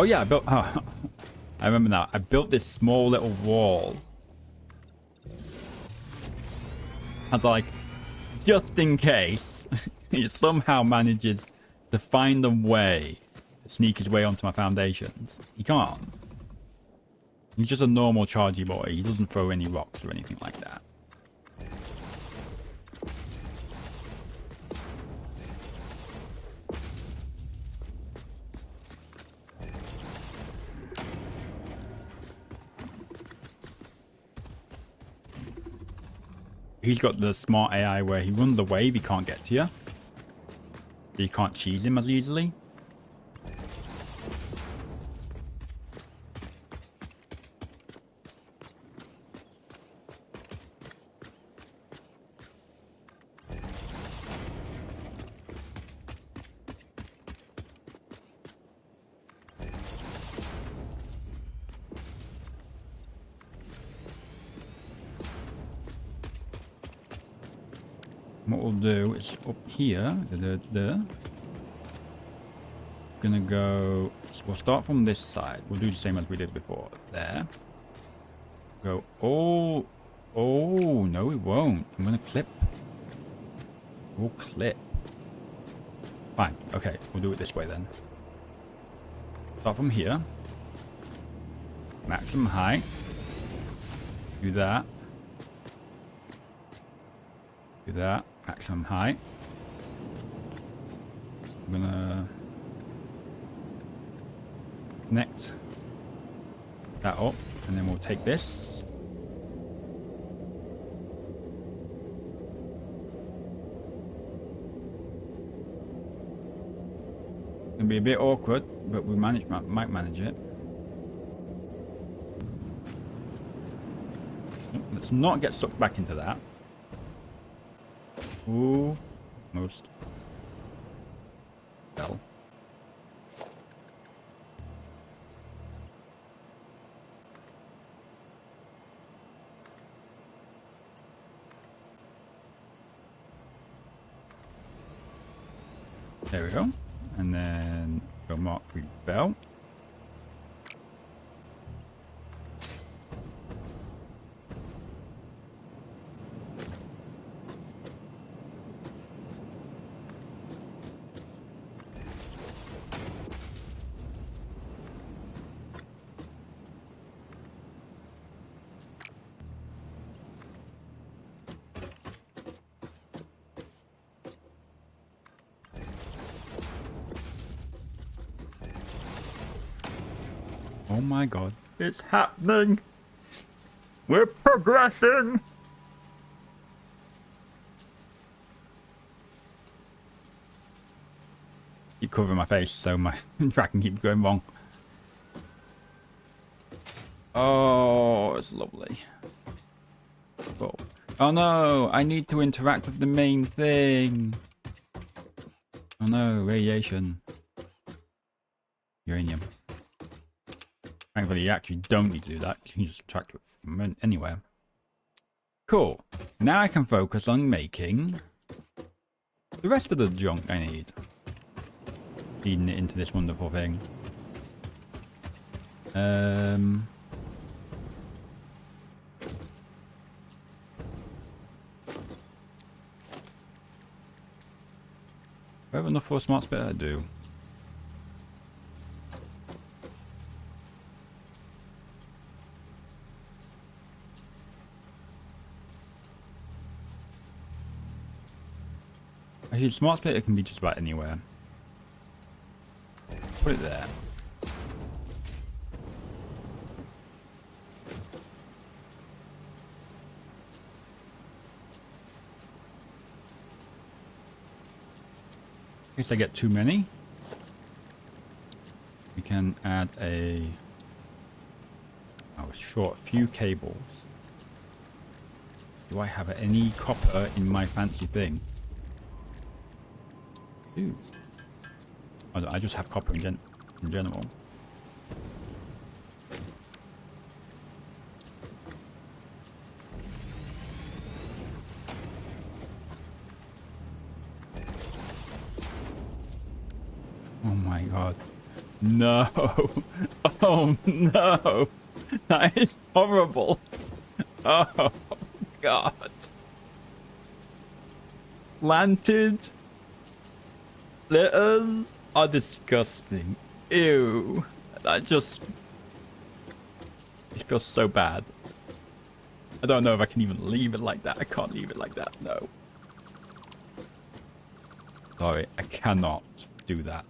Oh yeah, I remember now. I built this small little wall. And like, just in case he somehow manages to find a way to sneak his way onto my foundations. He can't. He's just a normal chargy boy. He doesn't throw any rocks or anything like that. He's got the smart AI where he runs away if he can't get to you. You can't cheese him as easily. What we'll do is up here, gonna go, so we'll start from this side. We'll do the same as we did before. There. Go, oh, no we won't. I'm gonna clip. We'll clip. Fine, okay, we'll do it this way then. Start from here. Maximum height. Do that. Do that. Maximum height. I'm gonna connect that up, and then we'll take this. It'll be a bit awkward, but we might manage it. Let's not get sucked back into that. Ooh, most fell. There we go. And then go mark with bell. Oh my god. It's happening! We're progressing! Keep covering my face so my tracking keeps going wrong. Oh, it's lovely. Oh. Oh no, I need to interact with the main thing. Oh no, radiation. Uranium. Thankfully, you actually don't need to do that. You can just interact with it from anywhere. Cool. Now I can focus on making the rest of the junk I need. Feeding it into this wonderful thing. Do I have enough for a smart spit? I do. Actually, smart split, it can be just about anywhere. Put it there. In case I get too many, we can add a... Oh, it's short. A few cables. Do I have any copper in my fancy thing? Ooh. I just have copper in general. Oh my god. No. Oh no. That is horrible. Oh god. Planted letters are disgusting. Ew. That just... It feels so bad. I don't know if I can even leave it like that. I can't leave it like that. No. Sorry, I cannot do that.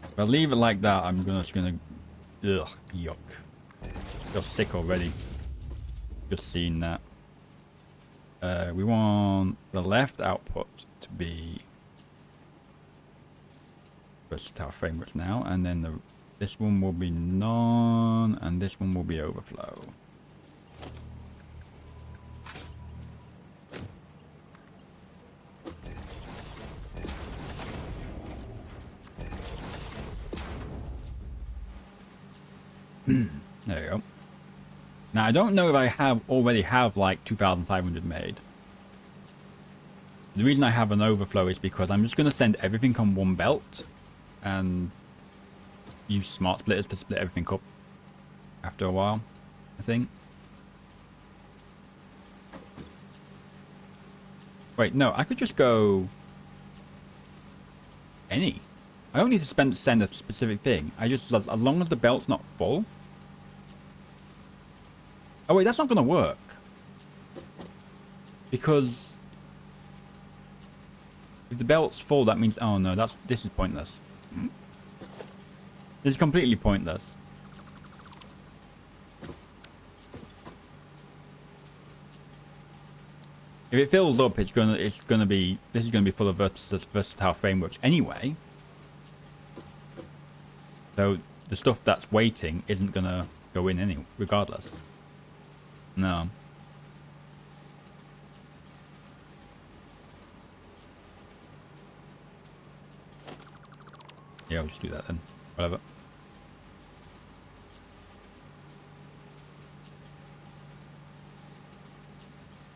If I leave it like that, I'm just gonna... Ugh, yuck. I feel sick already. Just seeing that. We want the left output to be versatile frameworks now, and then this one will be none, and this one will be overflow. There you go. Now I don't know if I already have like 2,500 made. The reason I have an overflow is because I'm just going to send everything on one belt and use smart splitters to split everything up after a while, I think. Wait, no, I could just go any. I don't need to send a specific thing. I just, as long as the belt's not full. Oh wait, that's not going to work. Because if the belt's full, that means... Oh no, this is pointless. This is completely pointless. If it fills up, this is gonna be full of versatile frameworks anyway. So the stuff that's waiting isn't gonna go in regardless. No. Yeah, I'll just do that then. Whatever.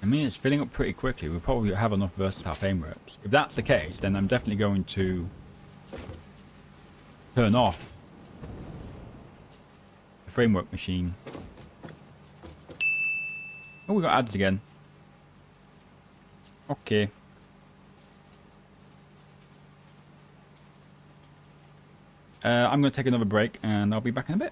I mean, it's filling up pretty quickly. We'll probably have enough versatile frameworks. If that's the case, then I'm definitely going to turn off the framework machine. Oh, we got ads again. Okay. I'm going to take another break and I'll be back in a bit.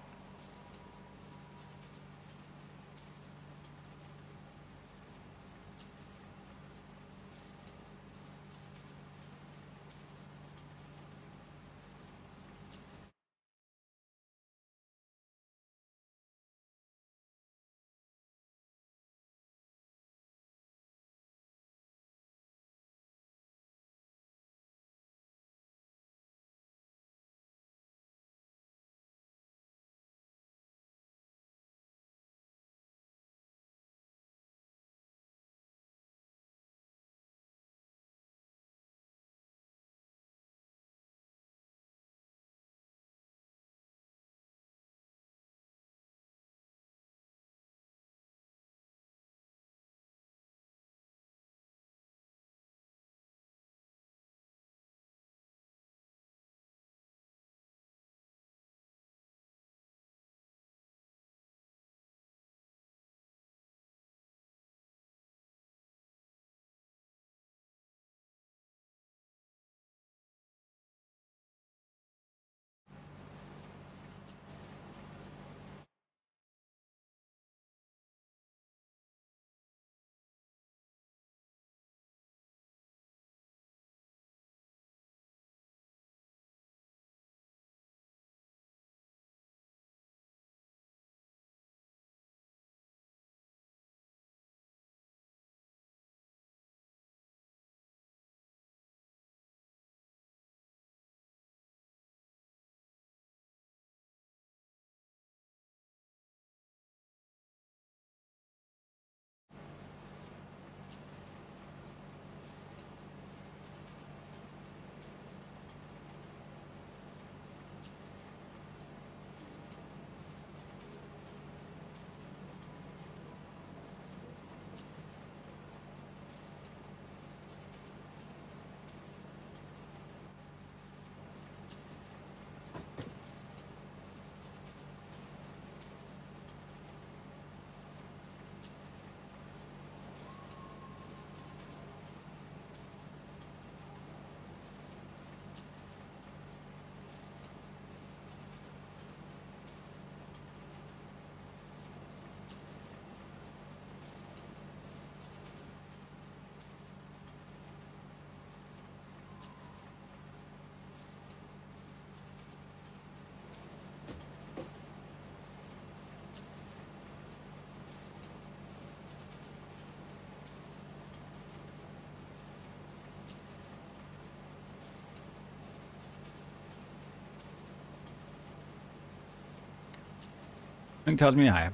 Something tells me I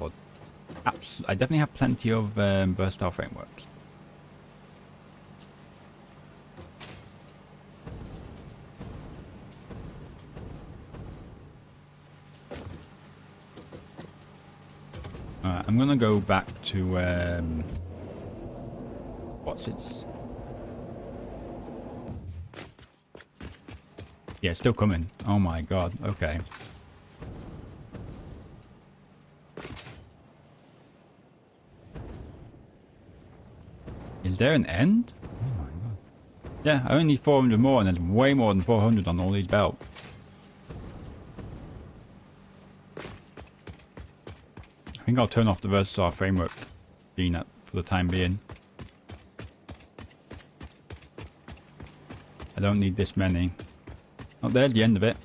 definitely have plenty of versatile frameworks. I'm gonna go back to what's its? Yeah, it's still coming. Oh my god. Okay. Is there an end? Oh my god. Yeah, I only need 400 more, and there's way more than 400 on all these belts. I think I'll turn off the versatile framework being that for the time being. I don't need this many. Oh, there's the end of it.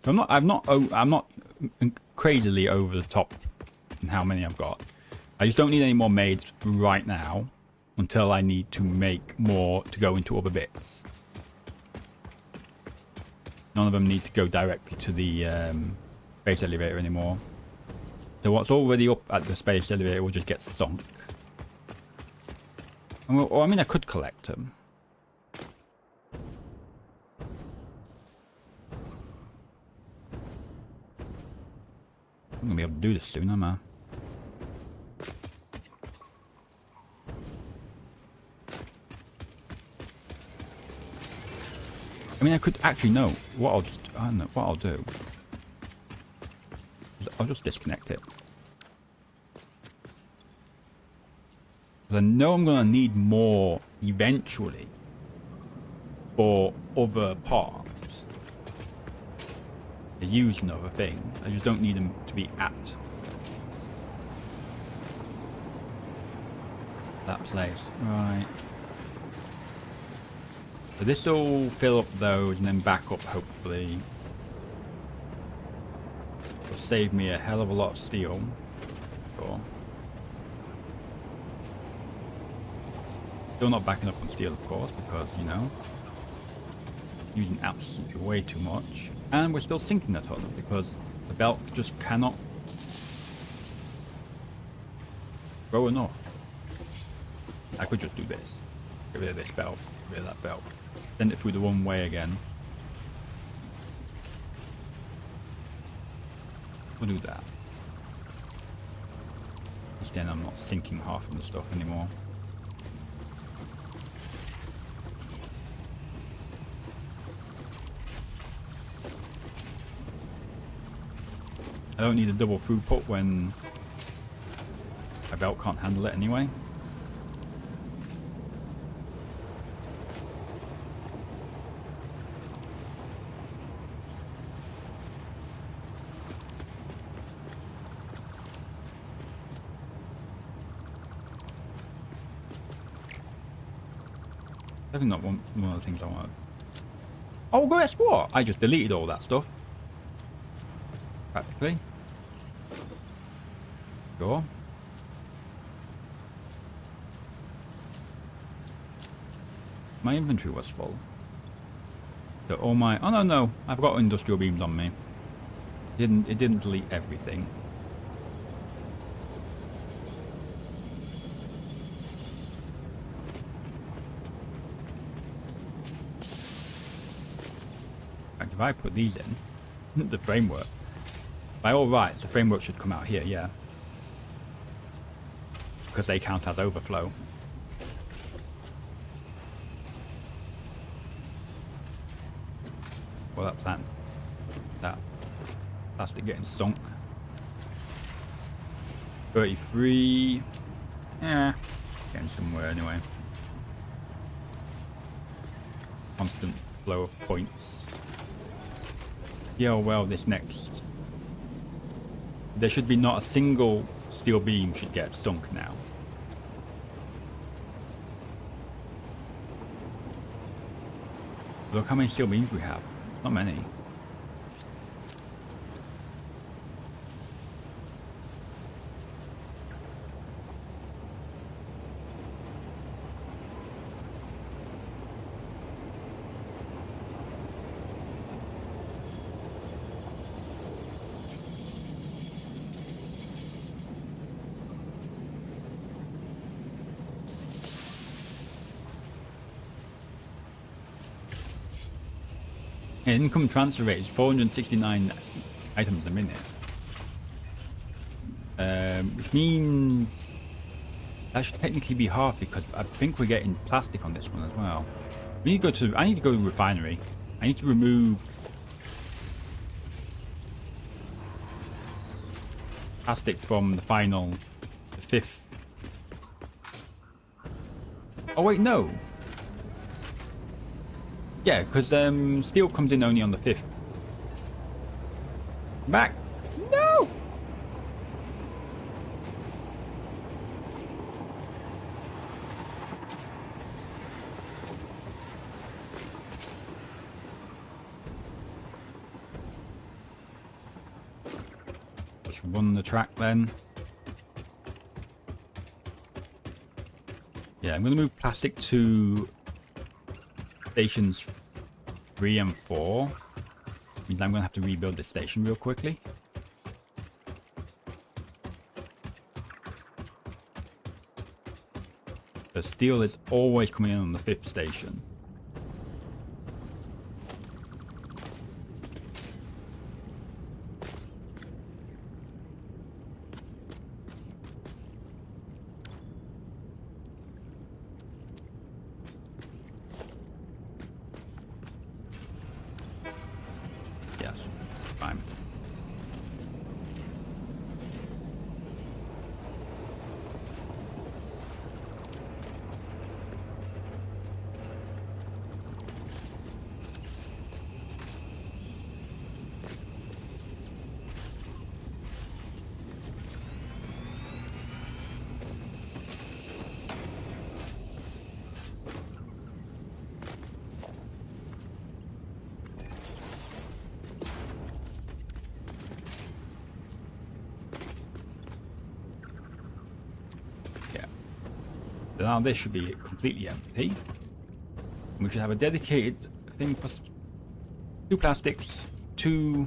So I'm not crazily over the top in how many I've got. I just don't need any more made right now until I need to make more to go into other bits. None of them need to go directly to the space elevator anymore. So what's already up at the space elevator will just get sunk. Or, I mean, I could collect them. I'm gonna be able to do this soon, am I? I mean, I could actually know what I don't know what I'll do. I'll just disconnect it. Because I know I'm gonna need more eventually for other parts. They're used in other things. I just don't need them to be at that place. Right. So this will fill up those and then back up, hopefully. It'll save me a hell of a lot of steel. Sure. Still not backing up on steel, of course, because, you know, using absolutely way too much. And we're still sinking a ton because the belt just cannot grow enough. I could just do this. Get rid of this belt, get rid of that belt. Send it through the one way again. We'll do that. At least then I'm not sinking half of the stuff anymore. I don't need a double throughput when my belt can't handle it anyway. Definitely not one of the things I want. Oh, guess what? I just deleted all that stuff. Practically. Sure. My inventory was full. So all my... Oh, no. I've got industrial beams on me. It didn't delete everything. In fact, if I put these in, the framework... By all rights, the framework should come out here, yeah. Because they count as overflow. Well, that plant, that plastic getting sunk. 33. Yeah, getting somewhere anyway. Constant flow of points. Yeah, well, this next. There should be not a single steel beam should get sunk now. Look how many steel beams we have. Not many. Income transfer rate is 469 items a minute. Which means that should technically be half, because I think we're getting plastic on this one as well. We need to go to, I need to go to the refinery. I need to remove plastic from the final, the fifth. Oh wait, no. Yeah, because steel comes in only on the 5th. Back. No. Let's run the track then. Yeah, I'm going to move plastic to stations 3 and 4. Means I'm going to have to rebuild this station real quickly. The steel is always coming in on the 5th station. Now this should be completely empty. We should have a dedicated thing for 2 plastics, 2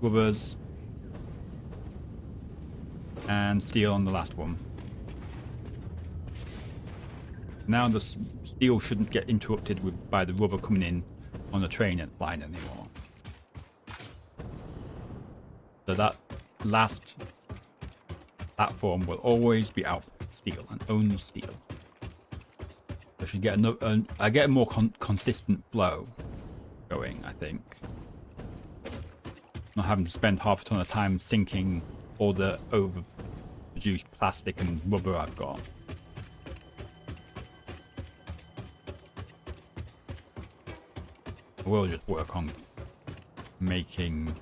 rubbers, and steel on the last one. Now the steel shouldn't get interrupted by the rubber coming in on the train line anymore. So that last platform will always be out steel and only steel. I should get I get a more consistent flow going, I think. Not having to spend half a ton of time sinking all the overproduced plastic and rubber I've got. I will just work on making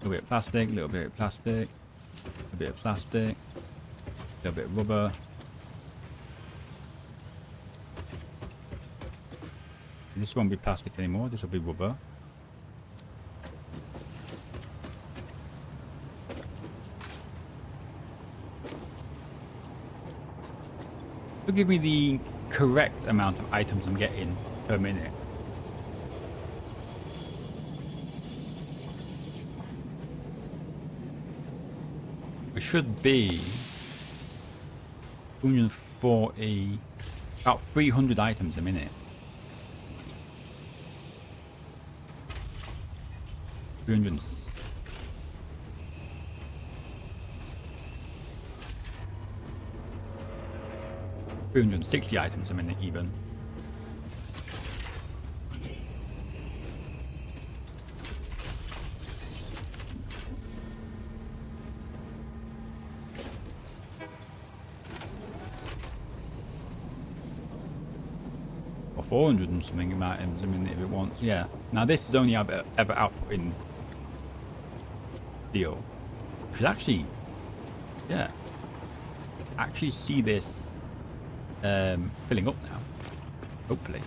a bit of plastic, a little bit of plastic, a bit of plastic, a little bit of rubber. This won't be plastic anymore, this will be rubber. It'll give me the correct amount of items I'm getting per minute. It should be 240, about 300 items a minute. 360 items a minute even. Or 400 and something items a minute if it wants. Yeah. Now this is only ever outputting steel. Should actually, yeah, actually see this filling up now, hopefully,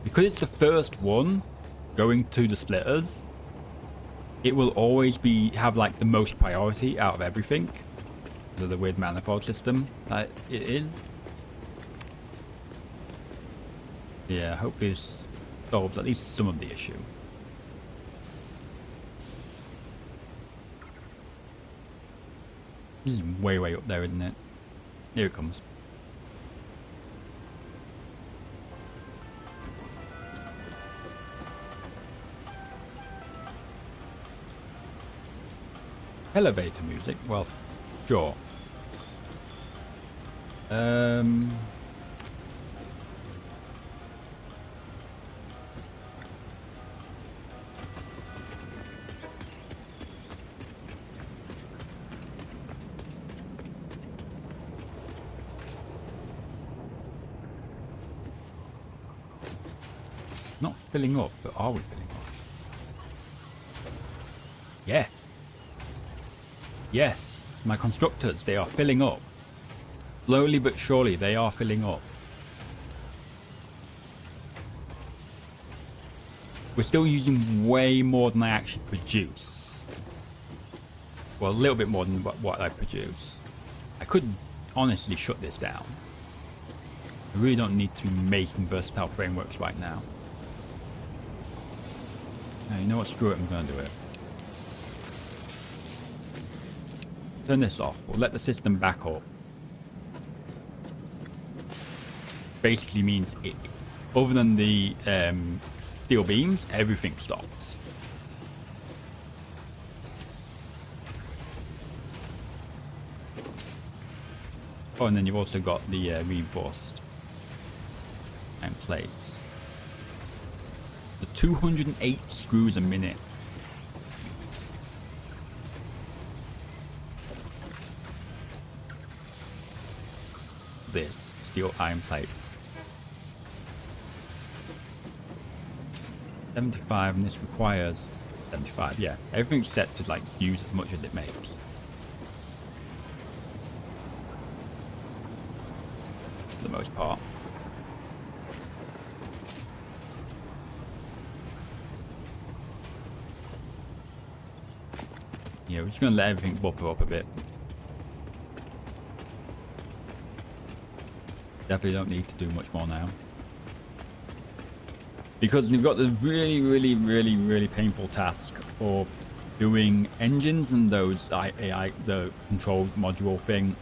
because it's the first one going to the splitters. It will always have like the most priority out of everything because of the weird manifold system that it is. Yeah, hopefully this solves at least some of the issue. This is way, way up there, isn't it? Here it comes. Elevator music? Well, sure. Not filling up, but are we filling up? Yeah. Yes, my constructors, they are filling up. Slowly but surely, they are filling up. We're still using way more than I actually produce. Well, a little bit more than what I produce. I could honestly shut this down. I really don't need to be making versatile frameworks right now. Now, you know what? Screw it, I'm going to do it. Turn this off. We'll let the system back up. Basically means, it, other than the steel beams, everything stops. Oh, and then you've also got the reinforced iron plates. The 208 screws a minute. This steel iron plates. 75, and this requires 75. Yeah, everything's set to like use as much as it makes. For the most part. Yeah, we're just gonna let everything buffer up a bit. Definitely don't need to do much more now. Because we've got the really painful task of doing engines and those AI, the control module thing.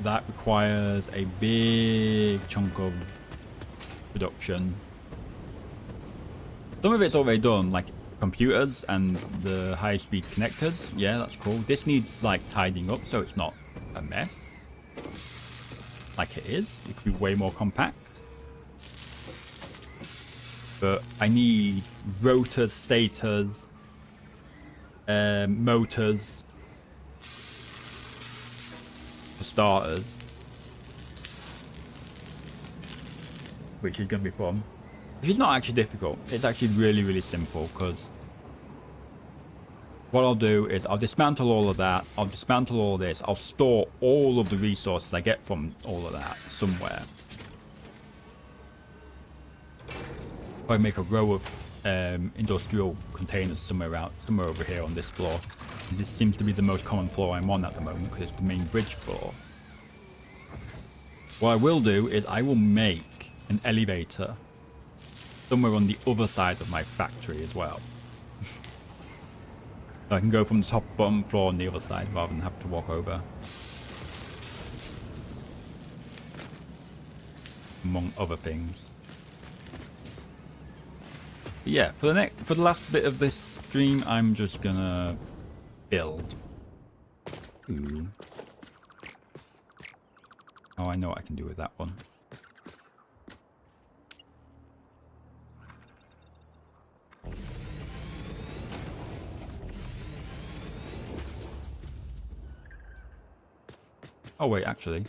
That requires a big chunk of production. Some of it's already done, like computers and the high-speed connectors. Yeah, that's cool. This needs like tidying up so it's not a mess. Like it is. It could be way more compact. But I need rotors, stators, motors for starters, which is going to be fun. Which is not actually difficult. It's actually really simple, because what I'll do is I'll dismantle all of that. I'll dismantle all of this. I'll store all of the resources I get from all of that somewhere. I make a row of industrial containers somewhere over here on this floor. This seems to be the most common floor I'm on at the moment because it's the main bridge floor. What I will do is I will make an elevator somewhere on the other side of my factory as well. So I can go from the top bottom floor on the other side rather than have to walk over. Among other things. Yeah, for the last bit of this stream, I'm just gonna build. Ooh. Oh, I know what I can do with that one. Oh wait, actually.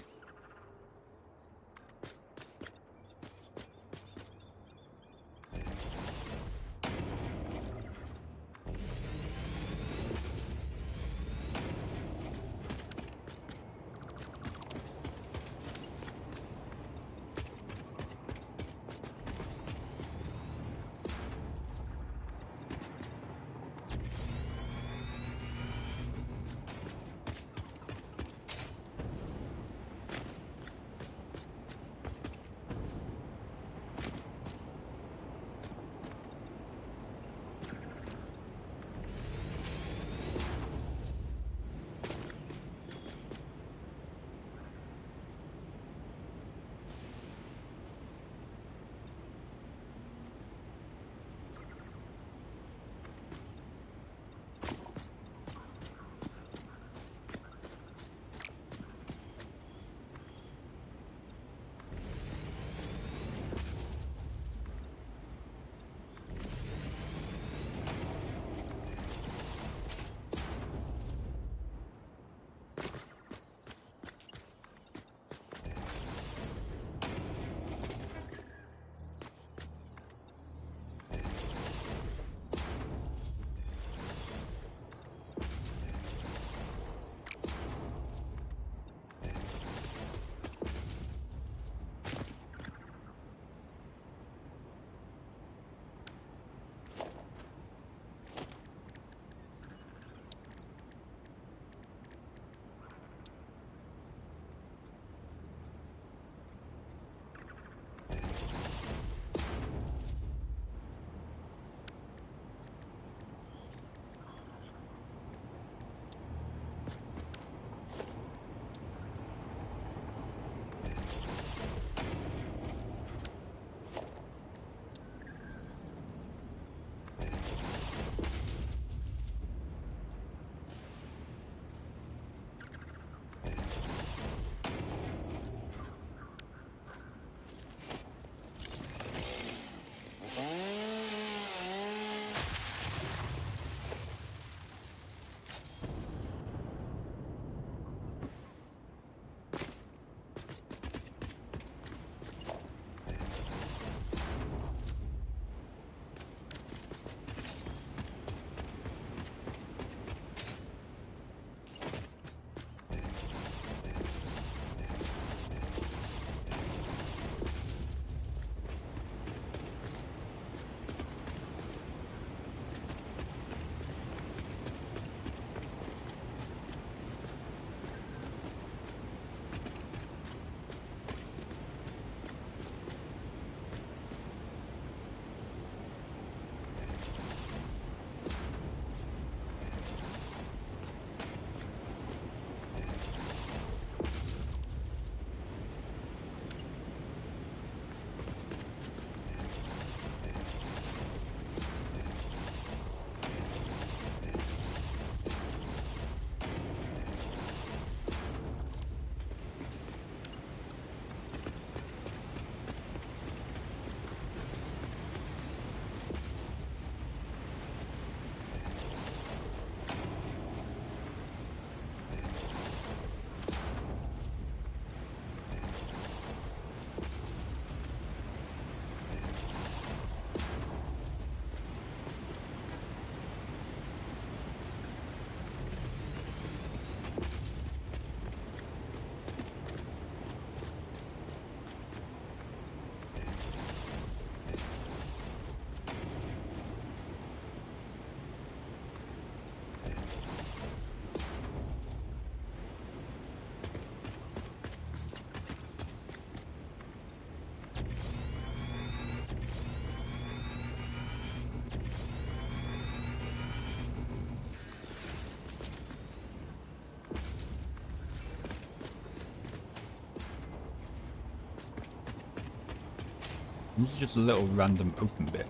This is just a little random open bit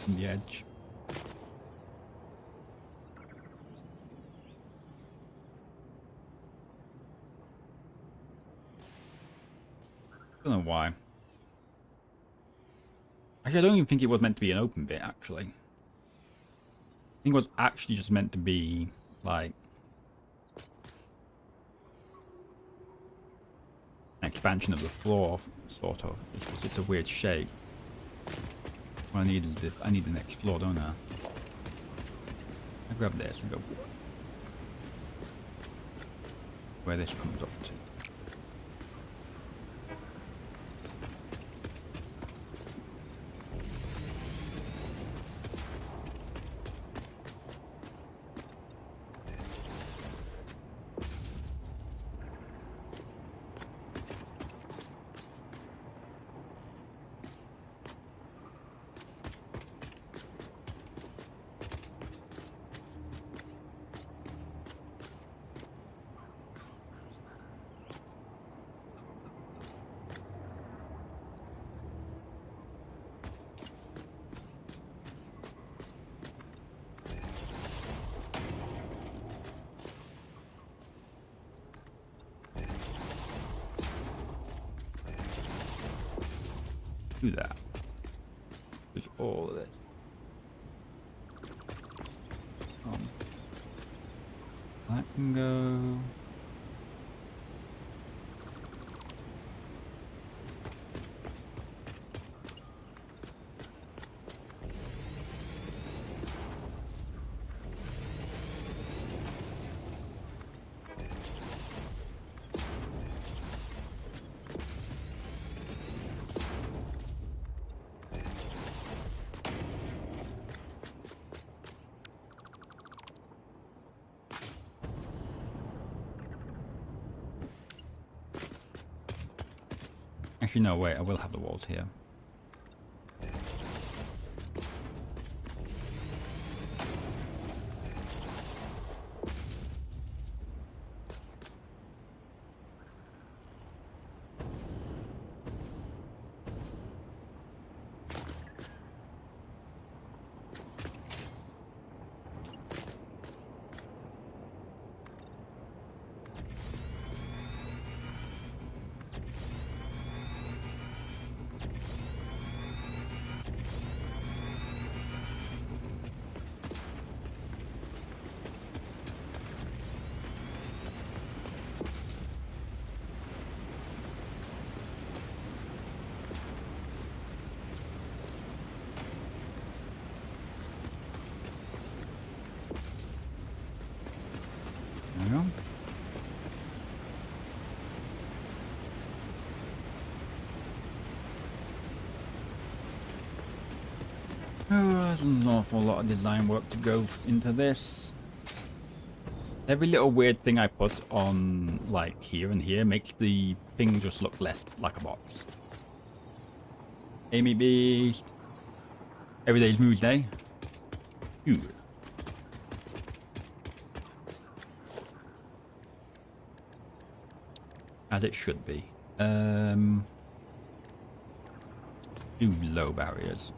on the edge. Don't know why. Actually, I don't even think it was meant to be an open bit, actually. I think it was actually just meant to be, like, an expansion of the floor, sort of. It's just it's a weird shape. What I need is I need an explore, don't I? I grab this and go where this comes up to. Do that. There's all of this. That can go. Actually, no, wait, I will have the walls here. There we go. Oh, there's an awful lot of design work to go into this. Every little weird thing I put on, like, here and here makes the thing just look less like a box. Amy Beast. Everyday's Mood Day. Ooh. As it should be. Do low barriers.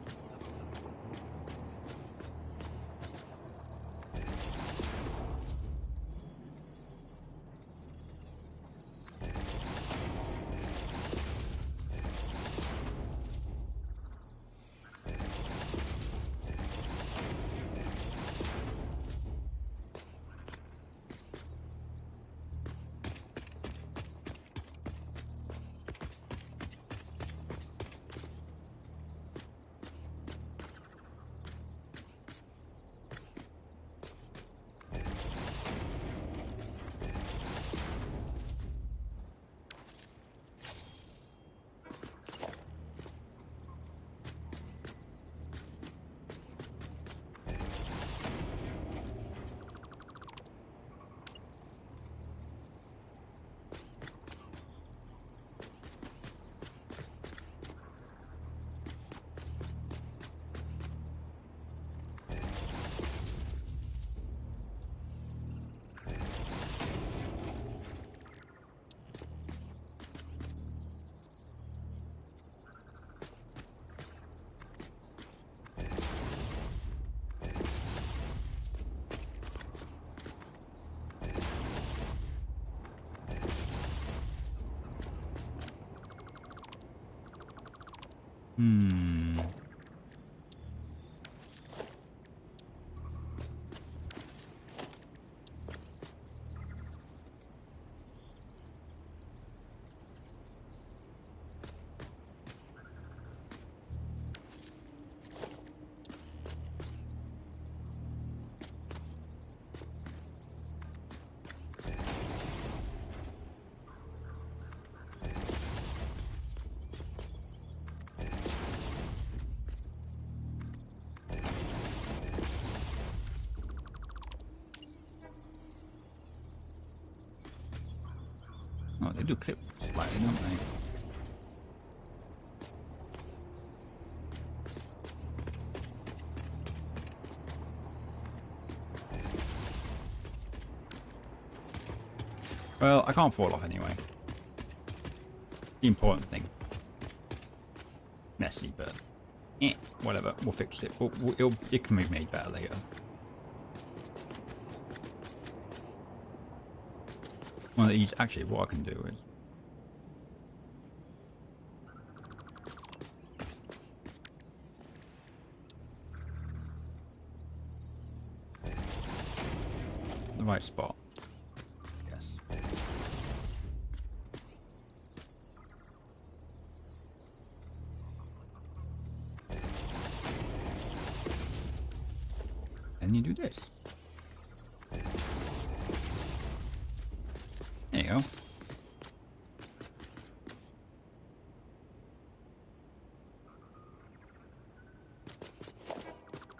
Hmm. Oh, they do clip slightly, don't they? Well, I can't fall off anyway. The important thing. Messy, but whatever. We'll fix it. It can be made better later. One of these, actually, what I can do is the right spot. Yes. And you do this. There you go.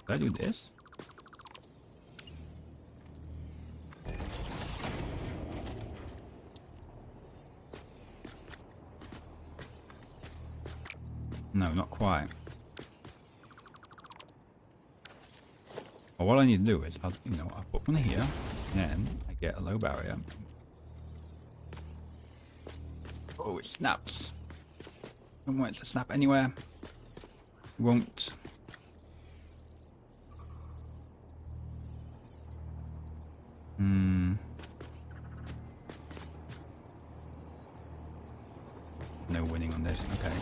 Did I do this? No, not quite. Well, what I need to do is, I'll put one here, then I get a low barrier. Oh, it snaps. Don't want it to snap anywhere. Won't. No winning on this. Okay.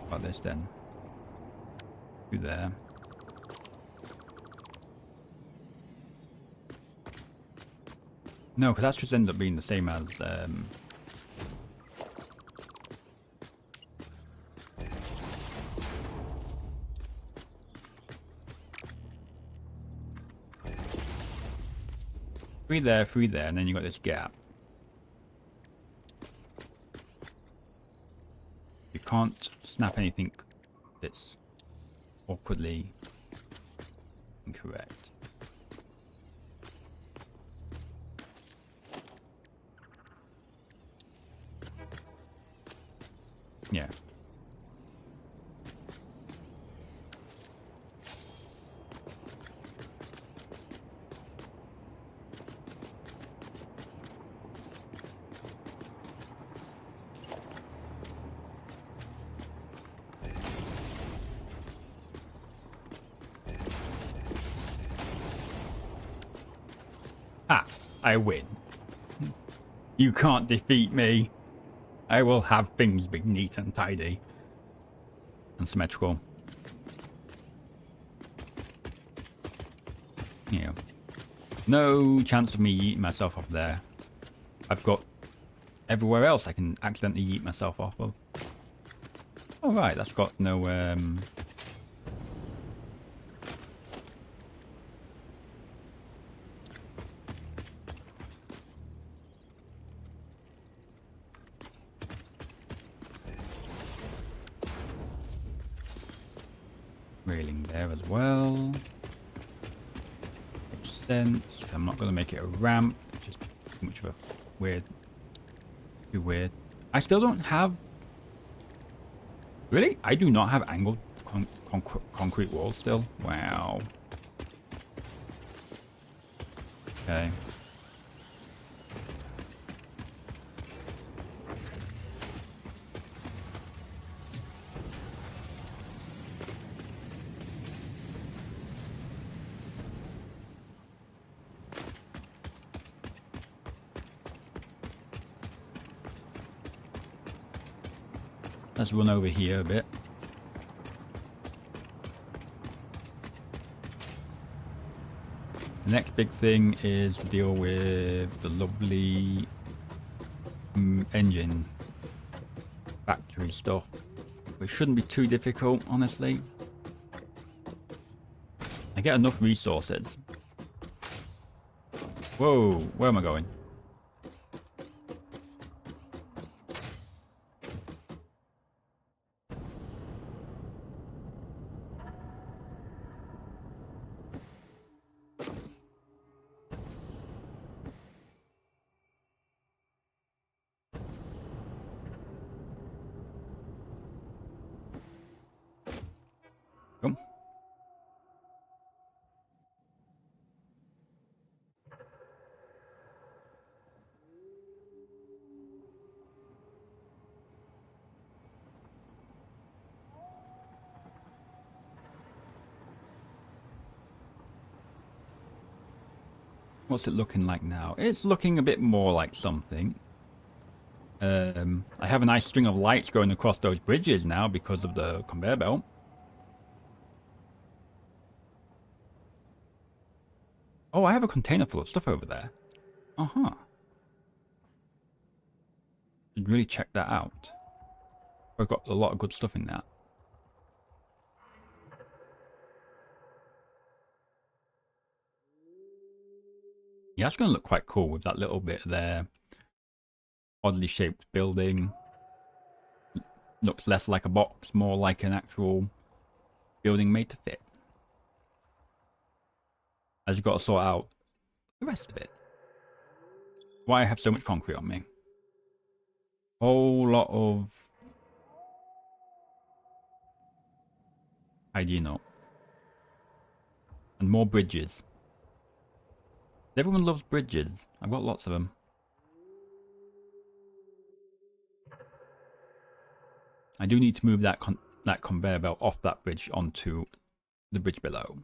What about this then? Do there. No, because that's just ended up being the same as three there, and then you got this gap. You can't snap anything that's awkwardly incorrect. Yeah. Ah, I win. You can't defeat me. I will have things be neat and tidy. And symmetrical. Yeah. No chance of me eating myself off there. I've got everywhere else I can accidentally eat myself off of. Oh right, that's got no railing there as well. Makes sense. I'm not going to make it a ramp. Just too much of a weird. Too weird. I still don't have. Really? I do not have angled concrete walls still. Wow. Okay. Let's run over here a bit. The next big thing is to deal with the lovely engine factory stuff, which shouldn't be too difficult, honestly. I get enough resources. Whoa, where am I going? Come. What's it looking like now? It's looking a bit more like something. I have a nice string of lights going across those bridges now because of the conveyor belt. Oh, I have a container full of stuff over there. Uh-huh. Should really check that out. I've got a lot of good stuff in that. Yeah, that's going to look quite cool with that little bit there. Oddly shaped building. Looks less like a box, more like an actual building made to fit. As you've got to sort out the rest of it. Why I have so much concrete on me. Whole lot of tidying up. And more bridges. Everyone loves bridges. I've got lots of them. I do need to move that conveyor belt off that bridge onto the bridge below.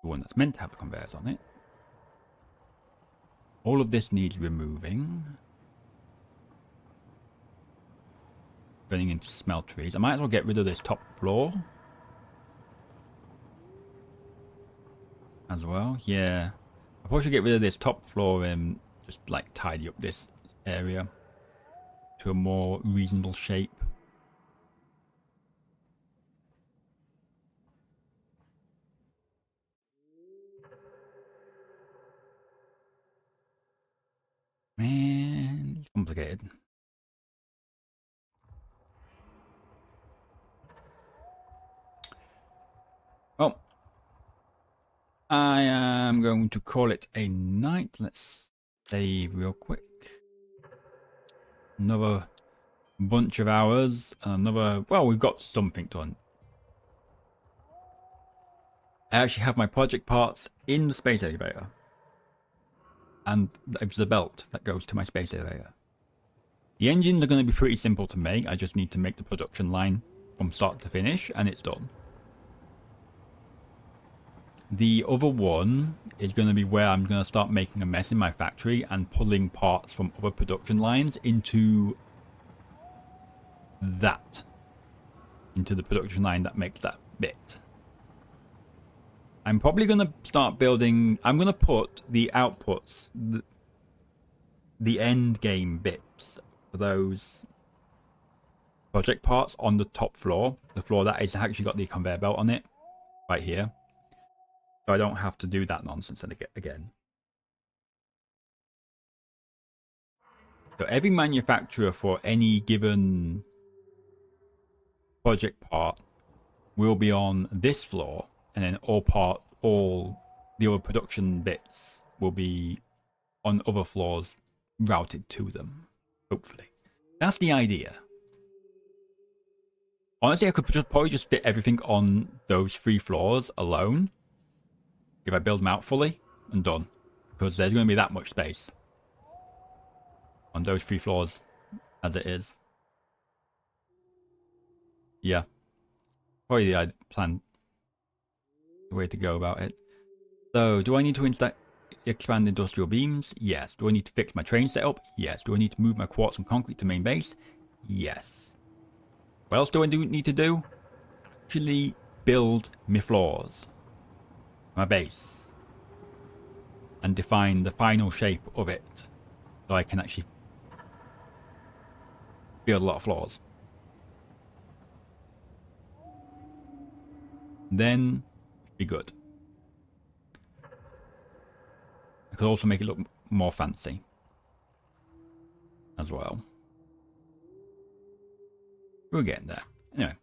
The one that's meant to have the conveyors on it. All of this needs removing. Turning into smelteries. I might as well get rid of this top floor. As well, yeah. I probably should get rid of this top floor and just like tidy up this area to a more reasonable shape. Man, it's complicated. Well, I am going to call it a night. Let's save real quick. Another bunch of hours. Another... Well, we've got something done. I actually have my project parts in the space elevator. And there's a belt that goes to my space elevator. The engines are going to be pretty simple to make. I just need to make the production line from start to finish, and it's done. The other one is going to be where I'm going to start making a mess in my factory and pulling parts from other production lines into that. Into the production line that makes that bit. I'm probably going to start building... I'm going to put the outputs, the end game bits for those project parts on the top floor. The floor that has actually got the conveyor belt on it. Right here. So I don't have to do that nonsense again. So every manufacturer for any given project part will be on this floor, and then all the other production bits will be on other floors routed to them. Hopefully. That's the idea. Honestly, I could probably just fit everything on those 3 floors alone. If I build them out fully and done. Because there's going to be that much space on those 3 floors as it is. Yeah. Probably the plan, the way to go about it. So, do I need to expand industrial beams? Yes. Do I need to fix my train setup? Yes. Do I need to move my quartz and concrete to main base? Yes. What else do I need to do? Actually build my floors. my base and define the final shape of it so I can actually build a lot of floors. Then be good. I could also make it look more fancy as well. We're getting there. Anyway.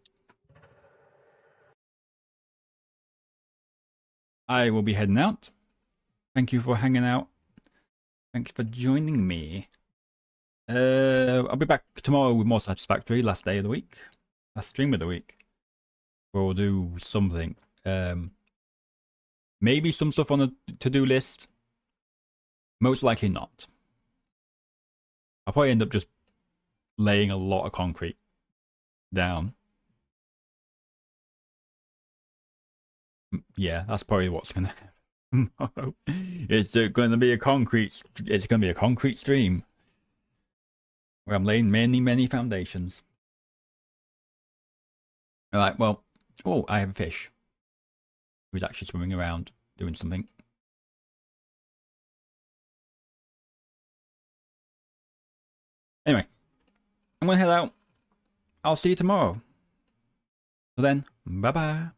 I will be heading out. Thank you for hanging out. Thanks for joining me. I'll be back tomorrow with more Satisfactory, last day of the week. Last stream of the week. We'll do something. Maybe some stuff on the to-do list. Most likely not. I'll probably end up just laying a lot of concrete down. Yeah, that's probably what's gonna happen. It's going to be a concrete. It's going to be a concrete stream where I'm laying many foundations. All right. Well, oh, I have a fish who's actually swimming around doing something. Anyway, I'm gonna head out. I'll see you tomorrow. Till then, bye bye.